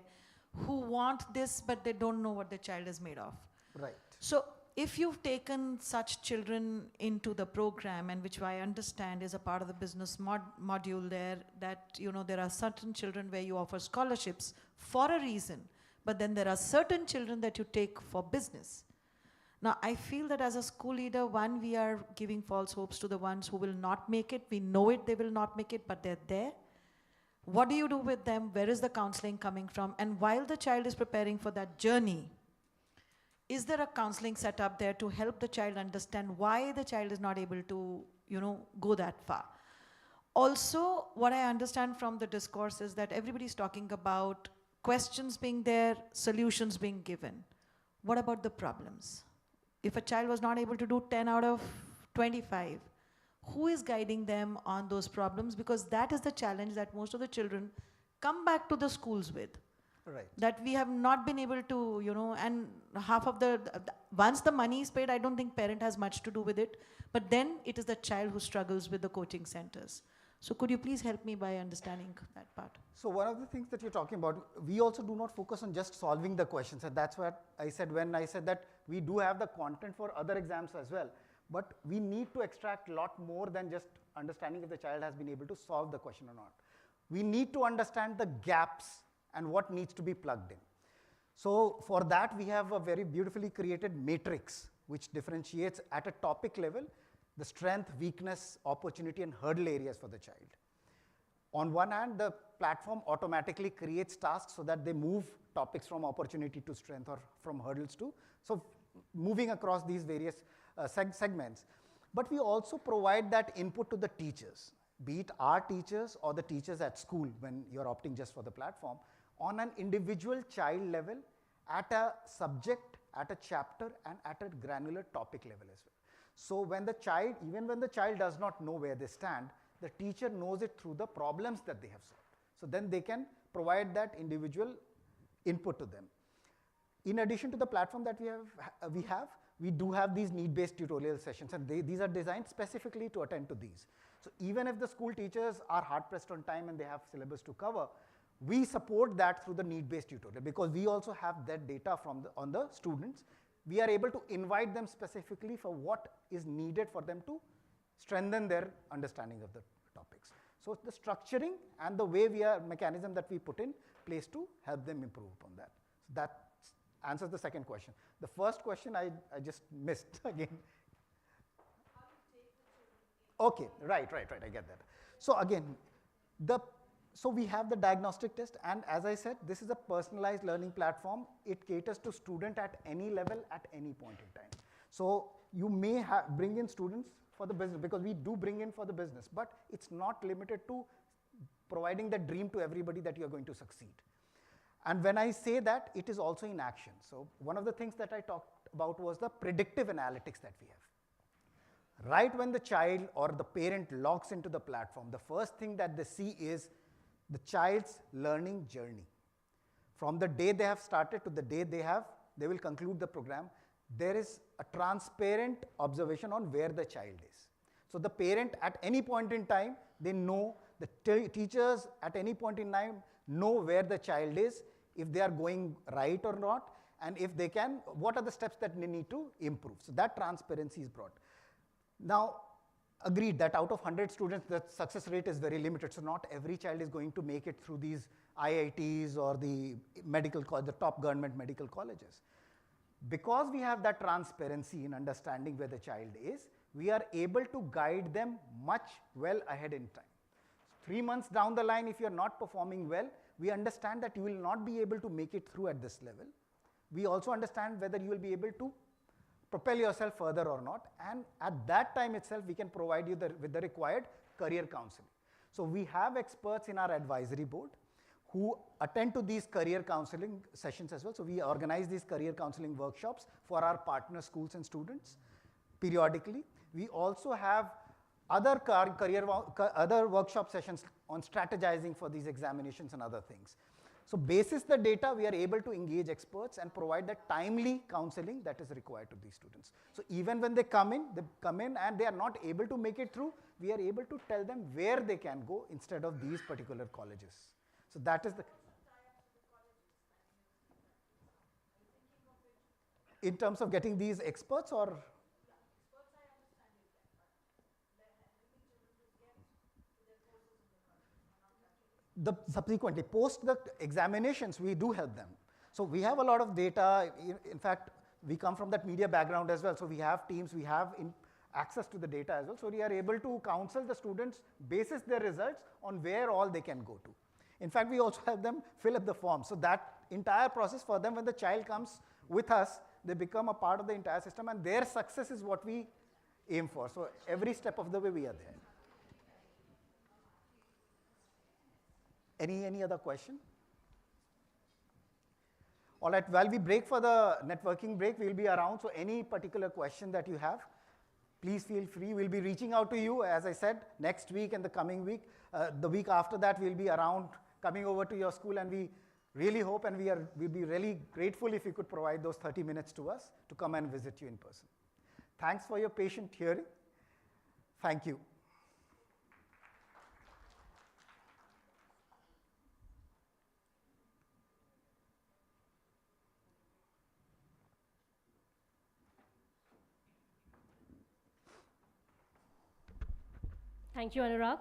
who want this, but they don't know what the child is made of. Right. So if you've taken such children into the program, and which I understand is a part of the business module there, that there are certain children where you offer scholarships for a reason, but then there are certain children that you take for business. Now, I feel that as a school leader, one, we are giving false hopes to the ones who will not make it. We know it, they will not make it, but they're there. What do you do with them? Where is the counseling coming from? And while the child is preparing for that journey, is there a counseling set up there to help the child understand why the child is not able to, go that far? Also, what I understand from the discourse is that everybody's talking about questions being there, solutions being given. What about the problems? If a child was not able to do 10 out of 25, who is guiding them on those problems? Because that is the challenge that most of the children come back to the schools with. Right. That we have not been able to, you know, and half of once the money is paid, I don't think parent has much to do with it. But then it is the child who struggles with the coaching centers. So could you please help me by understanding that part? So one of the things that you're talking about, we also do not focus on just solving the questions. And that's what I said when I said that we do have the content for other exams as well. But we need to extract a lot more than just understanding if the child has been able to solve the question or not. We need to understand the gaps and what needs to be plugged in. So for that, we have a very beautifully created matrix which differentiates at a topic level the strength, weakness, opportunity, and hurdle areas for the child. On one hand, the platform automatically creates tasks so that they move topics from opportunity to strength or from hurdles to, so moving across these various segments. But we also provide that input to the teachers, be it our teachers or the teachers at school when you're opting just for the platform, on an individual child level, at a subject, at a chapter, and at a granular topic level as well. So when the child, even when the child does not know where they stand, the teacher knows it through the problems that they have solved. So then they can provide that individual input to them. In addition to the platform that we do have these need-based tutorial sessions, and these are designed specifically to attend to these. So even if the school teachers are hard-pressed on time and they have syllabus to cover, we support that through the need-based tutorial because we also have that data on the students. We are able to invite them specifically for what is needed for them to strengthen their understanding of the topics. So the structuring and the way mechanism that we put in place to help them improve upon that. So that answers the second question. The first question I just missed again. Okay, right, I get that. So again, so we have the diagnostic test, and as I said, this is a personalized learning platform. It caters to student at any level at any point in time. So you may bring in students for the business, because we do bring in for the business, but it's not limited to providing the dream to everybody that you're going to succeed. And when I say that, it is also in action. So one of the things that I talked about was the predictive analytics that we have. Right when the child or the parent logs into the platform, the first thing that they see is the child's learning journey. From the day they have started to the day they will conclude the program, there is a transparent observation on where the child is. So the parent at any point in time, they know, the teachers at any point in time know where the child is, if they are going right or not, and if they can, what are the steps that they need to improve. So that transparency is brought. Now, agreed that out of 100 students, the success rate is very limited. So not every child is going to make it through these IITs or the top government medical colleges. Because we have that transparency in understanding where the child is, we are able to guide them much well ahead in time. 3 months down the line, if you're not performing well, we understand that you will not be able to make it through at this level. We also understand whether you will be able to propel yourself further or not, and at that time itself, we can provide you with the required career counseling. So we have experts in our advisory board who attend to these career counseling sessions as well. So we organize these career counseling workshops for our partner schools and students periodically. We also have other workshop sessions on strategizing for these examinations and other things. So basis the data, we are able to engage experts and provide the timely counseling that is required to these students. So even when they come in and they are not able to make it through, we are able to tell them where they can go instead of these particular colleges. So that is in terms of getting these experts, or? Subsequently, post the examinations, we do help them. So we have a lot of data. In fact, we come from that media background as well. So we have teams, we have access to the data as well. So we are able to counsel the students basis their results on where all they can go to. In fact, we also help them fill up the form. So that entire process for them, when the child comes with us, they become a part of the entire system, and their success is what we aim for. So every step of the way we are there. Any other question? All right, while we break for the networking break, we'll be around. So any particular question that you have, please feel free. We'll be reaching out to you, as I said, next week and the coming week. The week after that, we'll be around, coming over to your school, and we really hope and we'll be really grateful if you could provide those 30 minutes to us to come and visit you in person. Thanks for your patient hearing. Thank you. Thank you, Anurag.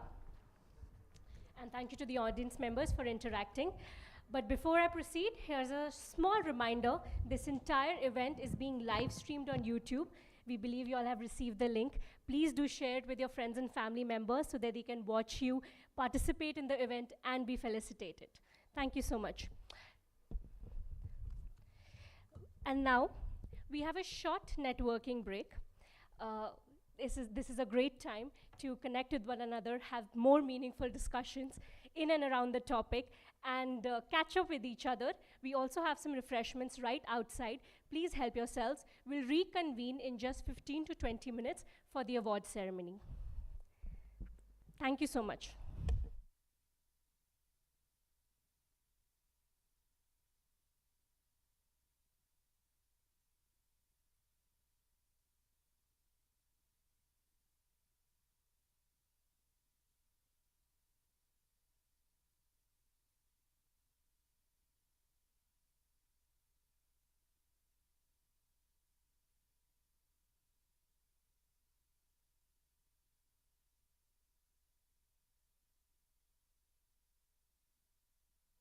And thank you to the audience members for interacting. But before I proceed, here's a small reminder. This entire event is being live streamed on YouTube. We believe you all have received the link. Please do share it with your friends and family members so that they can watch you participate in the event and be felicitated. Thank you so much. And now, we have a short networking break. This is a great time to connect with one another, have more meaningful discussions in and around the topic, and catch up with each other. We also have some refreshments right outside. Please help yourselves. We'll reconvene in just 15 to 20 minutes for the award ceremony. Thank you so much.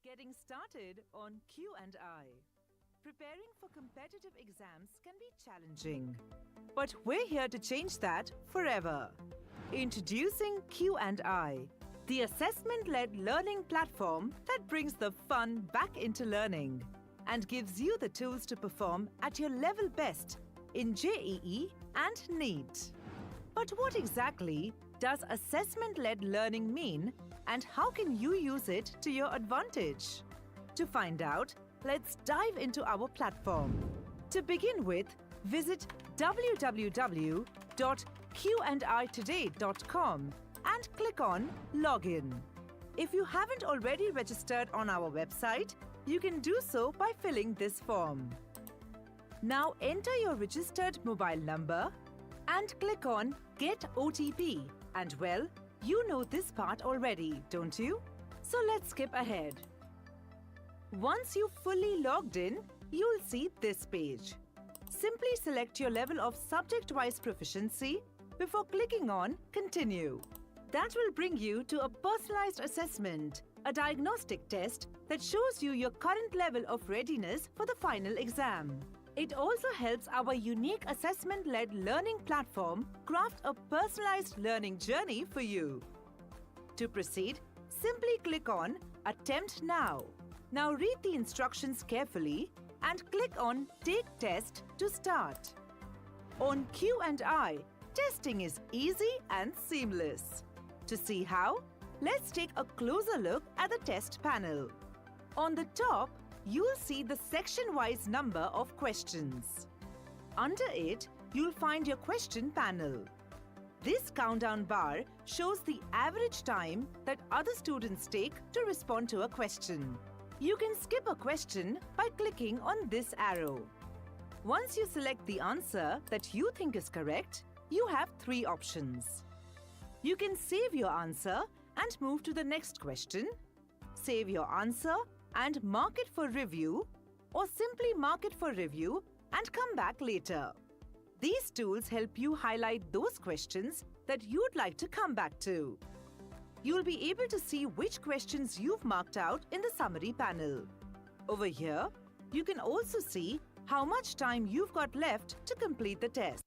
Getting started on Q&I. Preparing for competitive exams can be challenging, but we're here to change that forever. Introducing Q&I, the assessment-led learning platform that brings the fun back into learning and gives you the tools to perform at your level best in JEE and NEET. But what exactly does assessment-led learning mean, and how can you use it to your advantage? To find out, let's dive into our platform. To begin with, visit www.qanditoday.com and click on Login. If you haven't already registered on our website, you can do so by filling this form. Now enter your registered mobile number and click on Get OTP. And well, you know this part already, don't you? So let's skip ahead. Once you've fully logged in, you'll see this page. Simply select your level of subject-wise proficiency before clicking on Continue. That will bring you to a personalized assessment, a diagnostic test that shows you your current level of readiness for the final exam. It also helps our unique assessment-led learning platform craft a personalized learning journey for you. To proceed, simply click on Attempt Now. Now read the instructions carefully and click on Take Test to start. On Q&I, testing is easy and seamless. To see how, let's take a closer look at the test panel. On the top, you'll see the section-wise number of questions. Under it, you'll find your question panel. This countdown bar shows the average time that other students take to respond to a question. You can skip a question by clicking on this arrow. Once you select the answer that you think is correct, you have 3 options. You can save your answer and move to the next question, save your answer and mark it for review, or simply mark it for review and come back later. These tools help you highlight those questions that you'd like to come back to. You'll be able to see which questions you've marked out in the summary panel. Over here, you can also see how much time you've got left to complete the test.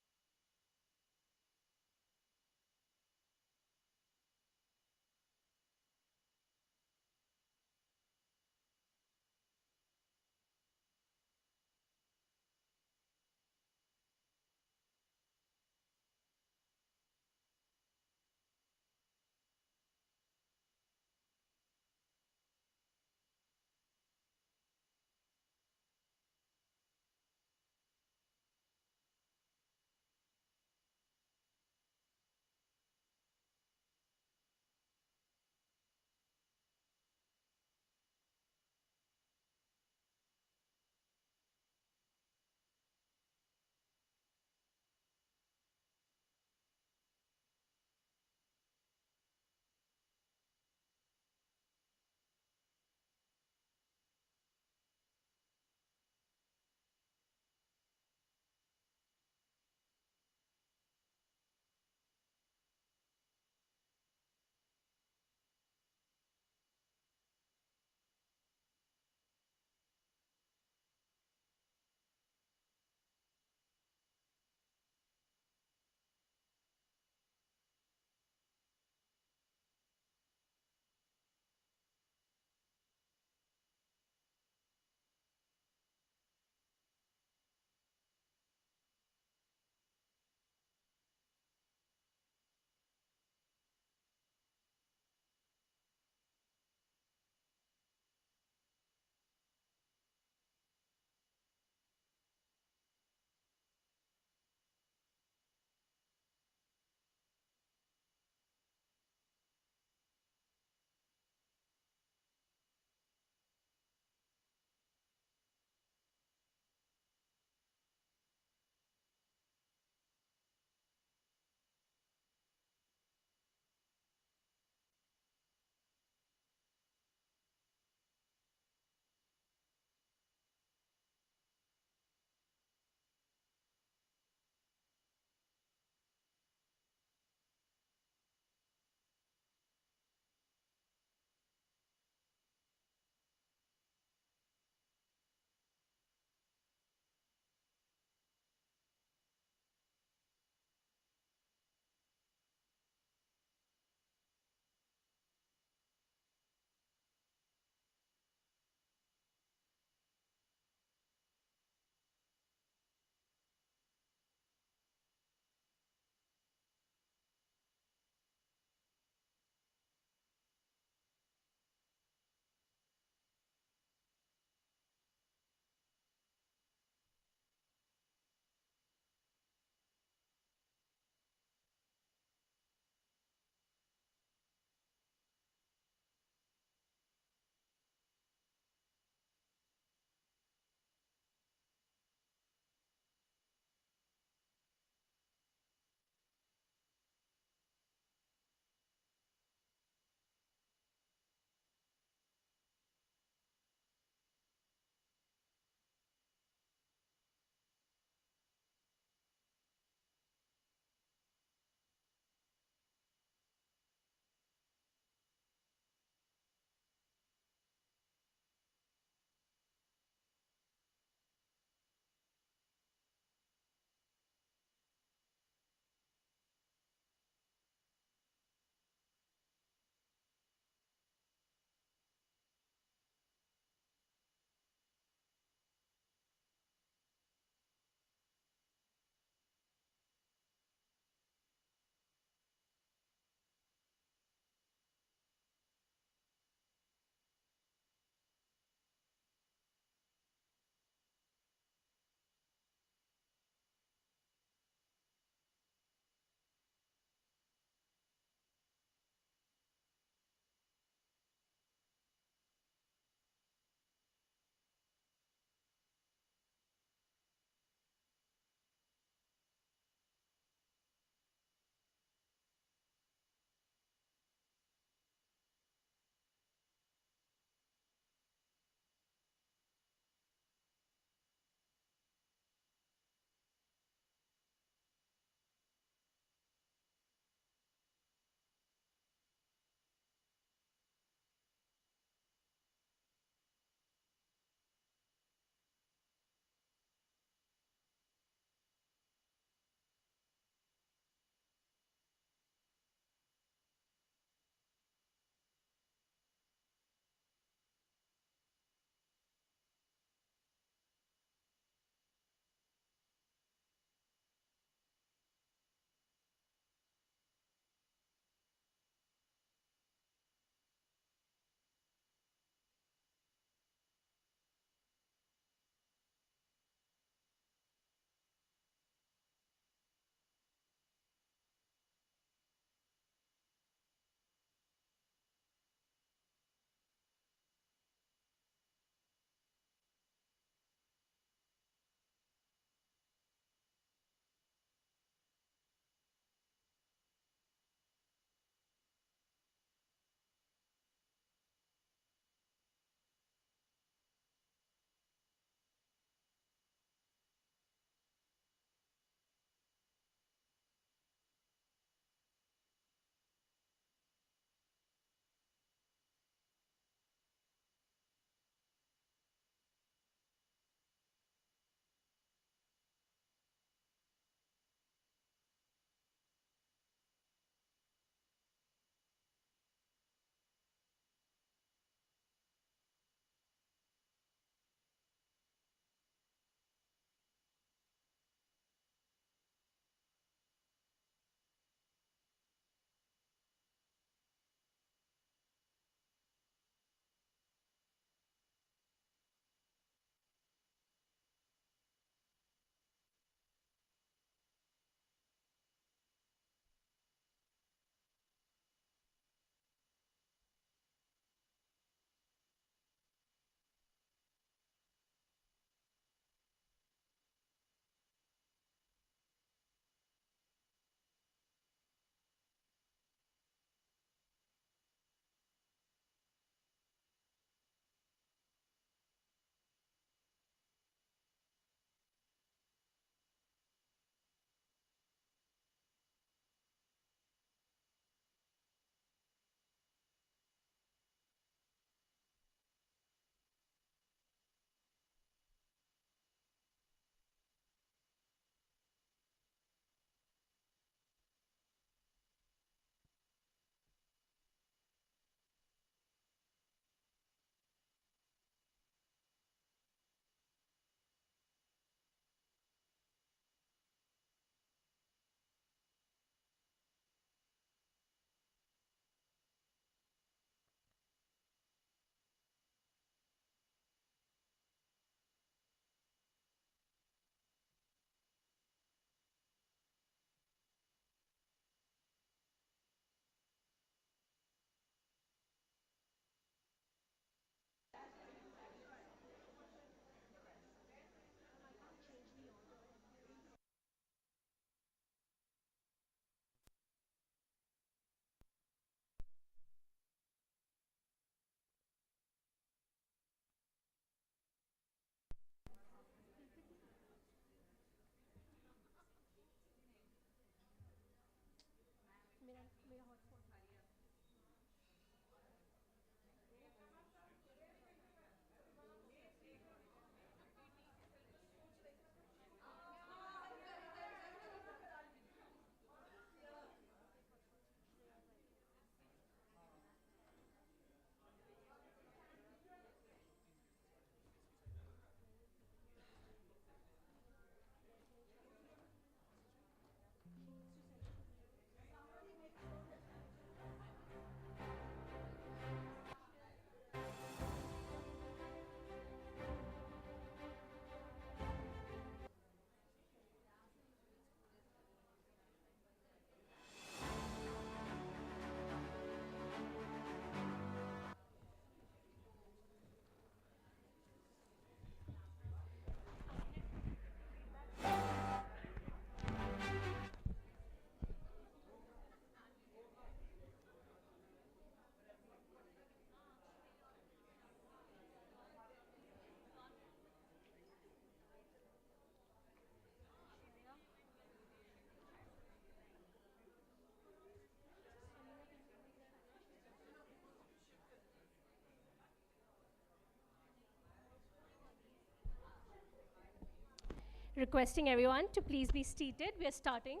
Requesting everyone to please be seated. We are starting.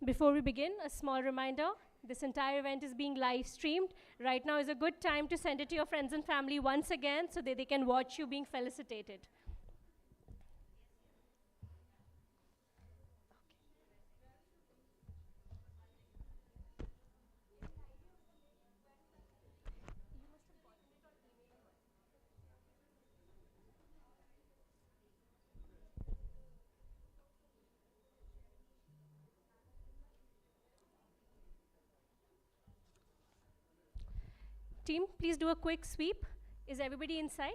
Before we begin, a small reminder, this entire event is being live streamed. Right now is a good time to send it to your friends and family once again so that they can watch you being felicitated. Team, please do a quick sweep. Is everybody inside?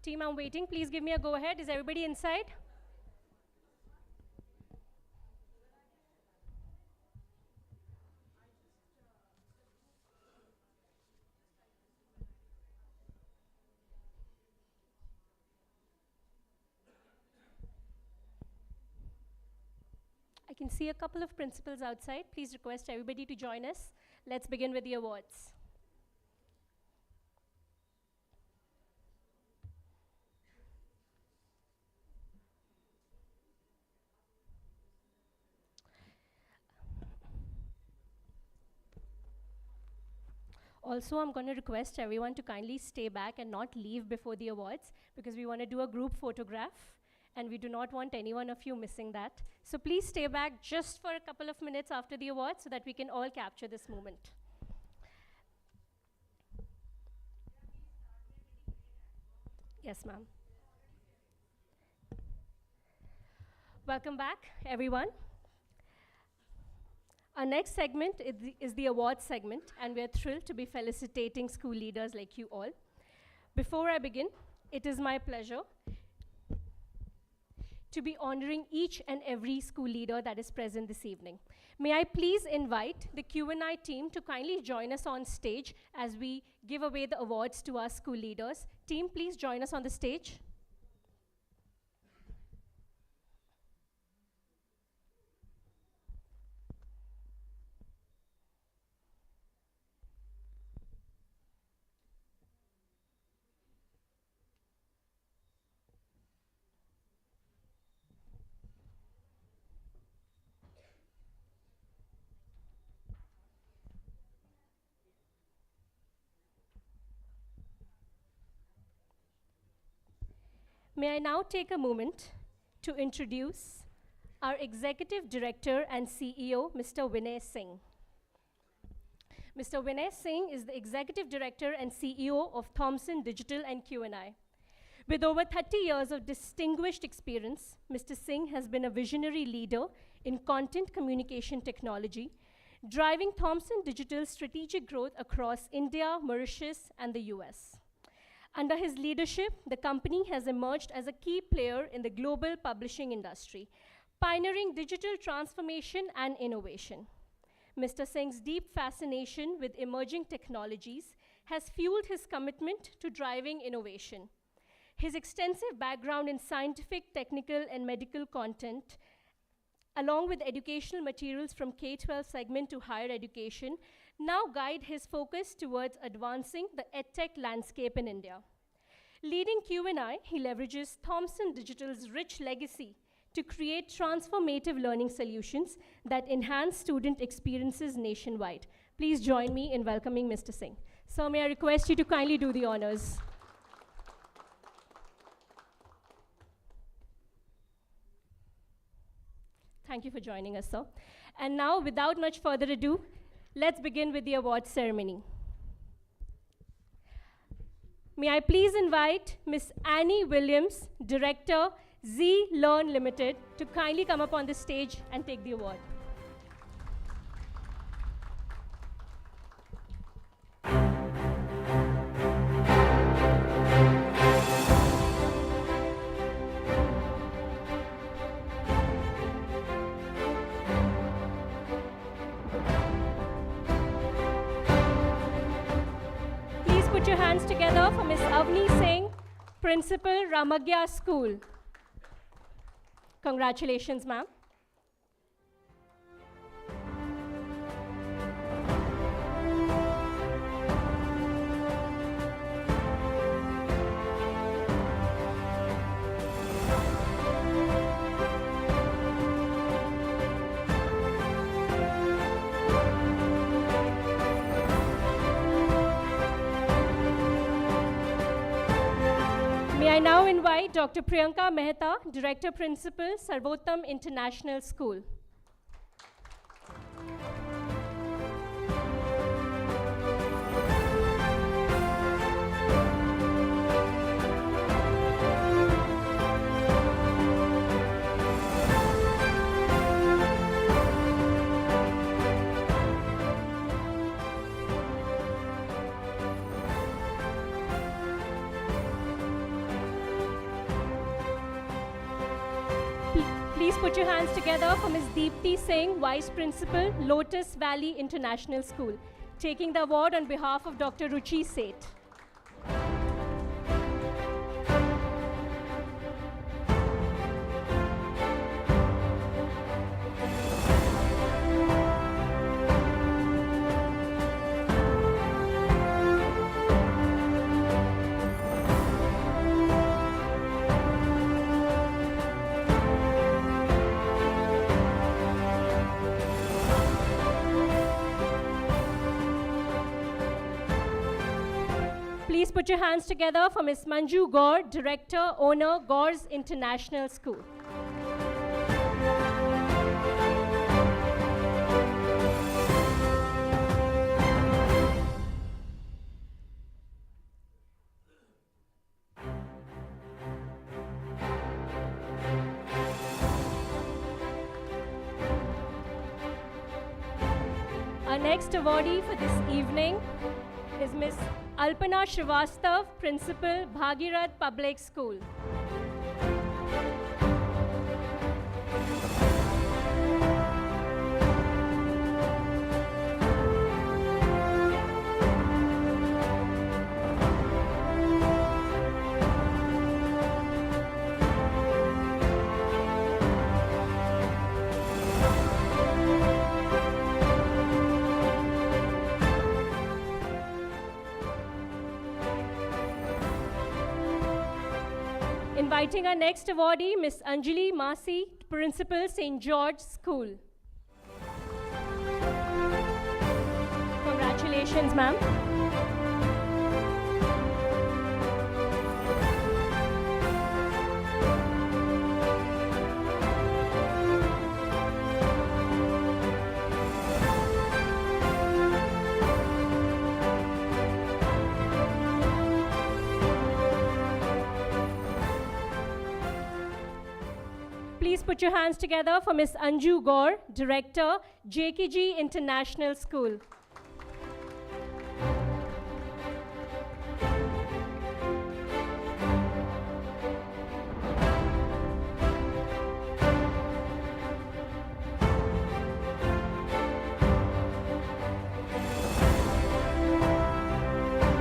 Team, I'm waiting. Please give me a go ahead. Is everybody inside? I can see a couple of principals outside. Please request everybody to join us. Let's begin with the awards. Also, I'm going to request everyone to kindly stay back and not leave before the awards because we want to do a group photograph and we do not want any one of you missing that. So please stay back just for a couple of minutes after the awards so that we can all capture this moment. Yes, ma'am. Welcome back, everyone. Our next segment is the awards segment, and we are thrilled to be felicitating school leaders like you all. Before I begin, it is my pleasure to be honoring each and every school leader that is present this evening. May I please invite the Q&I team to kindly join us on stage as we give away the awards to our school leaders. Team, please join us on the stage. May I now take a moment to introduce our Executive Director and CEO, Mr. Vinay Singh. Mr. Vinay Singh is the Executive Director and CEO of Thomson Digital and Q&I. With over 30 years of distinguished experience, Mr. Singh has been a visionary leader in content communication technology, driving Thomson Digital's strategic growth across India, Mauritius, and the US. Under his leadership, the company has emerged as a key player in the global publishing industry, pioneering digital transformation and innovation. Mr. Singh's deep fascination with emerging technologies has fueled his commitment to driving innovation. His extensive background in scientific, technical, and medical content, along with educational materials from K-12 segment to higher education, now guide his focus towards advancing the edtech landscape in India. Leading Q&I, he leverages Thomson Digital's rich legacy to create transformative learning solutions that enhance student experiences nationwide. Please join me in welcoming Mr. Singh. Sir, may I request you to kindly do the honors. Thank you for joining us, sir. And now, without much further ado, let's begin with the awards ceremony. May I please invite Ms. Annie Williams, Director, Z Learn Limited, to kindly come up on the stage and take the award. Please put your hands together for Ms. Avni Singh, Principal, Ramagya School. Congratulations, ma'am. May I now invite Dr. Priyanka Mehta, Director Principal, Sarvottam International School. Please put your hands together for Ms. Deepti Singh, Vice Principal, Lotus Valley International School, taking the award on behalf of Dr. Ruchi Seth. Please put your hands together for Ms. Manju Gaur, Director, Owner, Gaur's International School. Our next awardee for this evening is Ms. Alpana Srivastav, Principal, Bhagirath Public School. Inviting our next awardee, Ms. Anjali Masi, Principal, St. George School. Congratulations, ma'am. Please put your hands together for Ms. Anju Gaur, Director, JKG International School.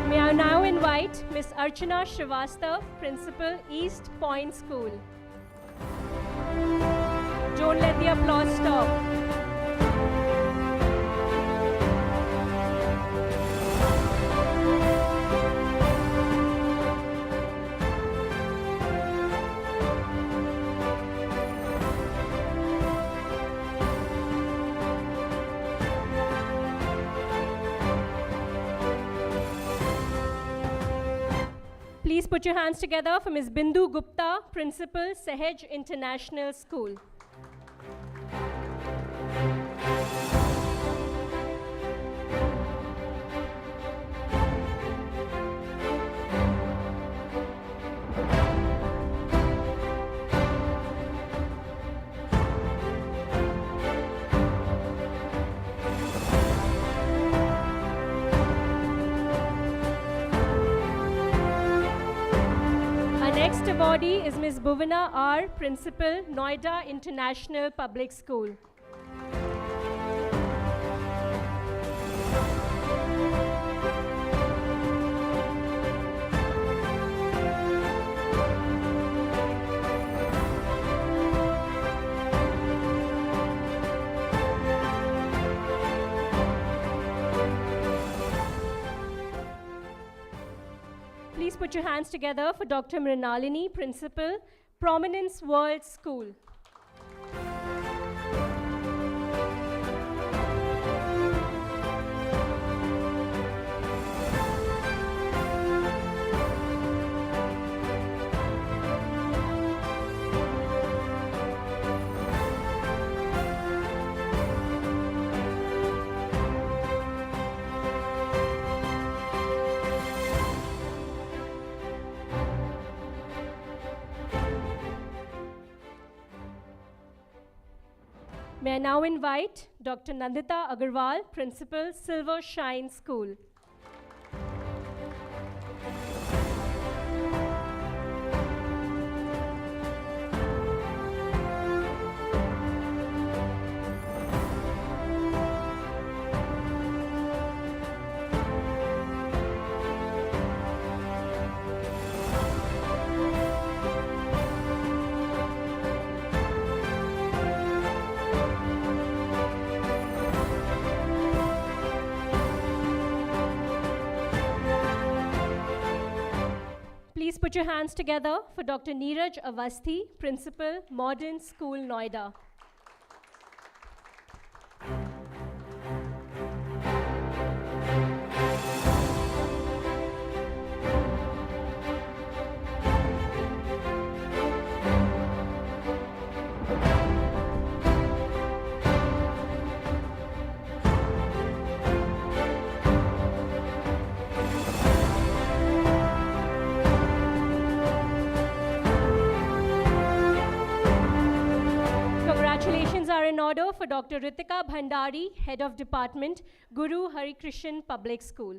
May I now invite Ms. Archana Srivastav, Principal, East Point School. Don't let the applause stop. Please put your hands together for Ms. Bindu Gupta, Principal, Sahaj International School. next awardee is Ms. Bhuvana R., Principal, Noida International Public School. Please put your hands together for Dr. Mrinalini, Principal, Prominence World School. May I now invite Dr. Nandita Agarwal, Principal, Silver Shine School. Please put your hands together for Dr. Neeraj Avasthi, Principal, Modern School, Noida. Congratulations are in order for Dr. Ritika Bhandari, Head of Department, Guru Hari Krishan Public School.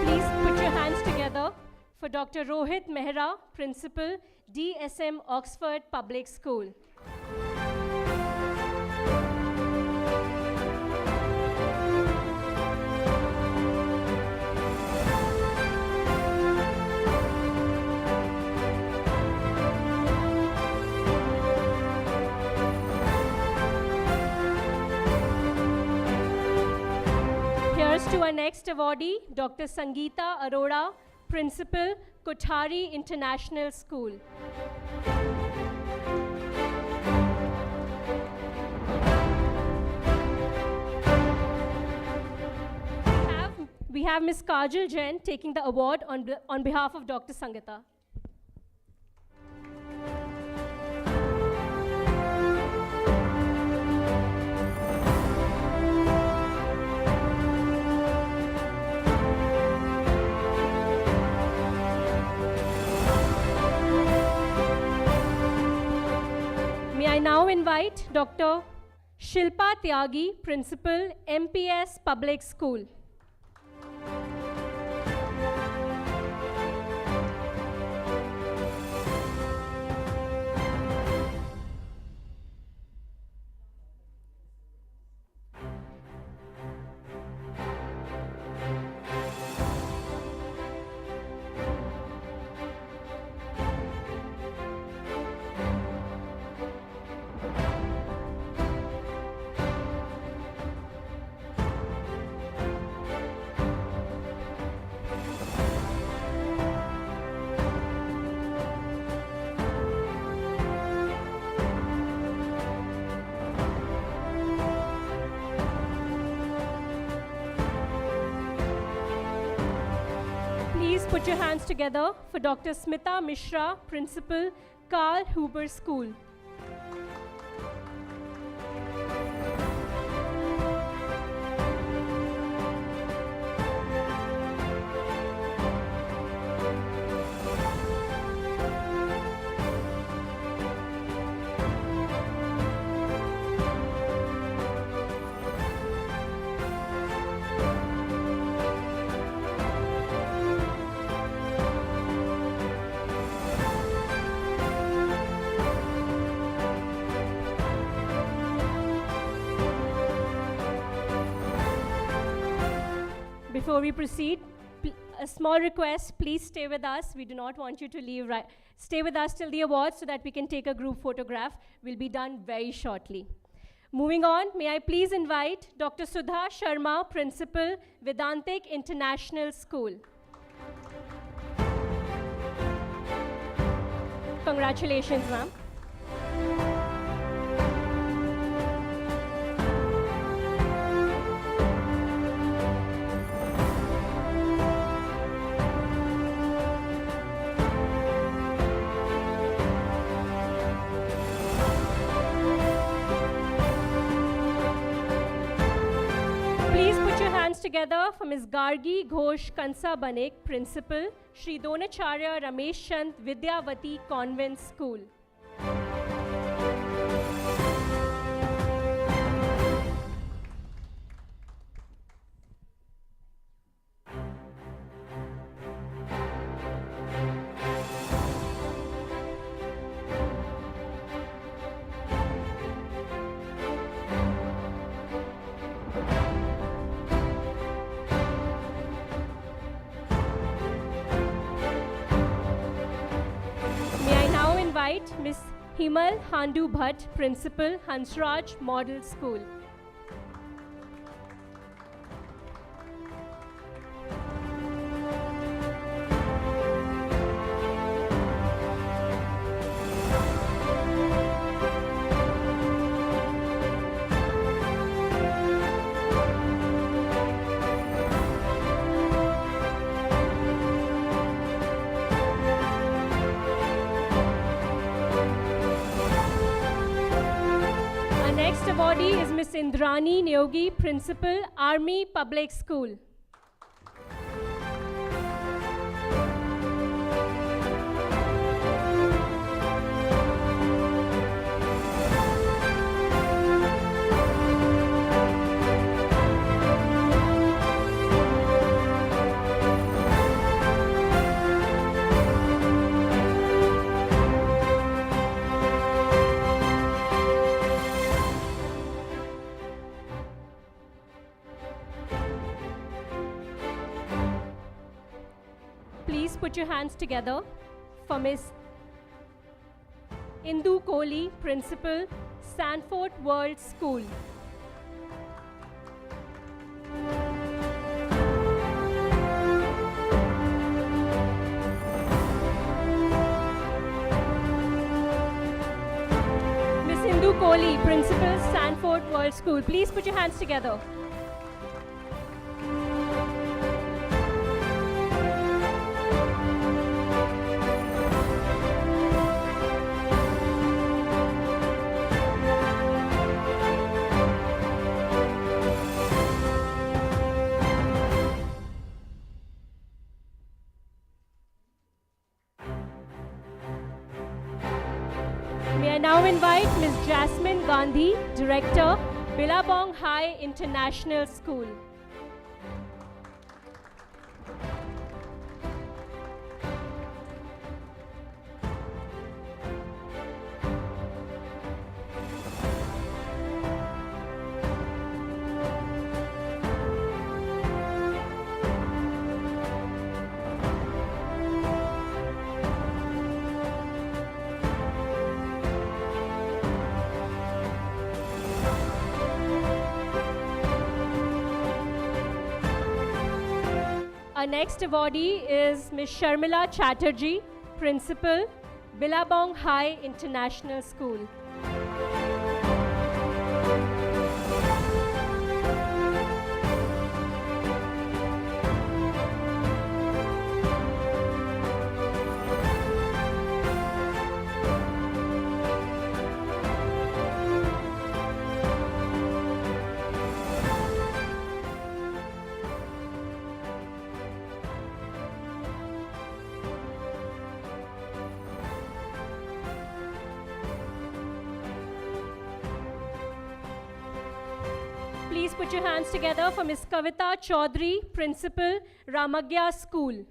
Please put your hands together for Dr. Rohit Mehra, Principal, DSM Oxford Public School. Here's to our next awardee, Dr. Sangeeta Arora, Principal, Kothari International School. We have Ms. Kajal Jain taking the award on behalf of Dr. Sangeeta. May I now invite Dr. Shilpa Tyagi, Principal, MPS Public School. Please put your hands together for Dr. Smita Mishra, Principal, Carl Huber School. Before we proceed, a small request, please stay with us. We do not want you to leave. Stay with us till the awards so that we can take a group photograph. We'll be done very shortly. Moving on, may I please invite Dr. Sudha Sharma, Principal, Vedantik International School. Congratulations, ma'am. Please put your hands together for Ms. Gargi Ghosh Kansa Banik, Principal, Shri Donacharya Ramesh Chand Vidyavati Convent School. Miss Himal Handu Bhatt, Principal, Hansraj Model School. Awardee is Miss Indrani Neogi, Principal, Army Public School. Please put your hands together for Miss Indu Kohli, Principal, Sanford World School. Miss Indu Kohli, Principal, Sanford World School. Please put your hands together. May I now invite Ms. Jasmine Gandhi, Director, Billabong High International School. Our next awardee is Ms. Sharmila Chatterjee, Principal, Billabong High International School. Please put your hands together for Ms. Kavita Chaudhary, Principal, Ramagya School.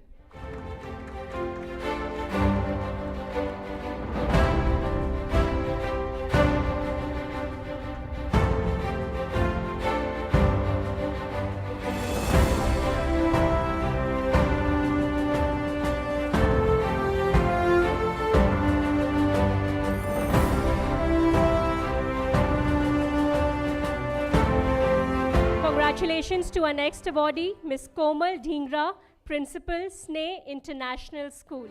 Congratulations to our next awardee, Ms. Komal Dhingra, Principal, Sneh International School.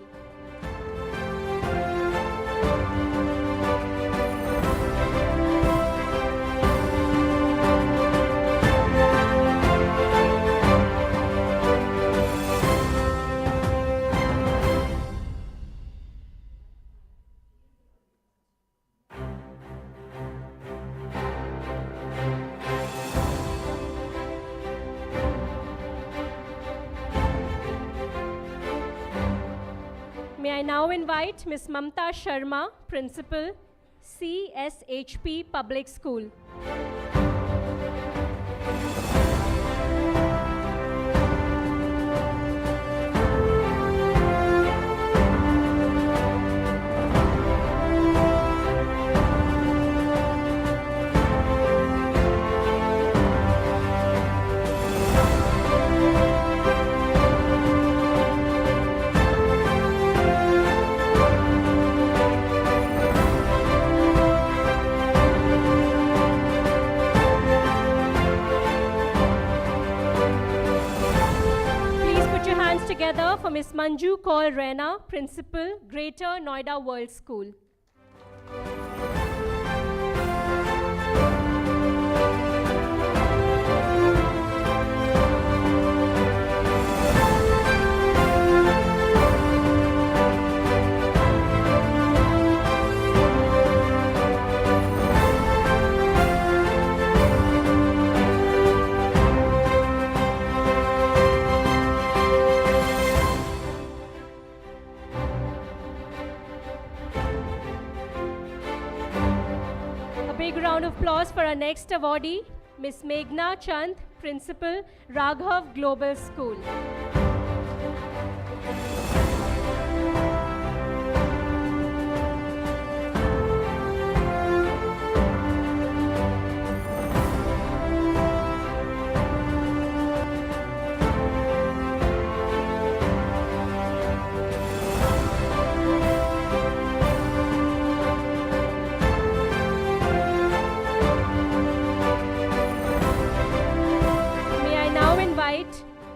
May I now invite Ms. Mamta Sharma, Principal, CSHP Public School. Together for Ms. Manju Kaur Rena, Principal, Greater Noida World School. Round of applause for our next awardee, Ms. Meghna Chand, Principal, Raghav Global School.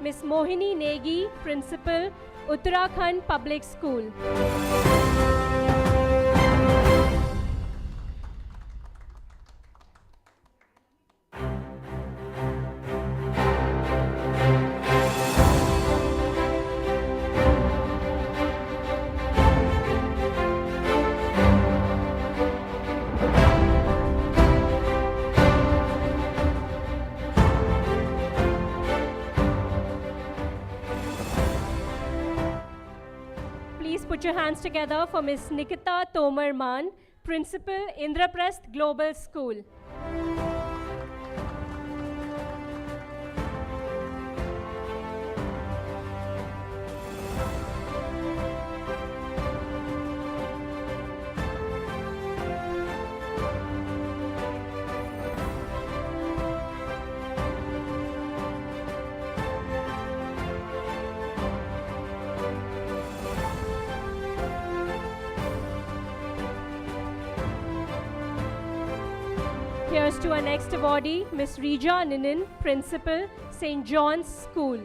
Ms. Mohini Negi, Principal, Uttarakhand Public School. Put your hands together for Ms. Nikita Tomar Man, Principal, Indraprasth Global School. Here's to our next awardee, Ms. Rija Ninin, Principal, St. John's School.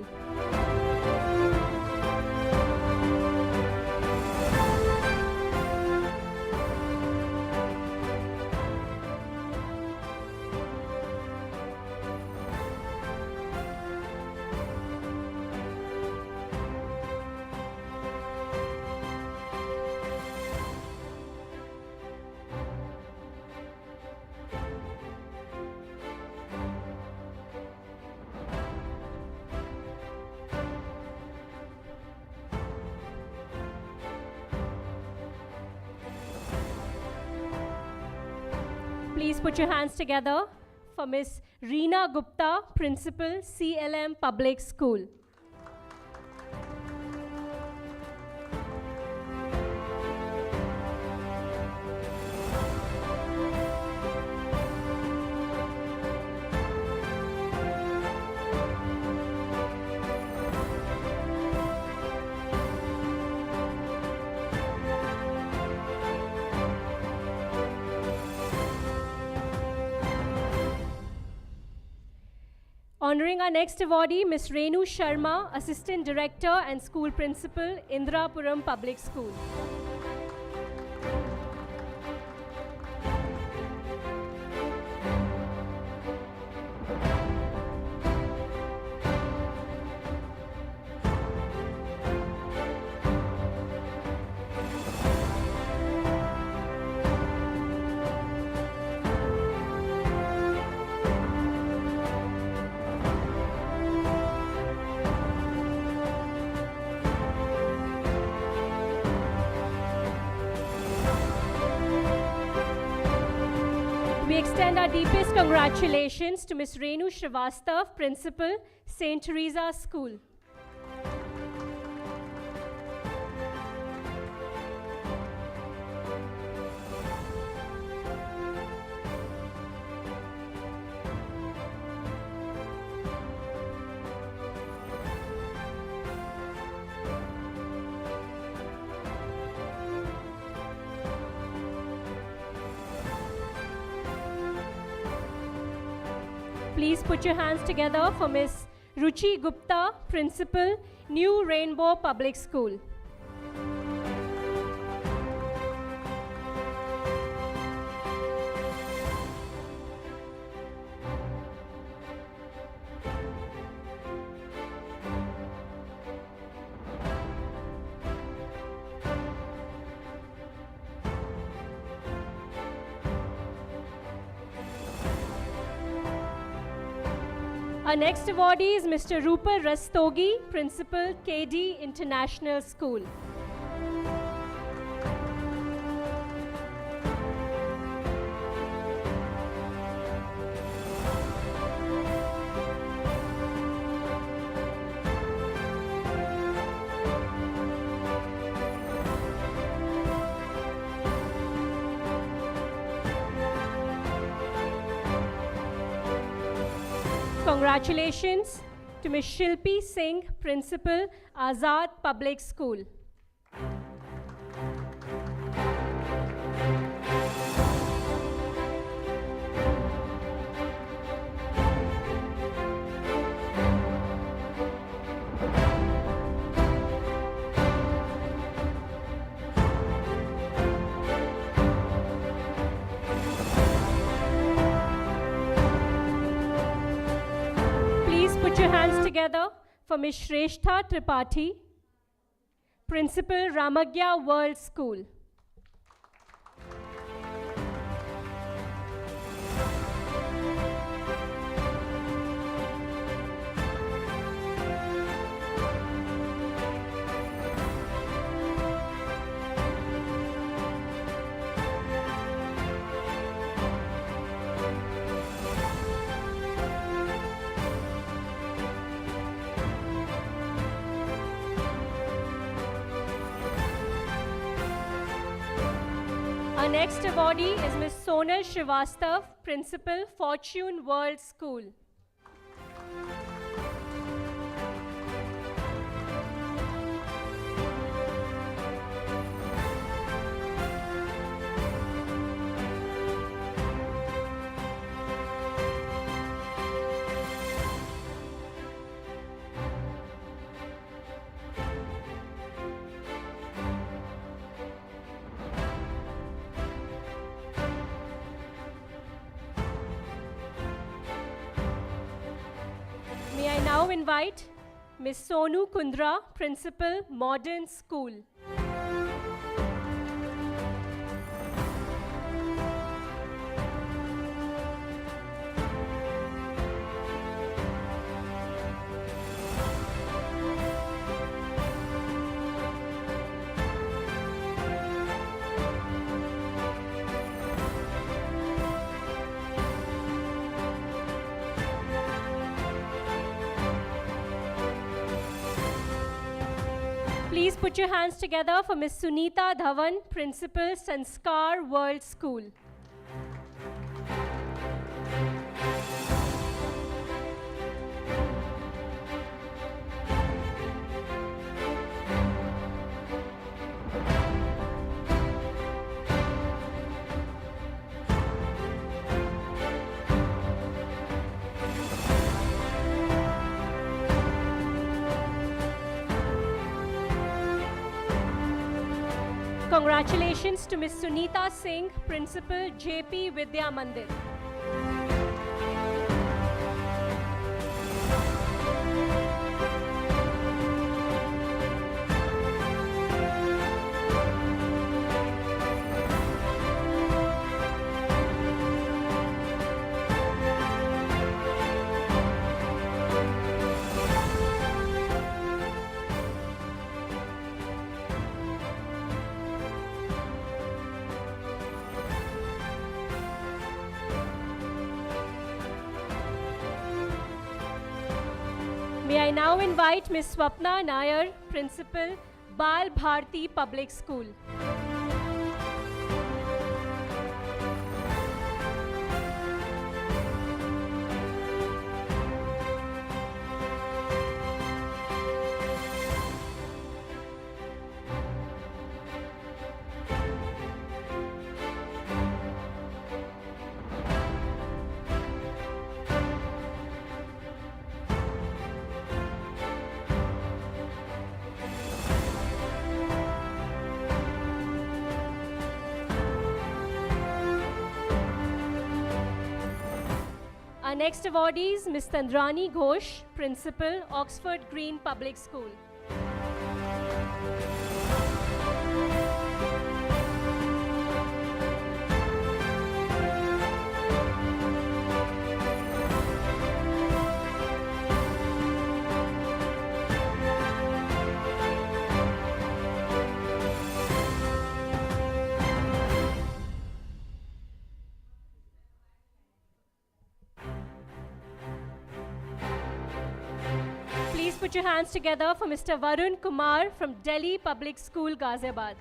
Please put your hands together for Ms. Reena Gupta, Principal, CLM Public School. Honoring our next awardee, Ms. Renu Sharma, Assistant Director and School Principal, Indrapuram Public School. We extend our deepest congratulations to Ms. Renu Srivastav, Principal, St. Teresa School. Please put your hands together for Ms. Ruchi Gupta, Principal, New Rainbow Public School. Our next awardee is Mr. Rupal Rastogi, Principal, KD International School. Congratulations to Ms. Shilpi Singh, Principal, Azad Public School. Put your hands together for Ms. Shrestha Tripathi, Principal, Ramagya World School. Our next awardee is Ms. Sonal Srivastav, Principal, Fortune World School. May I now invite Ms. Sonu Kundra, Principal, Modern School. Please put your hands together for Ms. Sunita Dhawan, Principal, Sanskar World School. Congratulations to Ms. Sunita Singh, Principal, JP Vidya Mandir. May I now invite Ms. Swapna Nair, Principal, Bal Bharti Public School. Our next awardee is Ms. Tandrani Ghosh, Principal, Oxford Green Public School. Please put your hands together for Mr. Varun Kumar from Delhi Public School, Ghaziabad.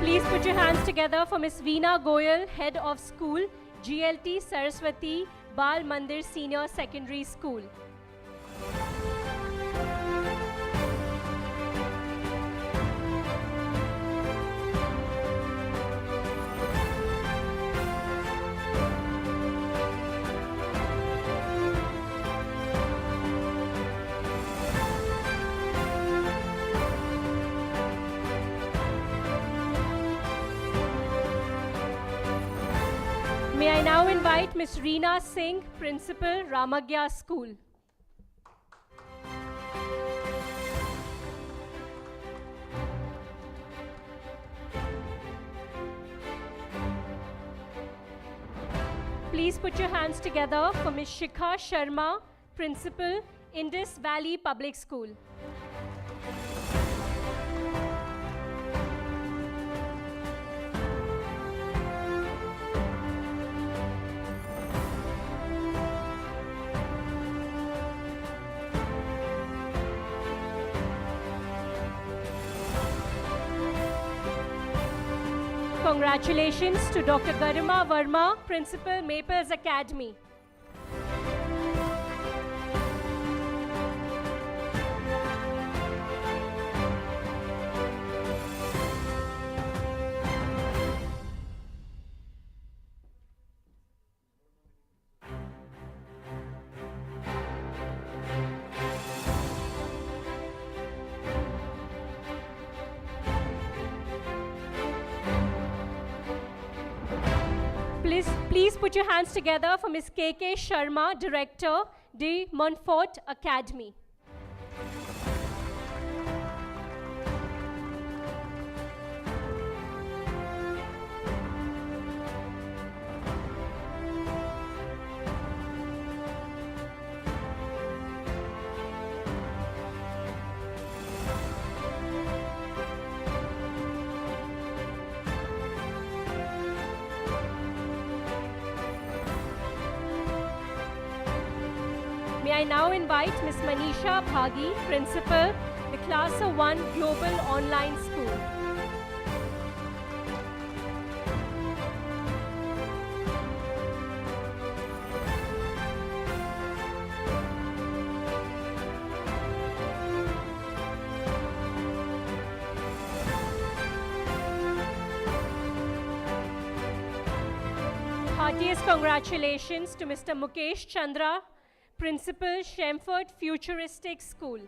Please put your hands together for Ms. Veena Goyal, Head of School, GLT Saraswati Bal Mandir Senior Secondary School. May I now invite Ms. Reena Singh, Principal, Ramagya School. Please put your hands together for Ms. Shikha Sharma, Principal, Indus Valley Public School. Congratulations to Dr. Garima Verma, Principal, Maples Academy. Please put your hands together for Ms. K.K. Sharma, Director, De Montfort Academy. May I now invite Ms. Manisha Bhagi, Principal, the Class of 1 Global Online School. Heartiest congratulations to Mr. Mukesh Chandra, Principal, Shemford Futuristic School.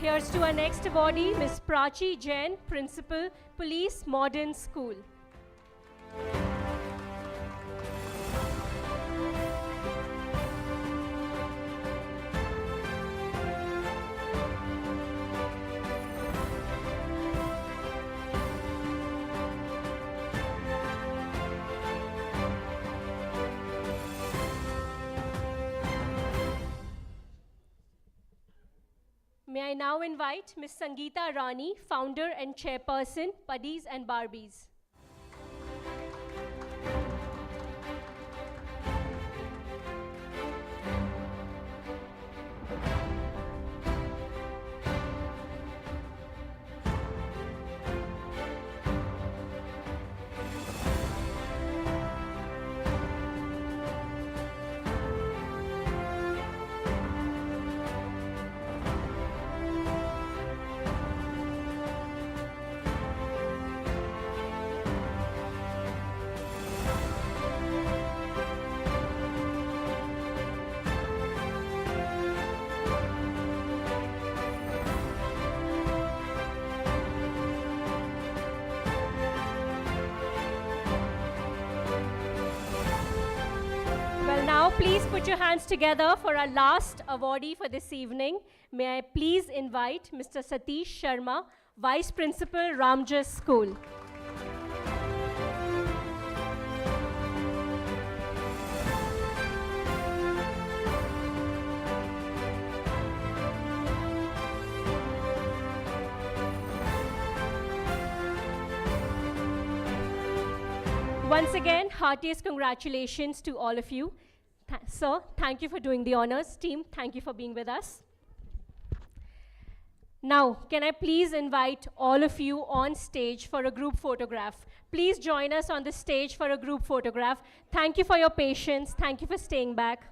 Here's to our next awardee, Ms. Prachi Jain, Principal, Police Modern School. May I now invite Ms. Sangeeta Rani, Founder and Chairperson, Puddies and Barbies. Now, please put your hands together for our last awardee for this evening. May I please invite Mr. Satish Sharma, Vice Principal, Ramjas School. Once again, heartiest congratulations to all of you. Sir, thank you for doing the honors. Team, thank you for being with us. Now, can I please invite all of you on stage for a group photograph? Please join us on the stage for a group photograph. Thank you for your patience. Thank you for staying back.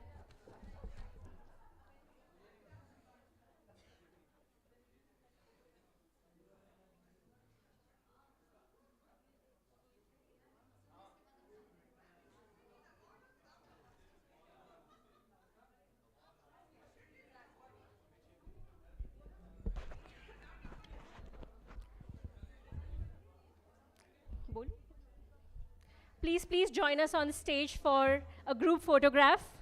Please join us on stage for a group photograph.